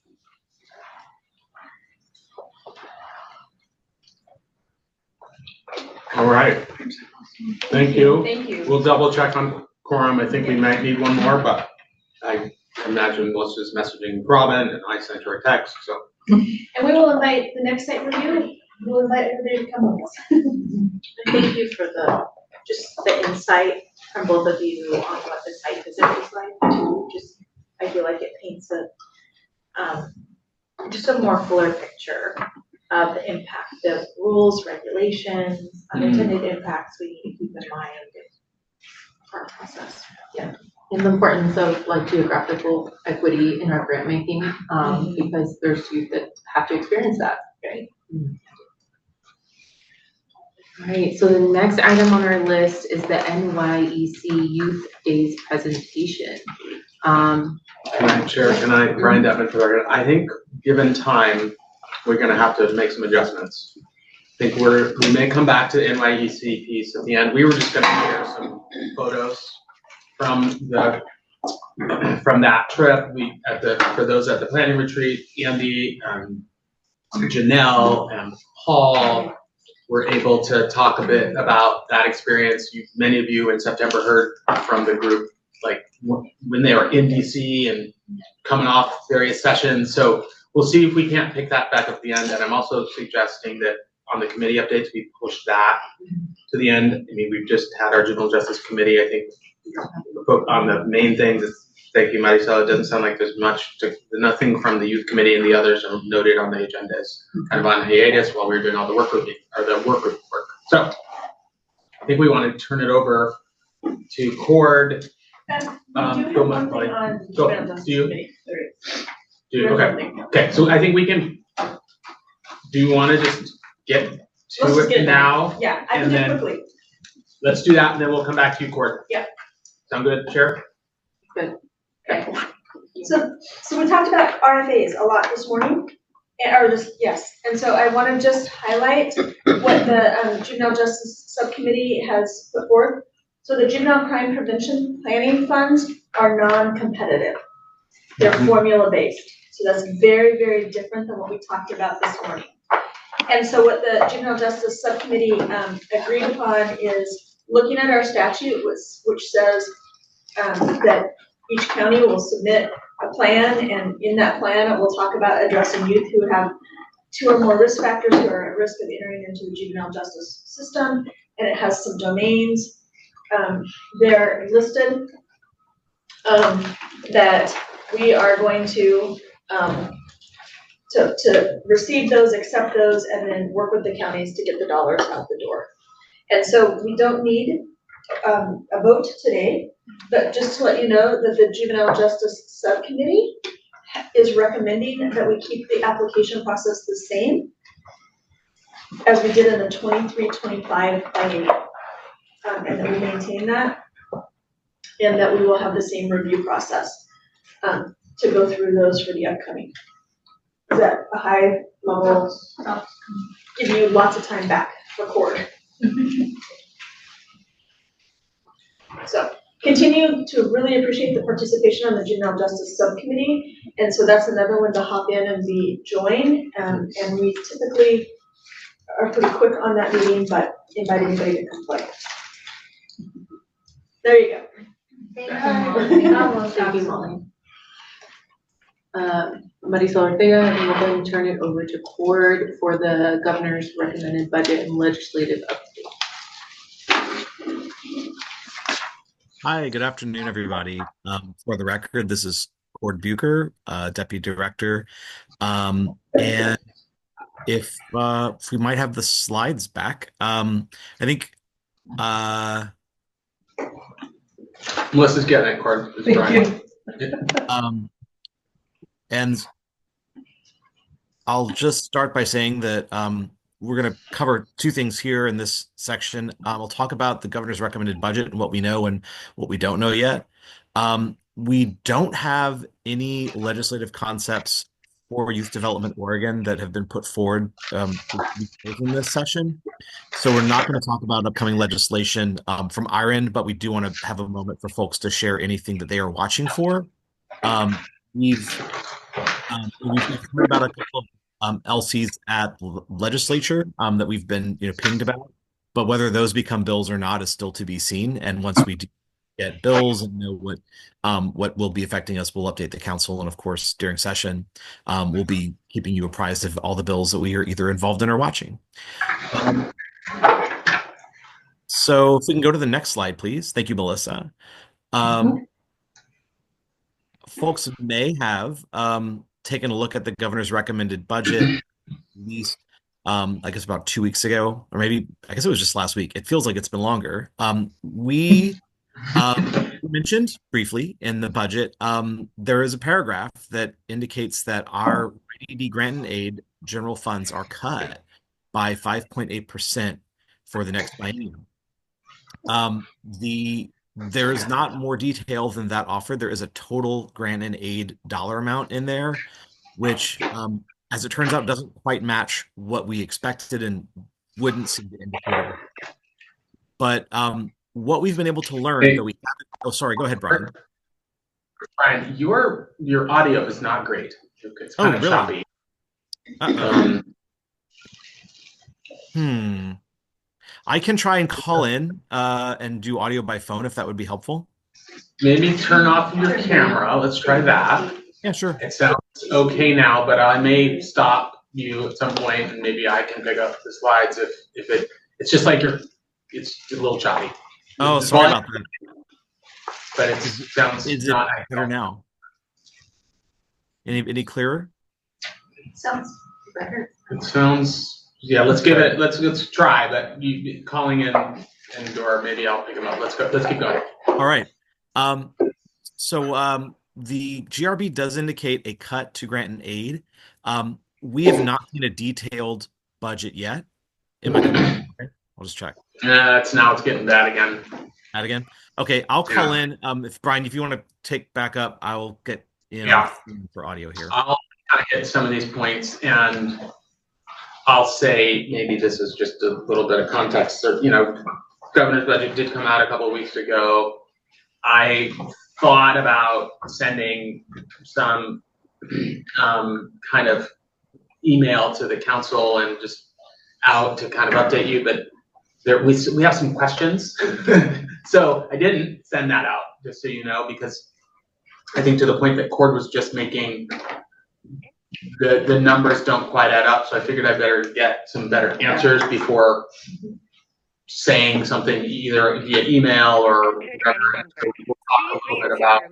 All right. Thank you. Thank you. We'll double check on quorum. I think we might need one more, but I imagine Melissa's messaging Robin and I sent her a text, so. And we will invite the next site review, we'll invite everybody to come with us. And thank you for just the insight from both of you on what the site visit was like, to just I feel like it paints just a more fuller picture of the impact of rules, regulations, unintended impacts we need to keep in mind for our process. Yeah. And the importance of like geographical equity in our grant making, because there's youth that have to experience that. Right. All right, so the next item on our list is the NYEC Youth Days presentation. Brian Detman for the record. I think given time, we're gonna have to make some adjustments. I think we may come back to the NYEC piece at the end. We were just gonna share some photos from that trip. For those at the planning retreat, Andy, Janelle, and Paul were able to talk a bit about that experience. Many of you in September heard from the group, like when they were in DC and coming off various sessions. So we'll see if we can't pick that back up at the end. And I'm also suggesting that on the committee updates, we push that to the end. I mean, we've just had our Juvenile Justice Committee. I think on the main things, thank you, Marisol. It doesn't sound like there's nothing from the youth committee and the others are noted on the agendas, kind of on hiatus while we were doing all the work group work. So I think we want to turn it over to Cord. We do have one thing on Juvenile Justice Committee. Okay, so I think we can, do you want to just get to it now? Yeah, I can do it quickly. Let's do that and then we'll come back to you, Cord. Yeah. Sound good, Sheriff? Good. Okay. So we talked about RFAs a lot this morning, and so I want to just highlight what the Juvenile Justice Subcommittee has put forth. So the Juvenile Crime Prevention Planning Funds are non-competitive. They're formula-based. So that's very, very different than what we talked about this morning. And so what the Juvenile Justice Subcommittee agreed upon is looking at our statute, which says that each county will submit a plan, and in that plan, it will talk about addressing youth who have 2 or more risk factors who are at risk of entering into the juvenile justice system, and it has some domains. They're listed that we are going to receive those, accept those, and then work with the counties to get the dollars out the door. And so we don't need a vote today, but just to let you know that the Juvenile Justice Subcommittee is recommending that we keep the application process the same as we did in the 23-25 biennium, and that we maintain that, and that we will have the same review process to go through those for the upcoming. Is that a high level? Give you lots of time back for Cord. So continue to really appreciate the participation on the Juvenile Justice Subcommittee. And so that's another one to hop in and be joined. And we typically are pretty quick on that meeting, but invite anybody to come play. There you go. Thank you, Molly. Marisol Ortega, and we'll then turn it over to Cord for the governor's recommended budget and legislative update. Hi, good afternoon, everybody. For the record, this is Cord Bucher, Deputy Director. And if we might have the slides back, I think Melissa's getting it, Cord. Thank you. And I'll just start by saying that we're going to cover 2 things here in this section. We'll talk about the governor's recommended budget and what we know and what we don't know yet. We don't have any legislative concepts for Youth Development Oregon that have been put forward in this session. So we're not going to talk about upcoming legislation from our end, but we do want to have a moment for folks to share anything that they are watching for. We've heard about a couple of LCs at legislature that we've been pinged about, but whether those become bills or not is still to be seen. And once we do get bills and know what will be affecting us, we'll update the council. And of course, during session, we'll be keeping you apprised of all the bills that we are either involved in or watching. So if we can go to the next slide, please. Thank you, Melissa. folks may have taken a look at the governor's recommended budget, at least I guess about 2 weeks ago, or maybe I guess it was just last week. It feels like it's been longer. We mentioned briefly in the budget, there is a paragraph that indicates that our IDD grant and aid general funds are cut by 5.8% for the next biennium. There is not more detail than that offered. There is a total grant and aid dollar amount in there, which, as it turns out, doesn't quite match what we expected and wouldn't seem to indicate it. But what we've been able to learn that we haven't. Oh, sorry. Go ahead, Brian. Brian, your audio is not great. It's kind of really? choppy. I can try and call in and do audio by phone if that would be helpful. Maybe turn off your camera. Let's try that. Yeah, sure. It sounds okay now, but I may stop you at some point, and maybe I can pick up the slides if it's just like it's a little choppy. Oh, sorry about that. But it sounds not better now. Any clearer? Sounds better. It sounds. Yeah, let's give it. Let's try. But you calling in or maybe I'll pick them up. Let's go. Let's keep going. All right. So the GRB does indicate a cut to grant and aid. We have not seen a detailed budget yet. Okay, I'll just check. It's getting bad again. Bad again. Okay, I'll call in. If Brian, if you want to take back up, I'll get in for audio here. I'll kind of hit some of these points and. I'll say maybe this is just a little bit of context. So, governor's budget did come out a couple of weeks ago. I thought about sending some kind of email to the council and just out to kind of update you, but we have some questions. So I didn't send that out, just so you know, because I think to the point that Cord was just making, the numbers don't quite add up, so I figured I'd better get some better answers before saying something either via email or whatever. So we'll talk a little bit about.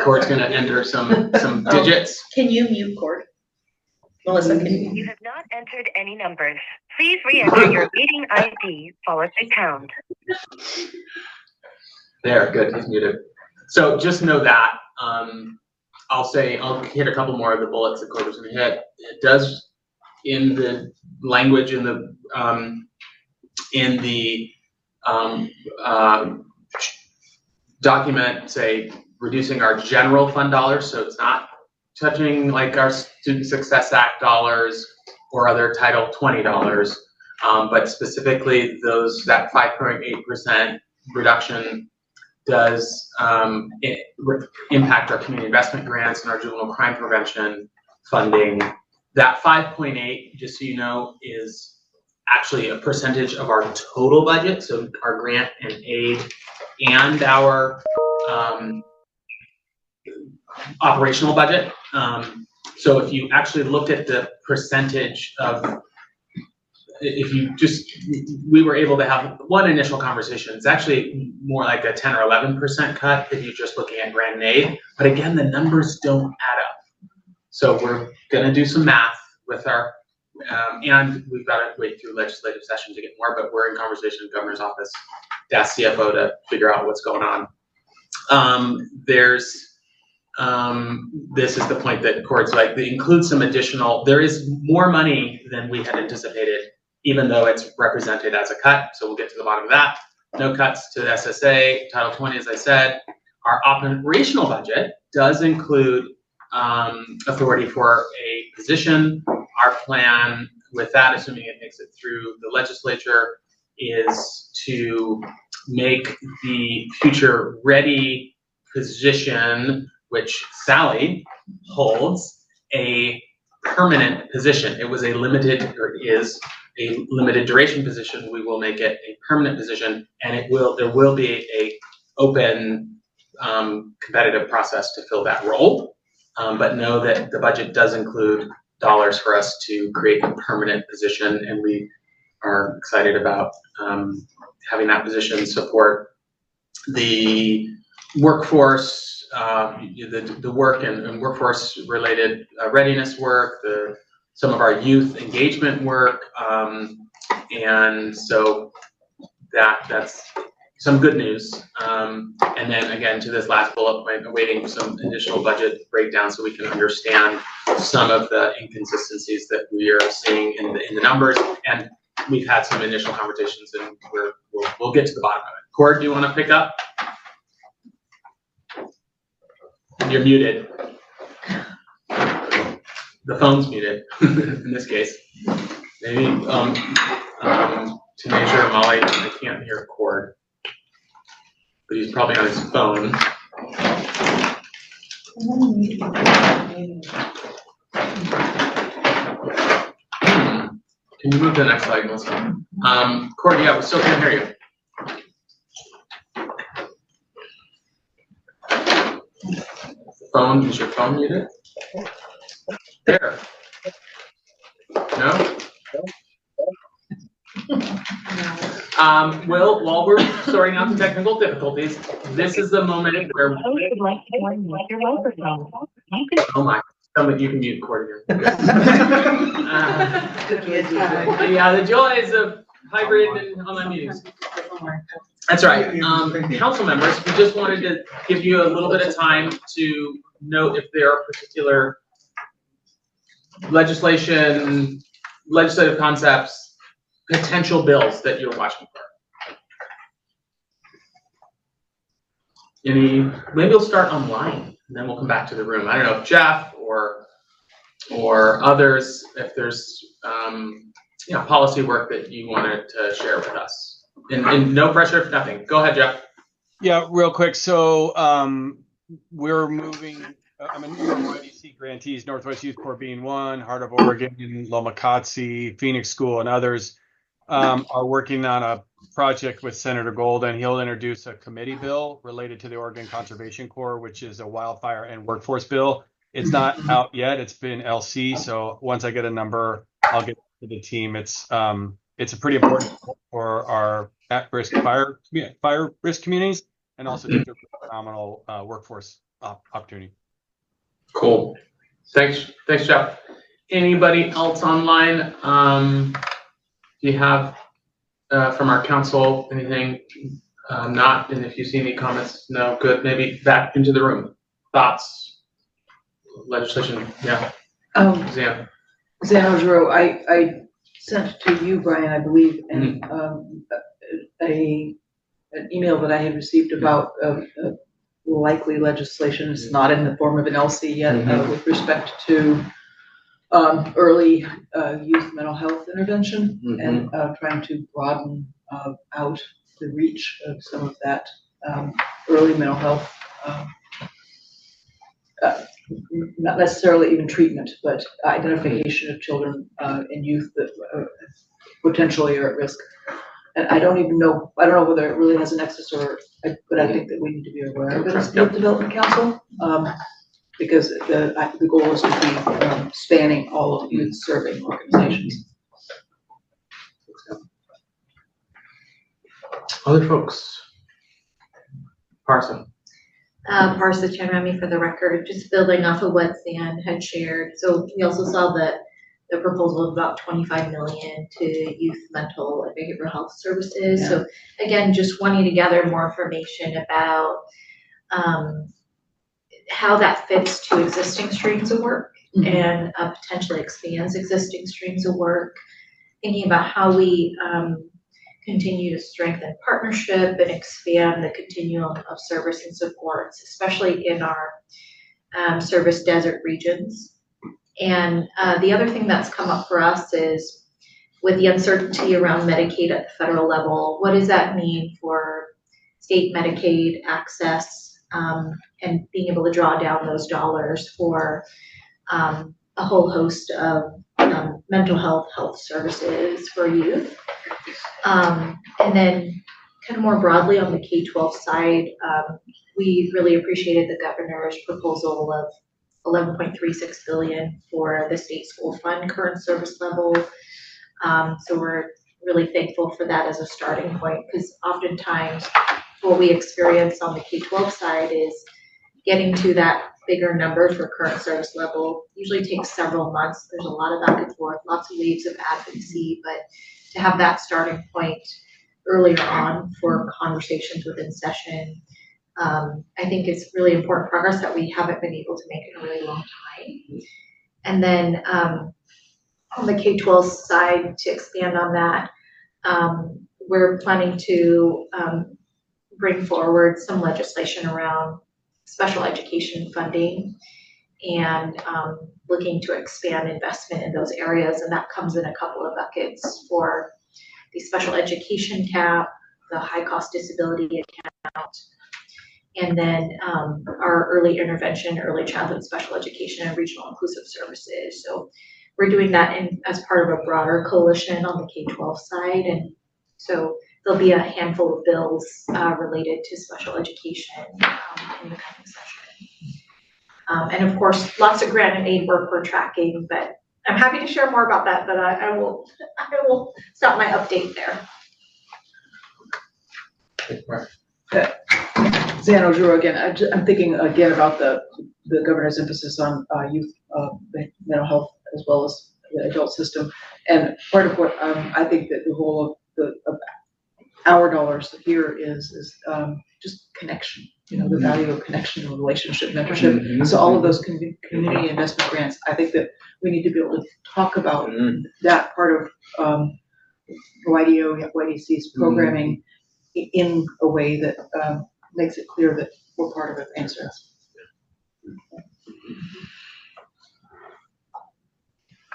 Cord's going to enter some digits. Can you mute Cord? Melissa, can you? You have not entered any numbers. Please re-enter your meeting ID followed by pound. There, good. He's muted. So just know that. I'll hit a couple more of the bullets that Cord was going to hit. It does, in the language in the document, say reducing our general fund dollars, so it's not touching like our Student Success Act dollars or other Title 20 dollars, but specifically that 5.8% reduction does impact our community investment grants and our juvenile crime prevention funding. That 5.8, just so you know, is actually a percentage of our total budget, so our grant and aid and our operational budget. So if you actually look at the percentage of, we were able to have one initial conversation. It's actually more like a 10 or 11% cut if you're just looking at grant and aid. But again, the numbers don't add up. So we're going to do some math with our, and we've got to wait through legislative session to get more, but we're in conversation with the governor's office, to ask CFO to figure out what's going on. This is the point that Cord's like, they include some additional, there is more money than we had anticipated, even though it's represented as a cut. So we'll get to the bottom of that. No cuts to the SSA, Title 20, as I said. Our operational budget does include authority for a position. Our plan with that, assuming it makes it through the legislature, is to make the future ready position, which Sally holds, a permanent position. It was a limited, or is a limited duration position. We will make it a permanent position, and there will be a open competitive process to fill that role. But know that the budget does include dollars for us to create a permanent position, and we are excited about having that position support the workforce, the work and workforce related readiness work, some of our youth engagement work, and so that's some good news. And then again, to this last bullet point, awaiting some additional budget breakdown so we can understand some of the inconsistencies that we are seeing in the numbers. And we've had some initial conversations, and we'll get to the bottom of it. Cord, do you want to pick up? You're muted. The phone's muted in this case. Maybe Tanasia or Molly, I can't hear Cord, but he's probably on his phone. Can you move to the next slide, Melissa? Cord, yeah, we still can't hear you. Phone, is your phone muted? There. No? Will, while we're sorting out the technical difficulties, this is the moment where oh my, you can mute Cord here. Yeah, the joys of hybrid and online meetings. That's right. Council members, we just wanted to give you a little bit of time to note if there are particular legislative concepts, potential bills that you're watching for. Maybe we'll start online and then we'll come back to the room. I don't know if Jeff or others, if there's policy work that you wanted to share with us. And no pressure, nothing. Go ahead, Jeff. Yeah, real quick. So we're moving. I'm a New York YDC grantees, Northwest Youth Corps being one, Heart of Oregon, Lomakatsi, Phoenix School, and others are working on a project with Senator Golden. He'll introduce a committee bill related to the Oregon Conservation Corps, which is a wildfire and workforce bill. It's not out yet. It's been LC. So once I get a number, I'll get to the team. It's a pretty important for our at-risk fire risk communities, and also just a phenomenal workforce opportunity. Cool. Thanks, Jeff. Anybody else online? Do you have from our council anything? Not, and if you see any comments, no. Good. Maybe back into the room. Thoughts? Legislation? Yeah. Zan. Zan Ojiro, I sent to you, Brian, I believe, and an email that I had received about likely legislation. It's not in the form of an LC yet, with respect to early youth mental health intervention and trying to broaden out the reach of some of that early mental health, not necessarily even treatment, but identification of children and youth that potentially are at risk. And I don't know whether it really has a nexus but I think that we need to be aware of it as the Youth Development Council, because the goal is to be spanning all of youth serving organizations. Other folks? Parson. Parsa Chanrami for the record, just building off of what Zan had shared. So we also saw the proposal of about 25 million to youth mental and behavioral health services. Yeah. So again, just wanting to gather more information about how that fits to existing streams of work and potentially expands existing streams of work, thinking about how we continue to strengthen partnership and expand the continuum of service and supports, especially in our service desert regions. And the other thing that's come up for us is with the uncertainty around Medicaid at the federal level, what does that mean for state Medicaid access and being able to draw down those dollars for a whole host of mental health services for youth. And then kind of more broadly on the K-12 side, we really appreciated the governor's proposal of $11.36 billion for the state school fund current service level. So we're really thankful for that as a starting point, because oftentimes what we experience on the K-12 side is getting to that bigger number for current service level usually takes several months. There's a lot of back and forth, lots of waves of advocacy, but to have that starting point earlier on for conversations within session, I think it's really important progress that we haven't been able to make in a really long time. And then on the K-12 side, to expand on that, we're planning to bring forward some legislation around special education funding and looking to expand investment in those areas. And that comes in a couple of buckets for the special education cap, the high cost disability account, and then our early intervention, early childhood special education and regional inclusive services. So we're doing that as part of a broader coalition on the K-12 side. And so there'll be a handful of bills related to special education in the coming session. And of course, lots of grant and aid work we're tracking, but I'm happy to share more about that, but I will stop my update there. Zano Drew again. I'm thinking again about the governor's emphasis on youth mental health as well as the adult system, and part of what I think that the role of our dollars here is just connection. You know, the value of connection, of relationship, mentorship. Mm-hmm. So all of those community investment grants, I think that we need to be able to talk about that part of YDC's programming in a way that makes it clear that we're part of the answer.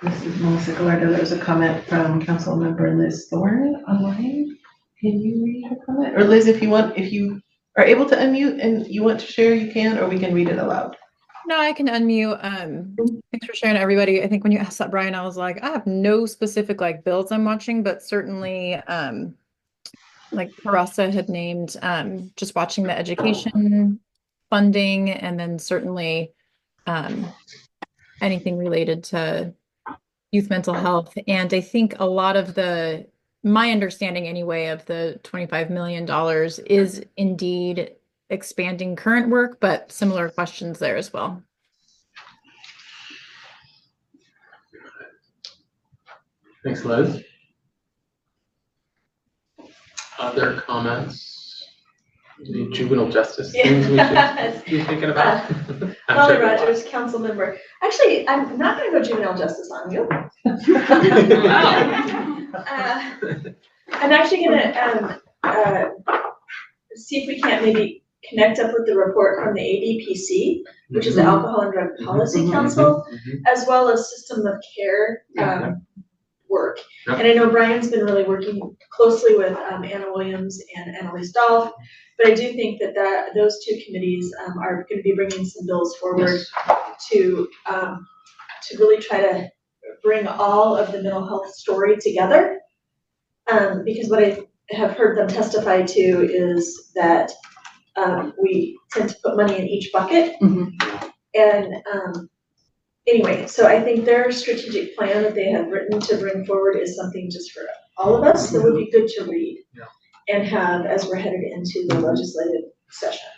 This is Melissa Gallardo. There was a comment from Council Member Liz Thorne online. Can you read her comment? Or Liz, if you are able to unmute and you want to share, you can, or we can read it aloud. No, I can unmute. Thanks for sharing, everybody. I think when you asked that, Brian, I was like, I have no specific bills I'm watching, but certainly like Teresa had named, just watching the education funding, and then certainly anything related to youth mental health. And I think a lot of my understanding anyway of the $25 million is indeed expanding current work, but similar questions there as well. Thanks, Liz. Other comments? Any juvenile justice things we should be thinking about? Molly Rogers, council member. Actually, I'm not going to go juvenile justice on you. I'm actually going to see if we can't maybe connect up with the report from the ADPC, which is the Alcohol and Drug Policy Council, as well as system of care work. And I know Brian's been really working closely with Anna Williams and Annalise Dolph, but I do think that those two committees are going to be bringing some bills forward to really try to bring all of the mental health story together. Because what I have heard them testify to is that we tend to put money in each bucket. And anyway, so I think their strategic plan that they have written to bring forward is something just for all of us that would be good to read and have as we're headed into the legislative session.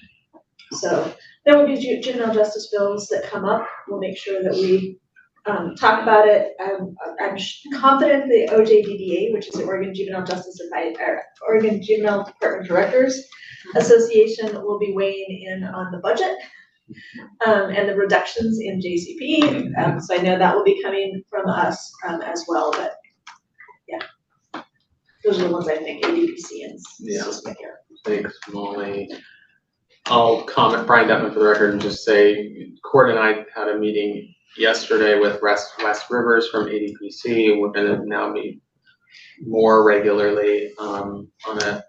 So there will be juvenile justice bills that come up. We'll make sure that we talk about it. I'm confident the OJDDA, which is the Oregon Juvenile Justice Oregon Juvenile Department Directors Association, will be weighing in on the budget and the reductions in JCP. So I know that will be coming from us as well. But yeah, those are the ones I think ADPC and system care. Thanks, Molly. I'll comment Brian Detman for the record and just say Court and I had a meeting yesterday with Wes Rivers from ADPC. We're going to now meet more regularly on it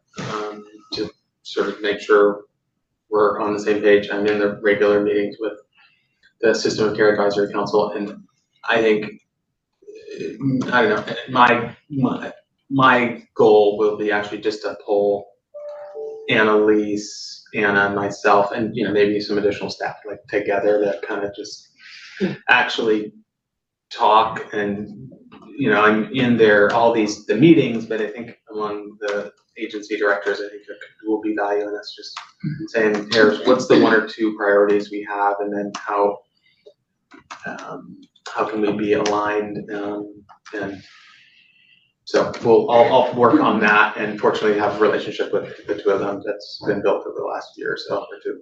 to sort of make sure we're on the same page. I'm in the regular meetings with the System of Care Advisory Council, and I think, I don't know, my goal will be actually just to pull Annalise, Anna, myself, and maybe some additional staff together that kind of just actually talk. And I'm in there the meetings, but I think among the agency directors, I think there will be value in us just saying, here's what's the one or two priorities we have, and then how can we be aligned, and so I'll work on that, and fortunately have a relationship with the two of them that's been built over the last year or so or two.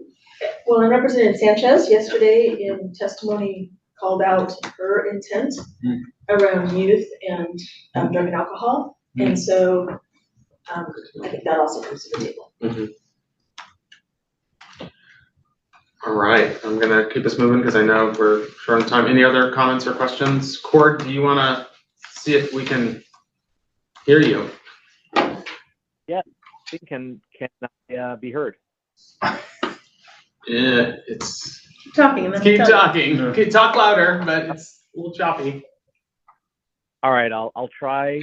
Well, and Representative Sanchez yesterday in testimony called out her intent around youth and drug and alcohol. And so I think that also comes to the table. All right, I'm gonna keep us moving because I know we're short on time. Any other comments or questions? Cord, do you wanna see if we can hear you? Yeah, can I be heard? Yeah, it's keep talking. Keep talking. Okay, talk louder, but it's a little choppy. All right, I'll try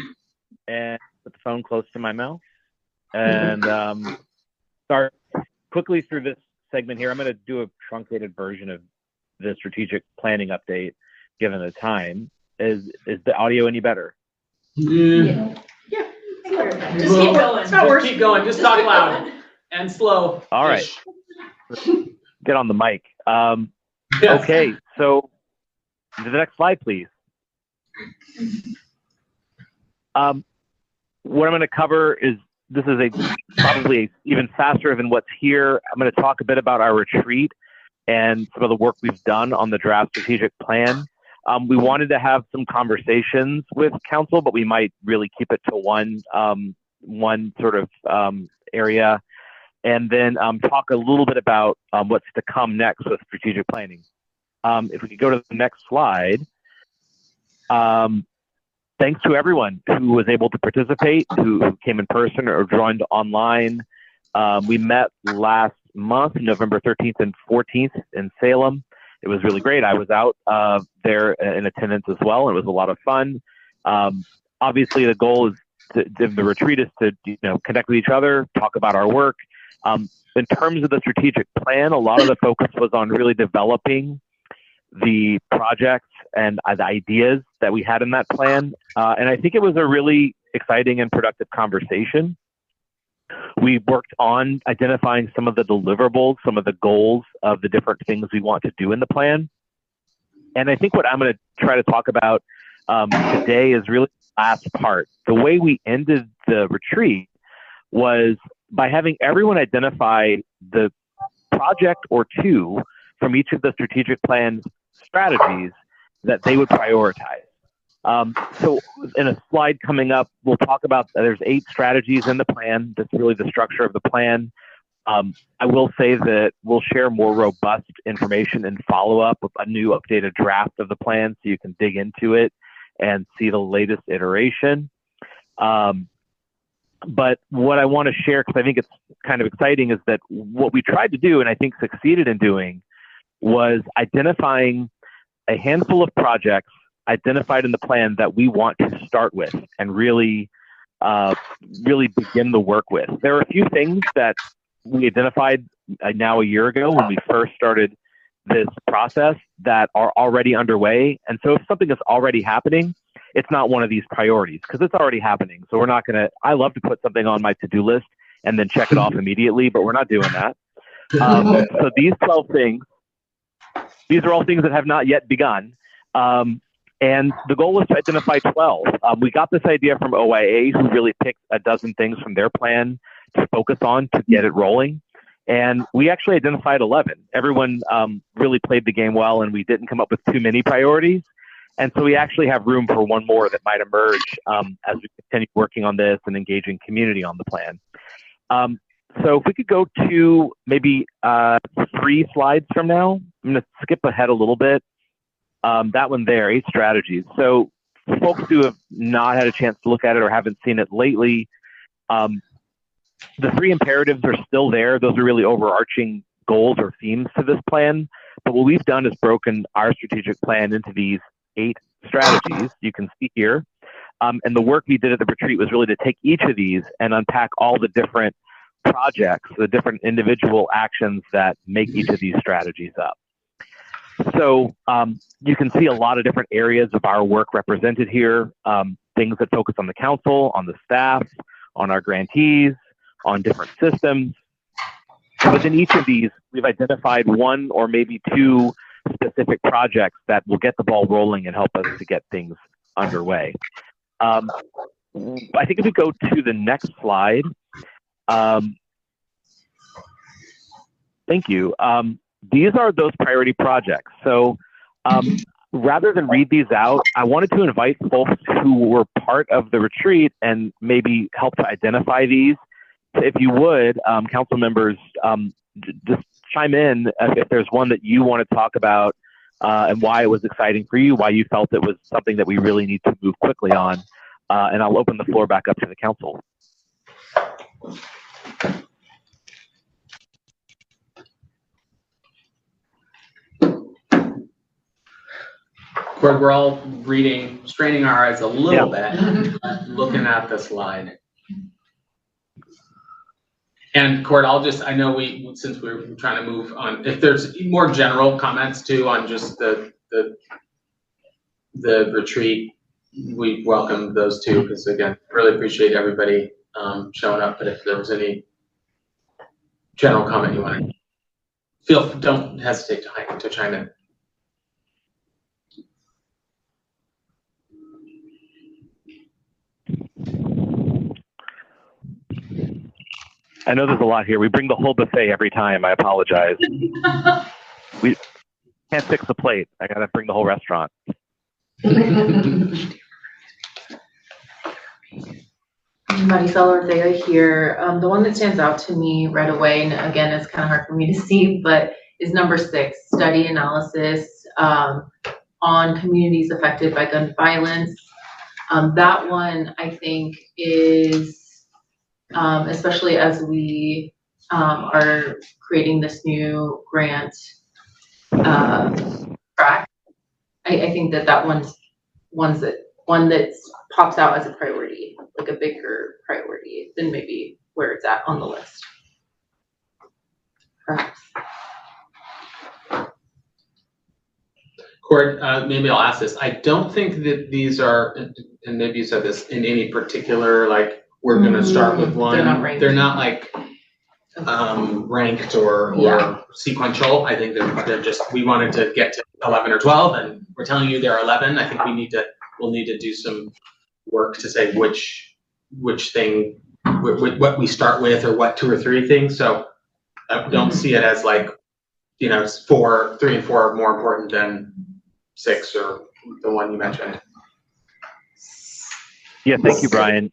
and put the phone close to my mouth and start quickly through this segment here. I'm going to do a truncated version of the strategic planning update, given the time. Is the audio any better? Yeah. Just keep going. Just keep going. Just talk loud and slow. All right. Get on the mic. Yes. Okay, so the next slide, please. What I'm going to cover is, this is probably even faster than what's here. I'm going to talk a bit about our retreat and some of the work we've done on the draft strategic plan. We wanted to have some conversations with council, but we might really keep it to one sort of area, and then talk a little bit about what's to come next with strategic planning. If we could go to the next slide. Thanks to everyone who was able to participate, who came in person or joined online. We met last month, November 13th and 14th in Salem. It was really great. I was out there in attendance as well. It was a lot of fun. Obviously, the goal is the retreat is to connect with each other, talk about our work. In terms of the strategic plan, a lot of the focus was on really developing the projects and the ideas that we had in that plan. And I think it was a really exciting and productive conversation. We worked on identifying some of the deliverables, some of the goals of the different things we want to do in the plan. And I think what I'm going to try to talk about today is really the last part. The way we ended the retreat was by having everyone identify the project or two from each of the strategic plan strategies that they would prioritize. So in a slide coming up, we'll talk about, there's 8 strategies in the plan. That's really the structure of the plan. I will say that we'll share more robust information and follow up with a new updated draft of the plan so you can dig into it and see the latest iteration. But what I want to share, because I think it's kind of exciting, is that what we tried to do, and I think succeeded in doing, was identifying a handful of projects identified in the plan that we want to start with and really begin the work with. There are a few things that we identified now a year ago when we first started this process that are already underway. And so if something is already happening, it's not one of these priorities because it's already happening. So we're not going to, I love to put something on my to-do list and then check it off immediately, but we're not doing that. So these 12 things, these are all things that have not yet begun. And the goal was to identify 12. We got this idea from OIA, who really picked a dozen things from their plan to focus on to get it rolling. And we actually identified 11. Everyone really played the game well, and we didn't come up with too many priorities. And so we actually have room for one more that might emerge as we continue working on this and engaging community on the plan. So if we could go to maybe 3 slides from now, I'm going to skip ahead a little bit. That one there, 8 strategies. So for folks who have not had a chance to look at it or haven't seen it lately, the 3 imperatives are still there. Those are really overarching goals or themes to this plan. But what we've done is broken our strategic plan into these 8 strategies you can see here. And the work we did at the retreat was really to take each of these and unpack all the different projects, the different individual actions that make each of these strategies up. So you can see a lot of different areas of our work represented here, things that focus on the council, on the staff, on our grantees, on different systems. And within each of these, we've identified one or maybe two specific projects that will get the ball rolling and help us to get things underway. I think if we go to the next slide, thank you. These are those priority projects. So rather than read these out, I wanted to invite folks who were part of the retreat and maybe help to identify these. If you would, council members, just chime in if there's one that you want to talk about and why it was exciting for you, why you felt it was something that we really need to move quickly on. And I'll open the floor back up to the council. Cord, we're all reading, straining our eyes a little bit, looking at the slide. And Cord, I know since we're trying to move on, if there's more general comments too on just the retreat, we welcome those too, because again, really appreciate everybody showing up. But if there was any general comment you want to don't hesitate to chime in. I know there's a lot here. We bring the whole buffet every time. I apologize. We can't fix the plate. I gotta bring the whole restaurant. Marisol Ortega here. The one that stands out to me right away, and again, it's kind of hard for me to see, but is number 6, study analysis on communities affected by gun violence. That one, I think, is especially as we are creating this new grant track. I think that one that pops out as a priority, like a bigger priority than maybe where it's at on the list. Perhaps. Cord, maybe I'll ask this. I don't think that these are, and maybe you said this, in any particular, like, we're going to start with one. They're not like ranked or sequential. I think they're just, we wanted to get to 11 or 12, and we're telling you there are 11. I think we'll need to do some work to say which thing, what we start with, or what 2 or 3 things. So I don't see it as like, 3 and 4 are more important than 6 or the one you mentioned. Yeah, thank you, Brian.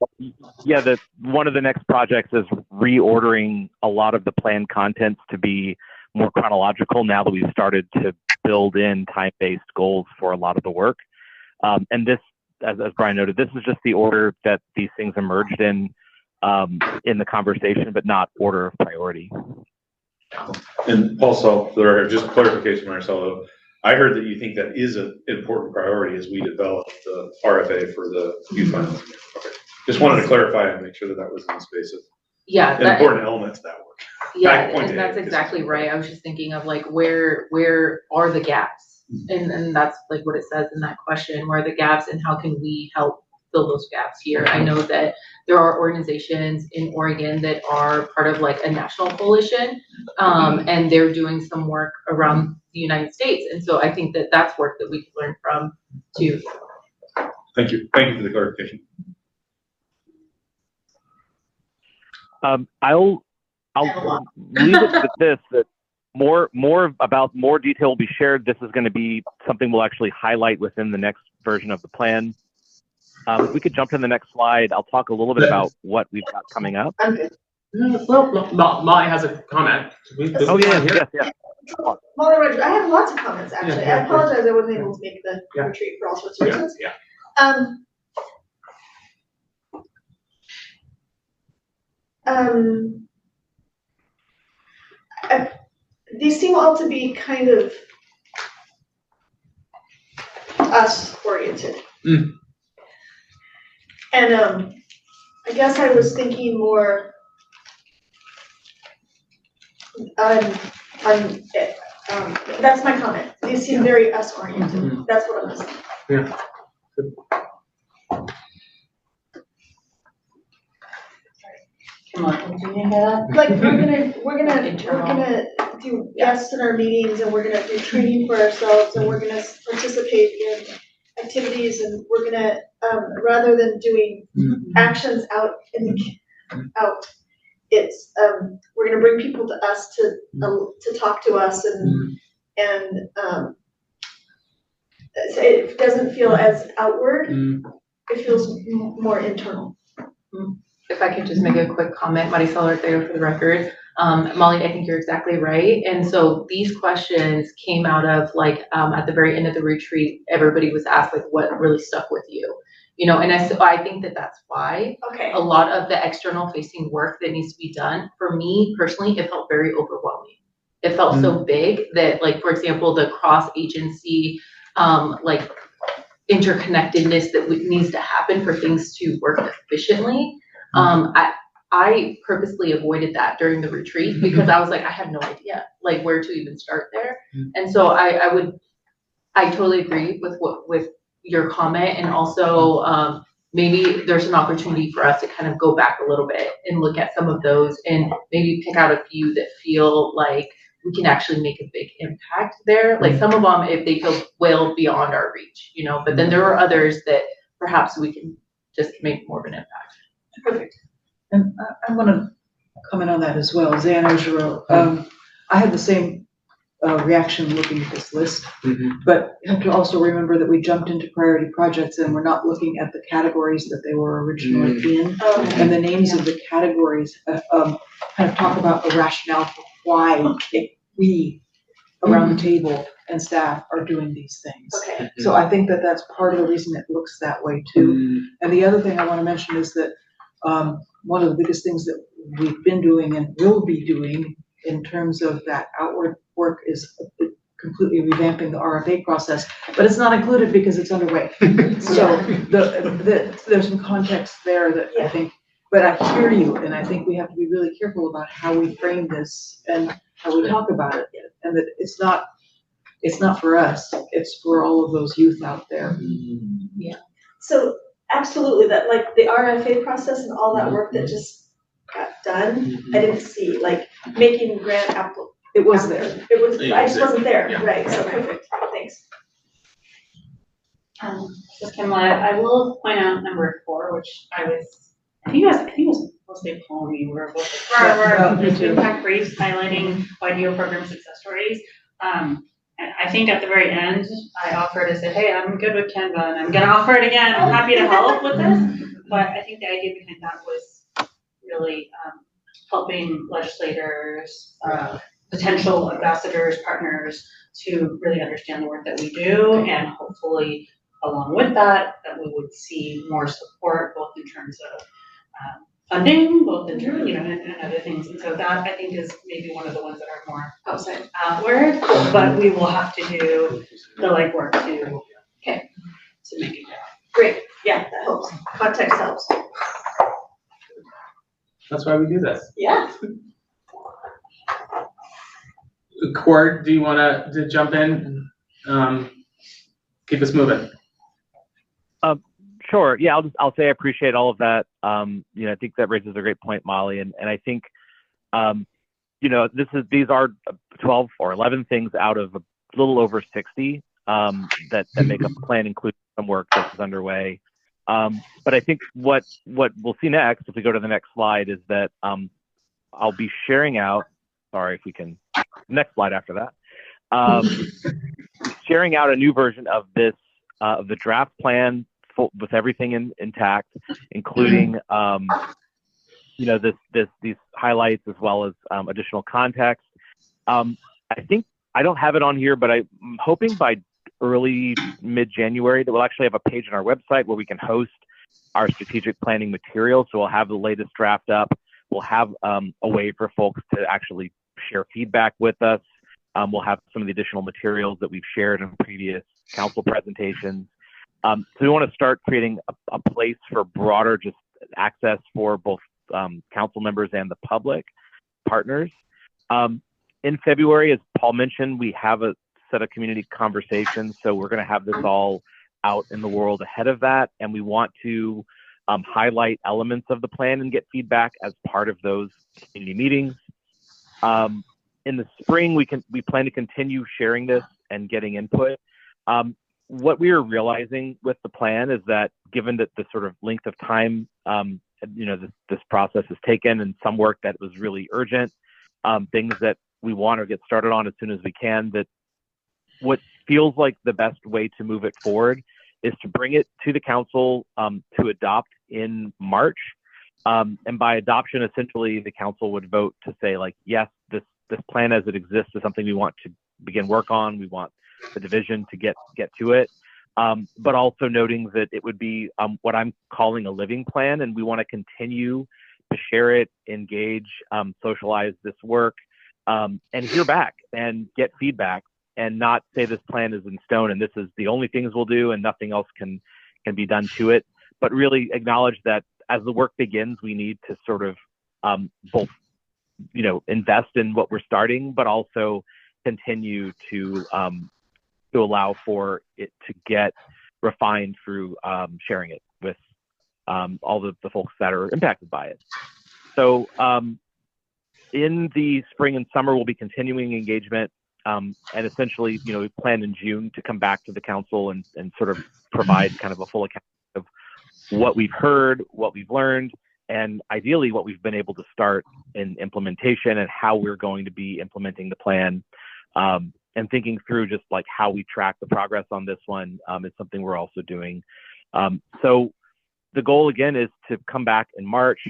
Yeah, one of the next projects is reordering a lot of the planned contents to be more chronological now that we've started to build in time-based goals for a lot of the work. And this, as Brian noted, this is just the order that these things emerged in the conversation, but not order of priority. And also, just clarification, Marcelo, I heard that you think that is an important priority as we develop the RFA for the youth violence. Okay. Just wanted to clarify and make sure that was in the space of an important element to that work. Yeah, and that's exactly right. I was just thinking of like where are the gaps? And that's like what it says in that question, where are the gaps and how can we help fill those gaps here? I know that there are organizations in Oregon that are part of like a national coalition, and they're doing some work around the United States. And so I think that that's work that we can learn from too. Thank you. Thank you for the clarification. I'll leave it with this, that more detail will be shared. This is going to be something we'll actually highlight within the next version of the plan. If we could jump to the next slide, I'll talk a little bit about what we've got coming up. I'm good. Well, Molly has a comment. Oh, yes. Molly Rogers, I have lots of comments, actually. I apologize I wasn't able to make the retreat for all sorts of reasons. These seem all to be kind of us oriented. And I guess I was thinking more that's my comment. These seem very us oriented. That's what I'm saying. Like, we're gonna do guests in our meetings, and we're gonna do training for ourselves, and we're gonna participate in activities, and we're gonna, rather than doing actions out, it's, we're gonna bring people to us to talk to us, and so it doesn't feel as outward, it feels more internal. If I could just make a quick comment, Marisol Ortega for the record. Molly, I think you're exactly right. And so these questions came out of like, at the very end of the retreat, everybody was asked like, what really stuck with you? You know, and I think that that's why a lot of the external facing work that needs to be done, for me personally, it felt very overwhelming. It felt so big that, like, for example, the cross-agency, like interconnectedness that needs to happen for things to work efficiently. I purposely avoided that during the retreat because I was like, I have no idea like where to even start there. And so I totally agree with your comment, and also maybe there's an opportunity for us to kind of go back a little bit and look at some of those and maybe pick out a few that feel like we can actually make a big impact there. Like some of them, if they feel well beyond our reach, you know, but then there are others that perhaps we can just make more of an impact. Perfect. And I want to comment on that as well. Xana, I had the same reaction looking at this list, but you have to also remember that we jumped into priority projects and we're not looking at the categories that they were originally in. And the names of the categories kind of talk about the rationale for why we around the table and staff are doing these things. So I think that that's part of the reason it looks that way too. And the other thing I want to mention is that one of the biggest things that we've been doing and will be doing in terms of that outward work is completely revamping the RFA process, but it's not included because it's underway. So there's some context there that I think, but I hear you, and I think we have to be really careful about how we frame this and how we talk about it, and that it's not for us, it's for all of those youth out there. Yeah. So absolutely, that like the RFA process and all that work that just got done, I didn't see, like making grant it was there. It was, I just wasn't there, right, so perfect, thanks. Ms. Kimball, I will point out number 4, which I think it was mostly Paul and me were both for impact briefs highlighting YDO program success stories. And I think at the very end, I offered to say, hey, I'm good with Canva and I'm gonna offer it again. I'm happy to help with this. But I think the idea behind that was really helping legislators, potential ambassadors, partners to really understand the work that we do, and hopefully along with that, that we would see more support both in terms of funding, both in terms, and other things. And so that I think is maybe one of the ones that are more outside outward, but we will have to do the legwork to make it go. Great, yeah, that helps. Context helps. That's why we do this. Yeah. Cord, do you want to jump in? Keep us moving. Sure. Yeah, I'll say I appreciate all of that. I think that raises a great point, Molly, and I think these are 12 or 11 things out of a little over 60 that make up the plan, including some work that's underway. But I think what we'll see next, if we go to the next slide, is that I'll be sharing out. Sorry, if we can. Next slide after that. Sharing out a new version of this of the draft plan with everything intact, including these highlights as well as additional context. I think I don't have it on here, but I'm hoping by early mid-January that we'll actually have a page on our website where we can host our strategic planning material. So we'll have the latest draft up. We'll have a way for folks to actually share feedback with us. We'll have some of the additional materials that we've shared in previous council presentations. So we want to start creating a place for broader just access for both council members and the public partners. In February, as Paul mentioned, we have a set of community conversations. So we're going to have this all out in the world ahead of that. And we want to highlight elements of the plan and get feedback as part of those community meetings. In the spring, we plan to continue sharing this and getting input. What we are realizing with the plan is that given that the sort of length of time, this process has taken, and some work that was really urgent, things that we want to get started on as soon as we can, that what feels like the best way to move it forward is to bring it to the council to adopt in March. And by adoption, essentially, the council would vote to say, like, yes, this plan as it exists is something we want to begin work on. We want the division to get to it, but also noting that it would be what I'm calling a living plan, and we want to continue to share it, engage, socialize this work, and hear back and get feedback, and not say this plan is in stone and this is the only things we'll do and nothing else can be done to it, but really acknowledge that as the work begins, we need to sort of both, invest in what we're starting, but also continue to allow for it to get refined through sharing it with all the folks that are impacted by it. So in the spring and summer, we'll be continuing engagement, and essentially, we plan in June to come back to the council and sort of provide kind of a full account of what we've heard, what we've learned, and ideally what we've been able to start in implementation and how we're going to be implementing the plan. And thinking through just like how we track the progress on this one is something we're also doing. So the goal again is to come back in March,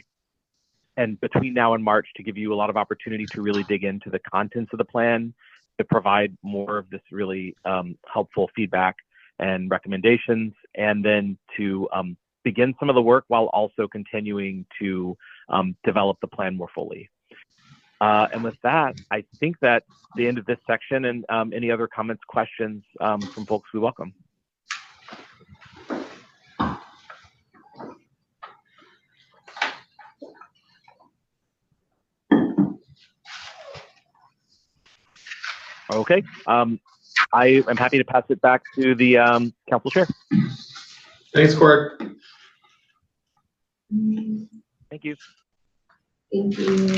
and between now and March to give you a lot of opportunity to really dig into the contents of the plan, to provide more of this really helpful feedback and recommendations, and then to begin some of the work while also continuing to develop the plan more fully. And with that, I think that's the end of this section, and any other comments, questions from folks we welcome. Okay, I am happy to pass it back to the council chair. Thanks, Court. Thank you. Thank you.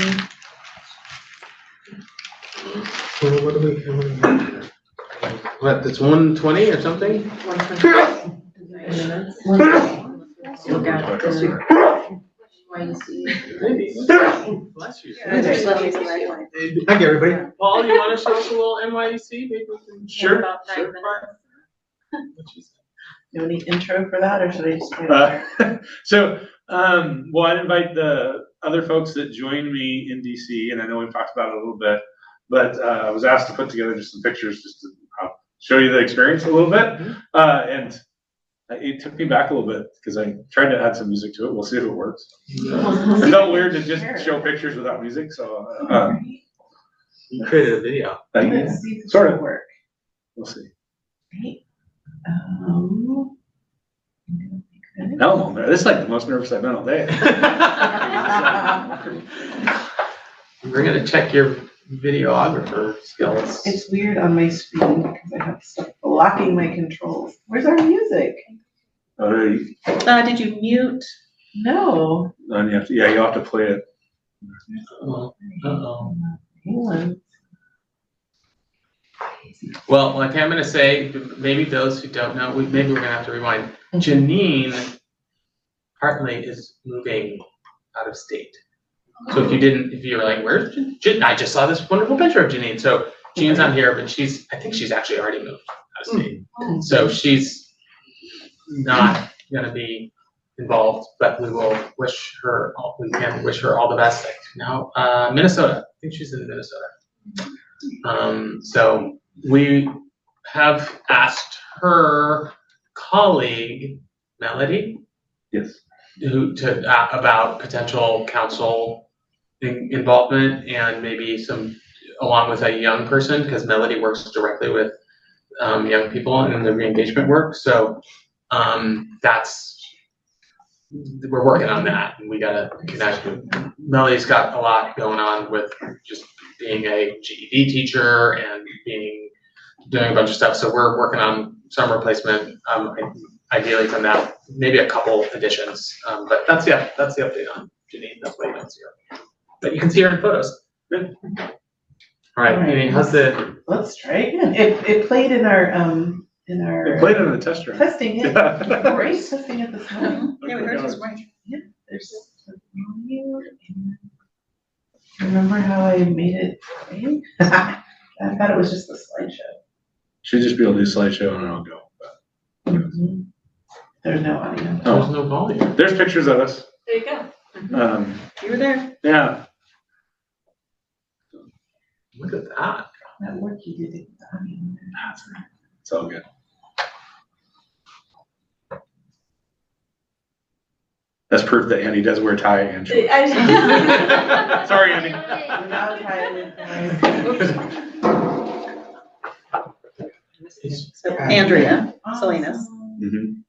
Well, what are we doing? What, it's 1:20 or something? 1:20. Bless you. Hi, everybody. Paul, you want to show us a little NYEC? Maybe we can Sure. sure. You have any intro for that, or should I just? Well, I'd invite the other folks that joined me in DC, and I know we've talked about it a little bit, but I was asked to put together just some pictures just to show you the experience a little bit. And it took me back a little bit because I tried to add some music to it. We'll see if it works. It felt weird to just show pictures without music, so you created a video. Sort of. Work. We'll see. Great. No, this is like the most nervous I've been all day. We're gonna check your videographer skills. It's weird on my screen because I have stuff blocking my controls. Where's our music? Did you mute? No. Then you have to, you'll have to play it. Uh-oh. Hang on. Well, okay, I'm gonna say, maybe those who don't know, maybe we're gonna have to rewind. Janine Hartley is moving out of state. So if you were like, where's Janine? I just saw this wonderful picture of Janine. So Janine's not here, but I think she's actually already moved out of state. So she's not gonna be involved, but we will wish her all the best. Now, Minnesota, I think she's in Minnesota. So we have asked her colleague, Melody, yes, about potential council involvement and maybe along with a young person, because Melody works directly with young people in the re-engagement work. So we're working on that, and we gotta connect with Melody's got a lot going on with just being a GED teacher and being doing a bunch of stuff. So we're working on some replacement, ideally from that, maybe a couple additions. But that's the update on Janine. That's why you don't see her. But you can see her in photos. Good. All right, Amy, how's the? Let's try again. It played in our It played in the test run. testing it. Great testing at this time. Yeah, we heard his voice. Yeah, there's remember how I made it play? I thought it was just a slideshow. Should just be able to do slideshow and I'll go. Mm-hmm. There's no audio. Oh. There's no volume. There's pictures of us. There you go. You were there. Yeah. Look at that. That work you did with the audio. It's all good. That's proof that Andy does wear a tie and shorts. Sorry, Andy. Without tie So Andrea Salinas. Mm-hmm.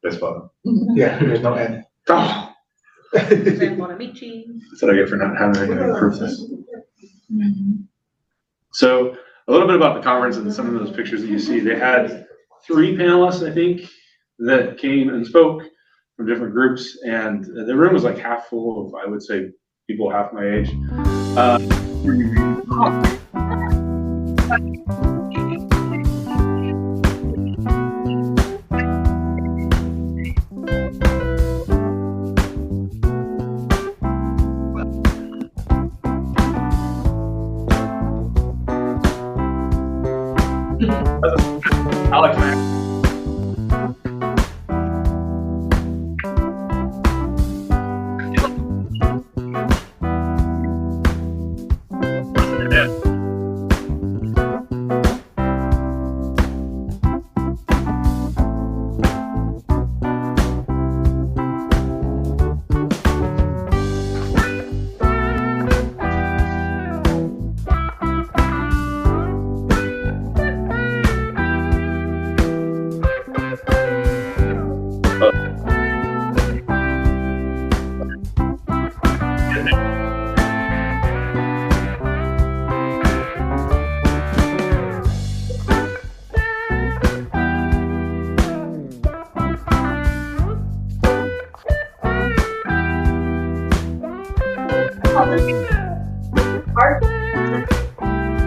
That's fun. Yeah, there's no end. Oh, Suzanne Bonamici. that's what I get for not having anything to prove this. So a little bit about the conference and some of those pictures that you see. They had 3 panelists, I think, that came and spoke from different groups, and the room was like half full of, I would say, people half my age. Alex, man.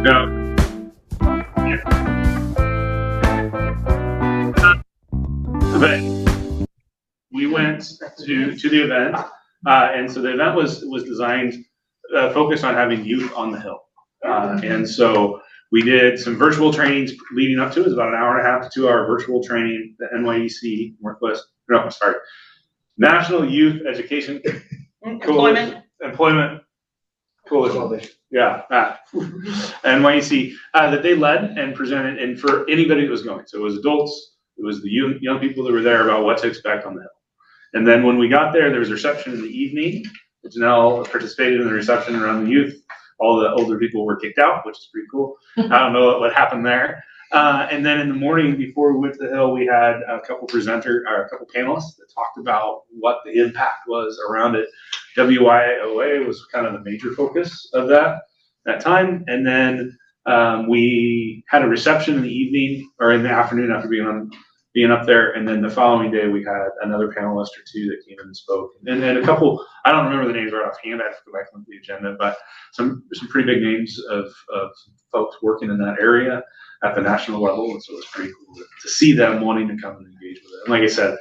No. But we went to the event, and so the event was designed, focused on having youth on the Hill. And so we did some virtual trainings leading up to it. It was about an hour and a half to 2 hour virtual training, the NYEC National Youth Education Employment Coalition. Yeah, NYEC, that they led and presented, and for anybody that was going. So it was adults, it was the young people that were there about what to expect on the Hill. And then when we got there was a reception in the evening. Janelle participated in the reception around the youth. All the older people were kicked out, which is pretty cool. I don't know what happened there. And then in the morning before we went to the Hill, we had a couple panelists that talked about what the impact was around it. WIOA was kind of the major focus of that time. And then we had a reception in the evening or in the afternoon after being up there. And then the following day we had another panelist or 2 that came in and spoke. And then a couple, I don't remember the names right offhand, I have to go back and look at the agenda, but some pretty big names of folks working in that area at the national level. And so it was pretty cool to see them wanting to come and engage with it. And like I said,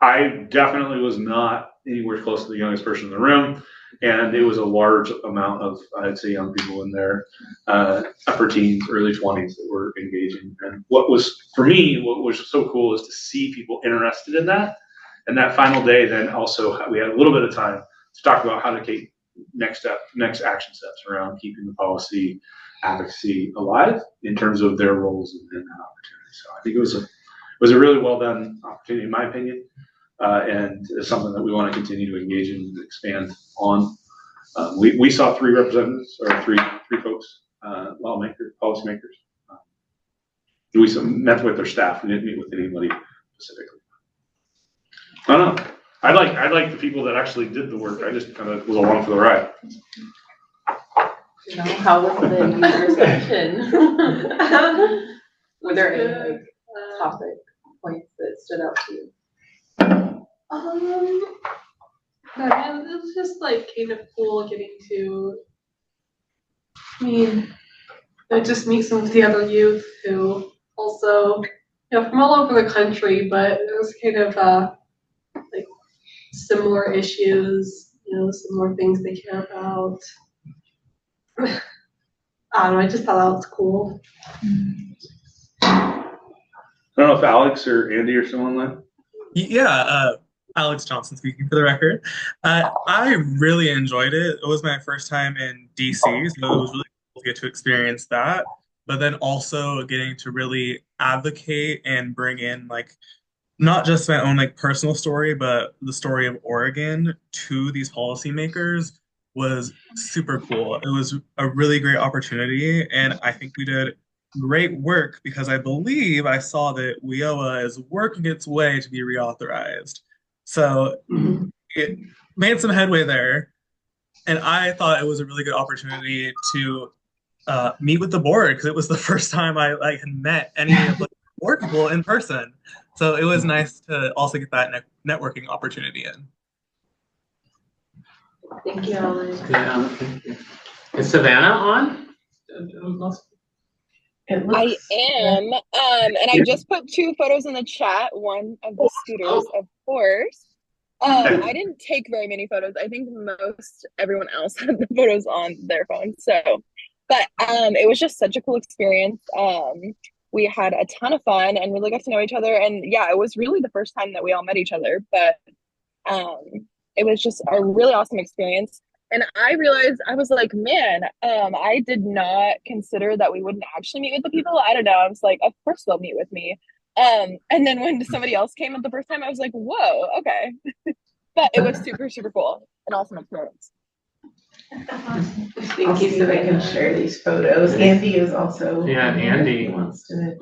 I definitely was not anywhere close to the youngest person in the room. And it was a large amount of, I'd say, young people in their upper teens, early 20s that were engaging. And what was so cool is to see people interested in that. And that final day, then also we had a little bit of time to talk about how to take next action steps around keeping the policy advocacy alive in terms of their roles and opportunities. So I think it was a really well done opportunity, in my opinion. And it's something that we want to continue to engage in and expand on. We saw 3 representatives, or three folks, policymakers. We met with their staff. We didn't meet with anybody specifically. I don't know. I like the people that actually did the work. I just kind of was along for the ride. You know, how was the user reception? Were there any like topic points that stood out to you? Yeah, it was just like kind of cool getting to, I mean, just meet some of the other youth who also, from all over the country, but it was kind of like similar issues, similar things they care about. I don't know, I just thought that was cool. I don't know if Alex or Andy are still online. Yeah, Alex Johnson speaking for the record. I really enjoyed it. It was my first time in DC, so it was really cool to get to experience that. But then also getting to really advocate and bring in like not just my own like personal story, but the story of Oregon to these policymakers was super cool. It was a really great opportunity, and I think we did great work because I believe I saw that WIOA is working its way to be reauthorized. So it made some headway there, and I thought it was a really good opportunity to meet with the board because it was the first time I like had met any of the board people in person. So it was nice to also get that networking opportunity in. Thank you, Alex. Yeah, thank you. Is Savannah on? I am, and I just put 2 photos in the chat, one of the scooters, of course. I didn't take very many photos. I think most everyone else had the photos on their phone. So, but it was just such a cool experience. We had a ton of fun and really got to know each other. And yeah, it was really the first time that we all met each other, but it was just a really awesome experience. And I realized, I was like, man, I did not consider that we wouldn't actually meet with the people. I don't know. I was like, of course they'll meet with me. And then when somebody else came at the first time, I was like, whoa, okay. But it was super, super cool. An awesome experience. Thank you, so I can share these photos. Andy is also. Yeah, Andy wants to.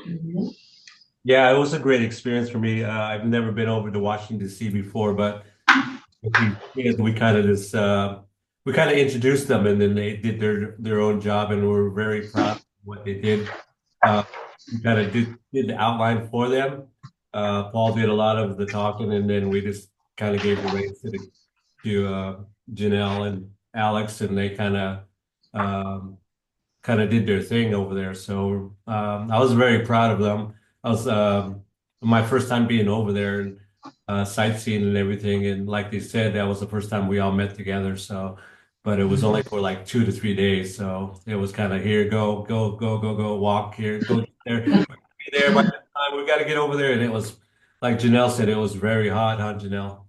Yeah, it was a great experience for me. I've never been over to Washington D.C. before, but we kind of just we kind of introduced them, and then they did their own job, and we're very proud of what they did. We kind of did the outline for them. Paul did a lot of the talking, and then we just kind of gave the reins to Janelle and Alex, and they kind of did their thing over there. So I was very proud of them. I was my first time being over there and sightseeing and everything. And like they said, that was the first time we all met together. So, but it was only for like 2 to 3 days. So it was kind of here, go, walk here, go there, be there by the time we got to get over there. And it was like Janelle said, it was very hot, huh, Janelle?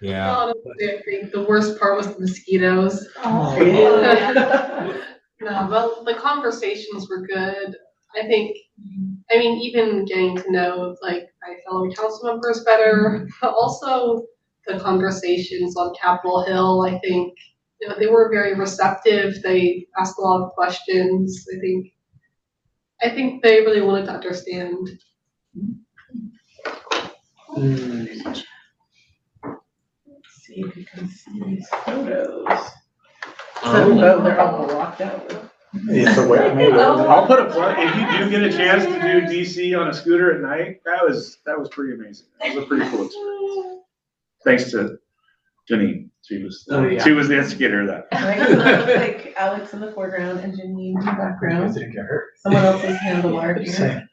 Yeah. Honestly, I think the worst part was the mosquitoes. Oh. No, but the conversations were good. I mean, even getting to know like my fellow council members better, but also the conversations on Capitol Hill, I think, they were very receptive. They asked a lot of questions. I think they really wanted to understand. See if you can see these photos. Oh, they're all blocked out. Yeah, so I'll put a plug. If you do get a chance to do DC on a scooter at night, that was pretty amazing. That was a pretty cool experience. Thanks to Janine. She was the instigator of that. Right, so that looks like Alex in the foreground and Janine in the background. Someone else's handlebar here.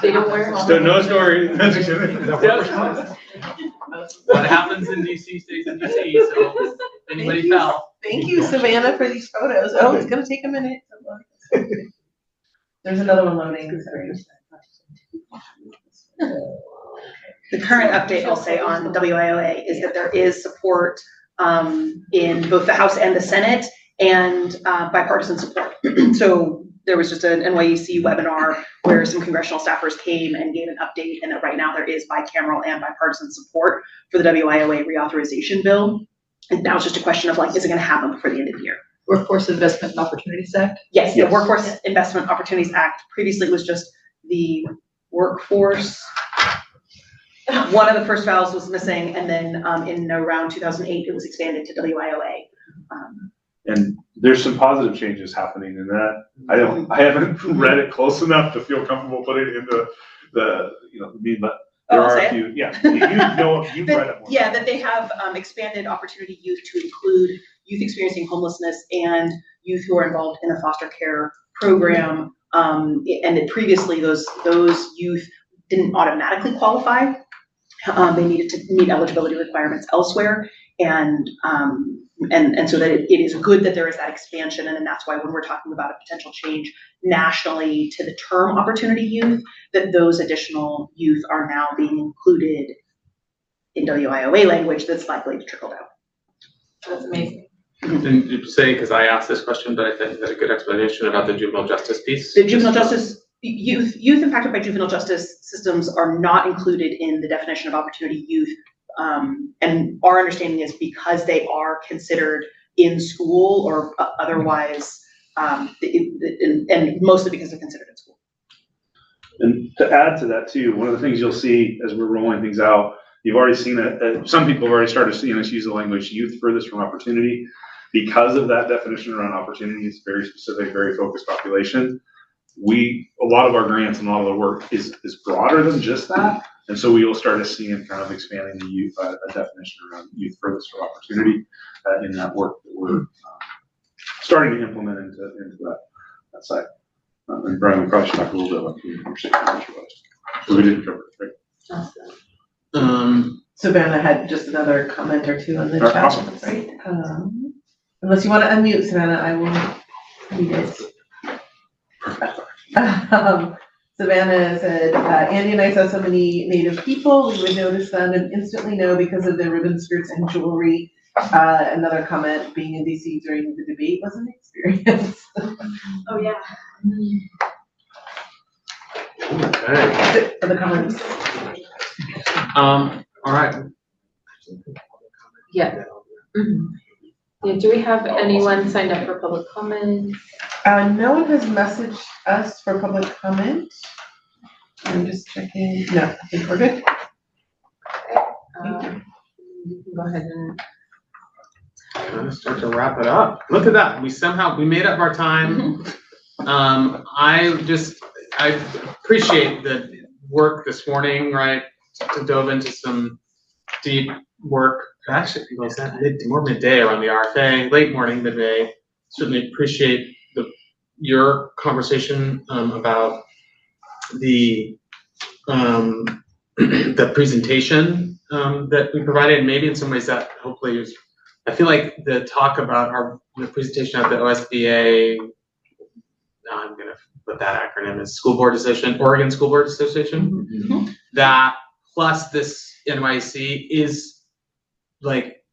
They don't wear helmets. So no story. What happens in DC stays in DC, so if anybody fell. Thank you, Savannah, for these photos. Oh, it's gonna take a minute. There's another one loading. Sorry. The current update, I'll say, on WIOA is that there is support in both the House and the Senate, and bipartisan support. So there was just an NYEC webinar where some congressional staffers came and gave an update, and that right now there is bicameral and bipartisan support for the WIOA reauthorization bill. And now it's just a question of like, is it going to happen before the end of the year? Workforce Investment and Opportunities Act? Yes, the Workforce Investment Opportunities Act. Previously it was just the Workforce. One of the first vowels was missing, and then in around 2008 it was expanded to WIOA. And there's some positive changes happening in that. I haven't read it close enough to feel comfortable putting it into the but there are a few. Yeah, you've read it more. Yeah, that they have expanded Opportunity Youth to include youth experiencing homelessness and youth who are involved in a foster care program. And that previously those youth didn't automatically qualify. They needed to meet eligibility requirements elsewhere, and so that it is good that there is that expansion, and that's why when we're talking about a potential change nationally to the term Opportunity Youth, that those additional youth are now being included in WIOA language that's likely to trickle down. That's amazing. And you say, because I asked this question, but I think that's a good explanation about the juvenile justice piece. The juvenile justice youth impacted by juvenile justice systems are not included in the definition of Opportunity Youth, and our understanding is because they are considered in school or otherwise, and mostly because they're considered in school. And to add to that too, one of the things you'll see as we're rolling things out, you've already seen it. Some people have already started seeing us use the language "youth furthest from opportunity" because of that definition around opportunity. It's very specific, very focused population. A lot of our grants and a lot of the work is broader than just that, and so we will start to see it kind of expanding the youth a definition around youth furthest from opportunity in that work that we're starting to implement into that side. And Brian, we probably should talk a little bit about the conversation. We didn't cover it, right? Awesome. Savannah had just another comment or two on the chat, awesome. right? Unless you want to unmute, Savannah, I will read it. Savannah said, Andy and I saw so many Native people, we would notice them and instantly know because of their ribbon skirts and jewelry. Another comment, being in DC during the debate was an experience. Oh, yeah. Okay. For the comments. All right. Yeah. Mm-hmm. Yeah. Do we have anyone signed up for public comment? No one has messaged us for public comment. I'm just checking. No, I think we're good. You can go ahead and. I'm gonna start to wrap it up. Look at that. We made up our time. I appreciate the work this morning, right? To dove into some deep work. Actually, was that more midday around the RFA, late morning, midday. Certainly appreciate your conversation about the presentation that we provided. And maybe in some ways that hopefully is. I feel like the talk about the presentation at the OSBA. I'm gonna put that acronym is Oregon School Board Association. Mm-hmm. That plus this NYEC is like,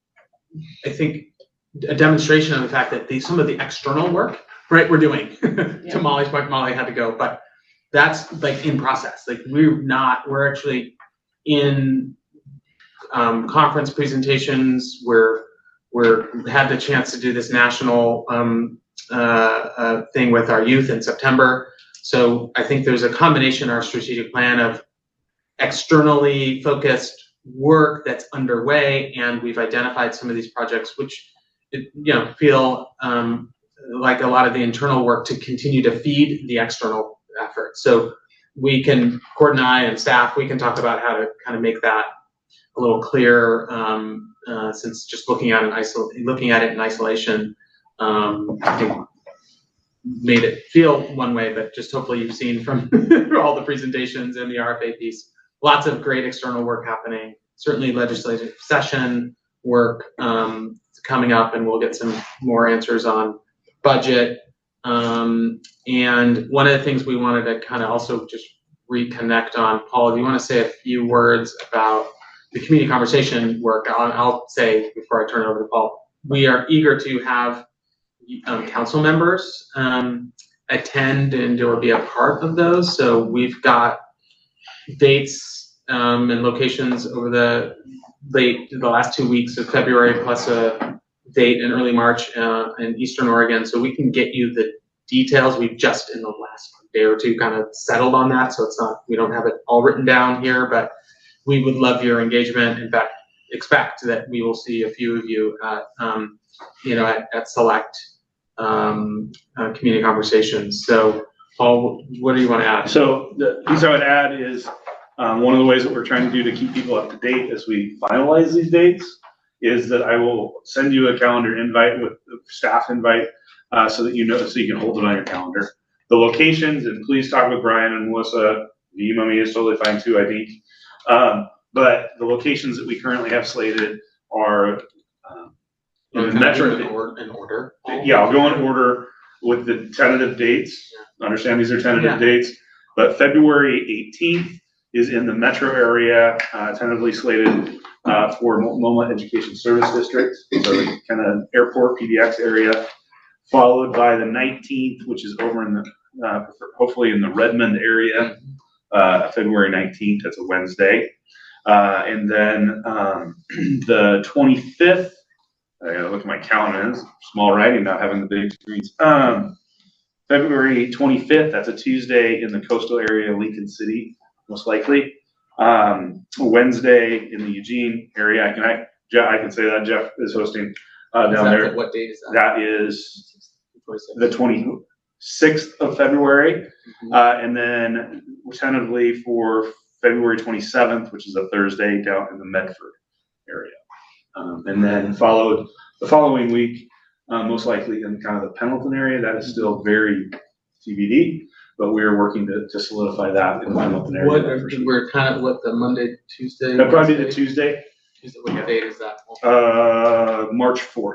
I think, a demonstration of the fact that some of the external work, right, we're doing. To Molly's point, Molly had to go, but that's like in process. Like we're actually in conference presentations. We had the chance to do this national thing with our youth in September. So I think there's a combination in our strategic plan of externally focused work that's underway, and we've identified some of these projects which feel like a lot of the internal work to continue to feed the external effort. So we can, Cord and I and staff, we can talk about how to kind of make that a little clearer, since just looking at it in isolation, I think made it feel one way, but just hopefully you've seen from all the presentations and the RFA piece, lots of great external work happening, certainly legislative session work coming up, and we'll get some more answers on budget. And one of the things we wanted to kind of also just reconnect on, Paul, if you want to say a few words about the community conversation work, I'll say before I turn it over to Paul, we are eager to have council members attend and or be a part of those. So we've got dates and locations over the last 2 weeks of February, plus a date in early March in Eastern Oregon. So we can get you the details. We've just in the last day or two kind of settled on that. So we don't have it all written down here, but we would love your engagement. In fact, expect that we will see a few of you at at select community conversations. So Paul, what do you want to add? So the piece I would add is one of the ways that we're trying to do to keep people up to date as we finalize these dates is that I will send you a calendar invite with a staff invite so that so you can hold it on your calendar. The locations, and please talk with Brian and Melissa. Email me is totally fine too, I think. But the locations that we currently have slated are in the metro. In order. Yeah, I'll go in order with the tentative dates. Understand these are tentative dates, but February 18th is in the metro area, tentatively slated for Multnomah Education Service District, so the kind of airport PDX area, followed by the 19th, which is over in the hopefully in the Redmond area, February 19th. That's a Wednesday, and then the 25th. I gotta look at my calendar. It's small writing, not having the big screens. February 25th, that's a Tuesday in the coastal area, Lincoln City, most likely. Wednesday in the Eugene area. I can say that Jeff is hosting down there. What date is that? That is the 26th of February. And then tentatively for February 27th, which is a Thursday, down in the Medford area. And then followed the following week, most likely in kind of the Pendleton area. That is still very TBD, but we are working to solidify that in the Pendleton area. We're kind of the Monday, Tuesday? That'd probably be the Tuesday. What date is that? March 4th.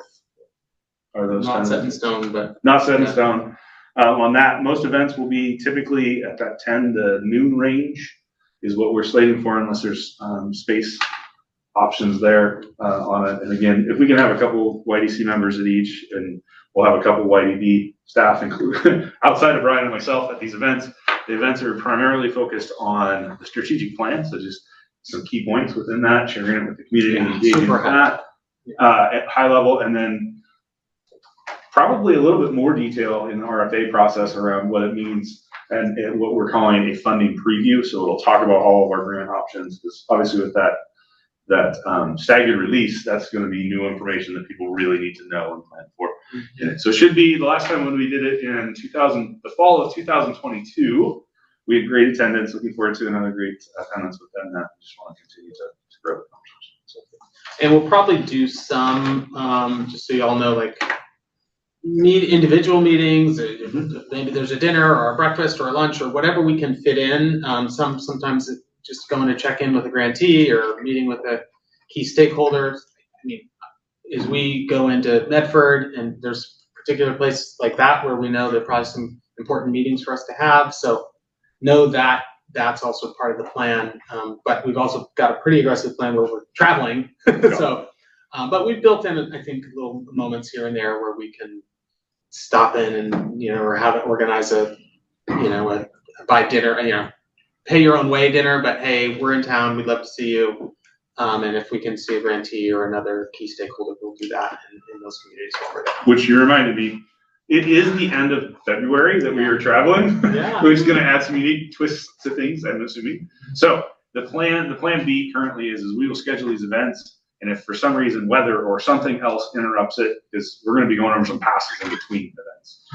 Are those not set in stone, but not set in stone. On that, most events will be typically at that 10 to noon range is what we're slating for, unless there's space options there on it. And again, if we can have a couple YDC members at each, and we'll have a couple YDB staff included outside of Brian and myself at these events. The events are primarily focused on the strategic plan, so just some key points within that, sharing it with the community and engaging with that at high level, and then probably a little bit more detail in the RFA process around what it means and what we're calling a funding preview. So it'll talk about all of our grant options, because obviously with that staggered release, that's going to be new information that people really need to know and plan for. So it should be the last time when we did it in the fall of 2022. We had great attendance. Looking forward to another great attendance with them. That just want to continue to grow the conversation. And we'll probably do some, just so you all know, like individual meetings. Maybe there's a dinner or a breakfast or a lunch or whatever we can fit in. Sometimes just going to check in with a grantee or meeting with a key stakeholder. I mean, as we go into Medford, and there's particular places like that where we know there are probably some important meetings for us to have. So know that that's also part of the plan. But we've also got a pretty aggressive plan where we're traveling. So, but we've built in, I think, little moments here and there where we can stop in and, or have it organize a buy dinner, pay your own way dinner, but hey, we're in town, we'd love to see you. And if we can see a grantee or another key stakeholder, we'll do that in those communities while we're there. Which you reminded me, it is the end of February that we are traveling. Yeah. We're just going to add some unique twists to things, I'm assuming. So the plan B currently is we will schedule these events, and if for some reason weather or something else interrupts it, because we're going to be going over some passes in between events,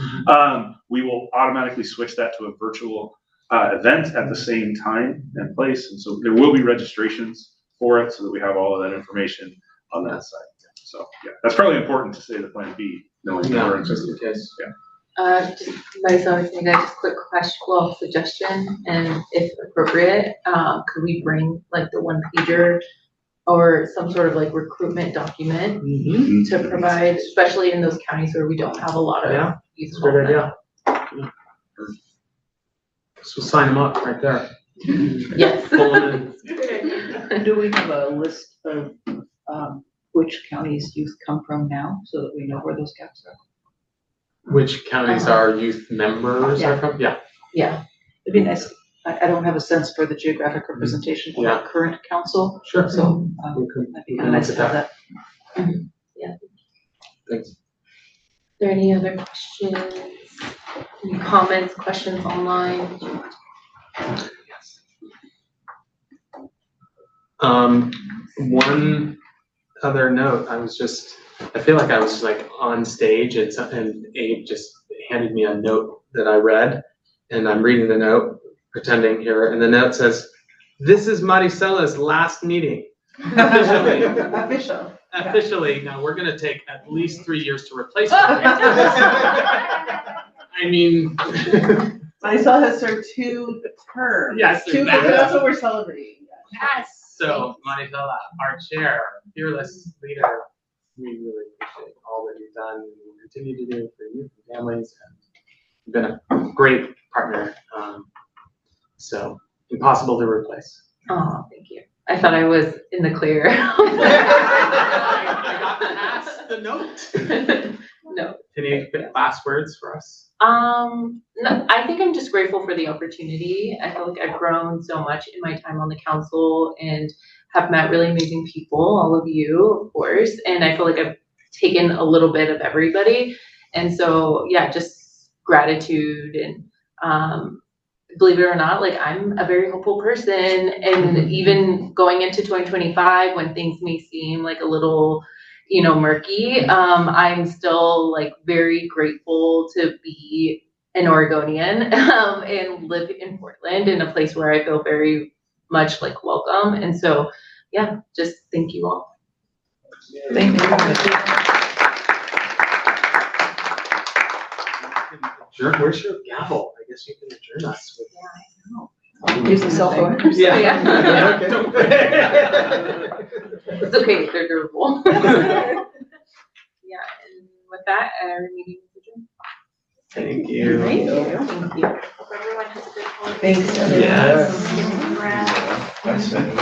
we will automatically switch that to a virtual event at the same time and place. And so there will be registrations for it so that we have all of that information on that site. So yeah, that's probably important to say the plan B, knowing we're in just in case. Yeah. Just myself, just quick question, suggestion, and if appropriate, could we bring like the one pager or some sort of like recruitment document to provide, especially in those counties where we don't have a lot of youth involvement? So sign them up right there. Yes. Do we have a list of which counties youth come from now, so that we know where those gaps are? Which counties our youth members are from? Yeah. Yeah. It'd be nice. I don't have a sense for the geographic representation of our current council. Sure. So that'd be nice to have that. Yeah. Thanks. Are there any other questions? Any comments, questions online? One other note, I was just I feel like I was like on stage and Abe just handed me a note that I read, and I'm reading the note, pretending here, and the note says, "This is Maricela's last meeting." Officially. Officially. Now we're gonna take at least 3 years to replace her. I mean. Maricela has served 2 terms. Yes, Two, exactly. that's what we're celebrating. Yes. So, Maricela, our chair, fearless leader, we really appreciate all that you've done and will continue to do for youth and families. And you've been a great partner. So, impossible to replace. Oh, thank you. I thought I was in the clear. I got past the note. No. Any last words for us? No, I think I'm just grateful for the opportunity. I feel like I've grown so much in my time on the council and have met really amazing people, all of you, of course. And I feel like I've taken a little bit of everybody. And so, yeah, just gratitude. And believe it or not, like I'm a very hopeful person. And even going into 2025, when things may seem like a little, murky, I'm still like very grateful to be an Oregonian and live in Portland, in a place where I feel very much like welcome. And so, yeah, just thank you all. Thank you. Adjourn. Where's your gavel? I guess you can adjourn us with. Yeah, I know. Use the cell phone. Yeah. Yeah. Okay. It's okay, they're durable. Yeah, and with that, our meeting is adjourned. Thank you. Thank you. Thank you. Hope everyone has a good holiday. Thanks. Yes. Congrats. That's it.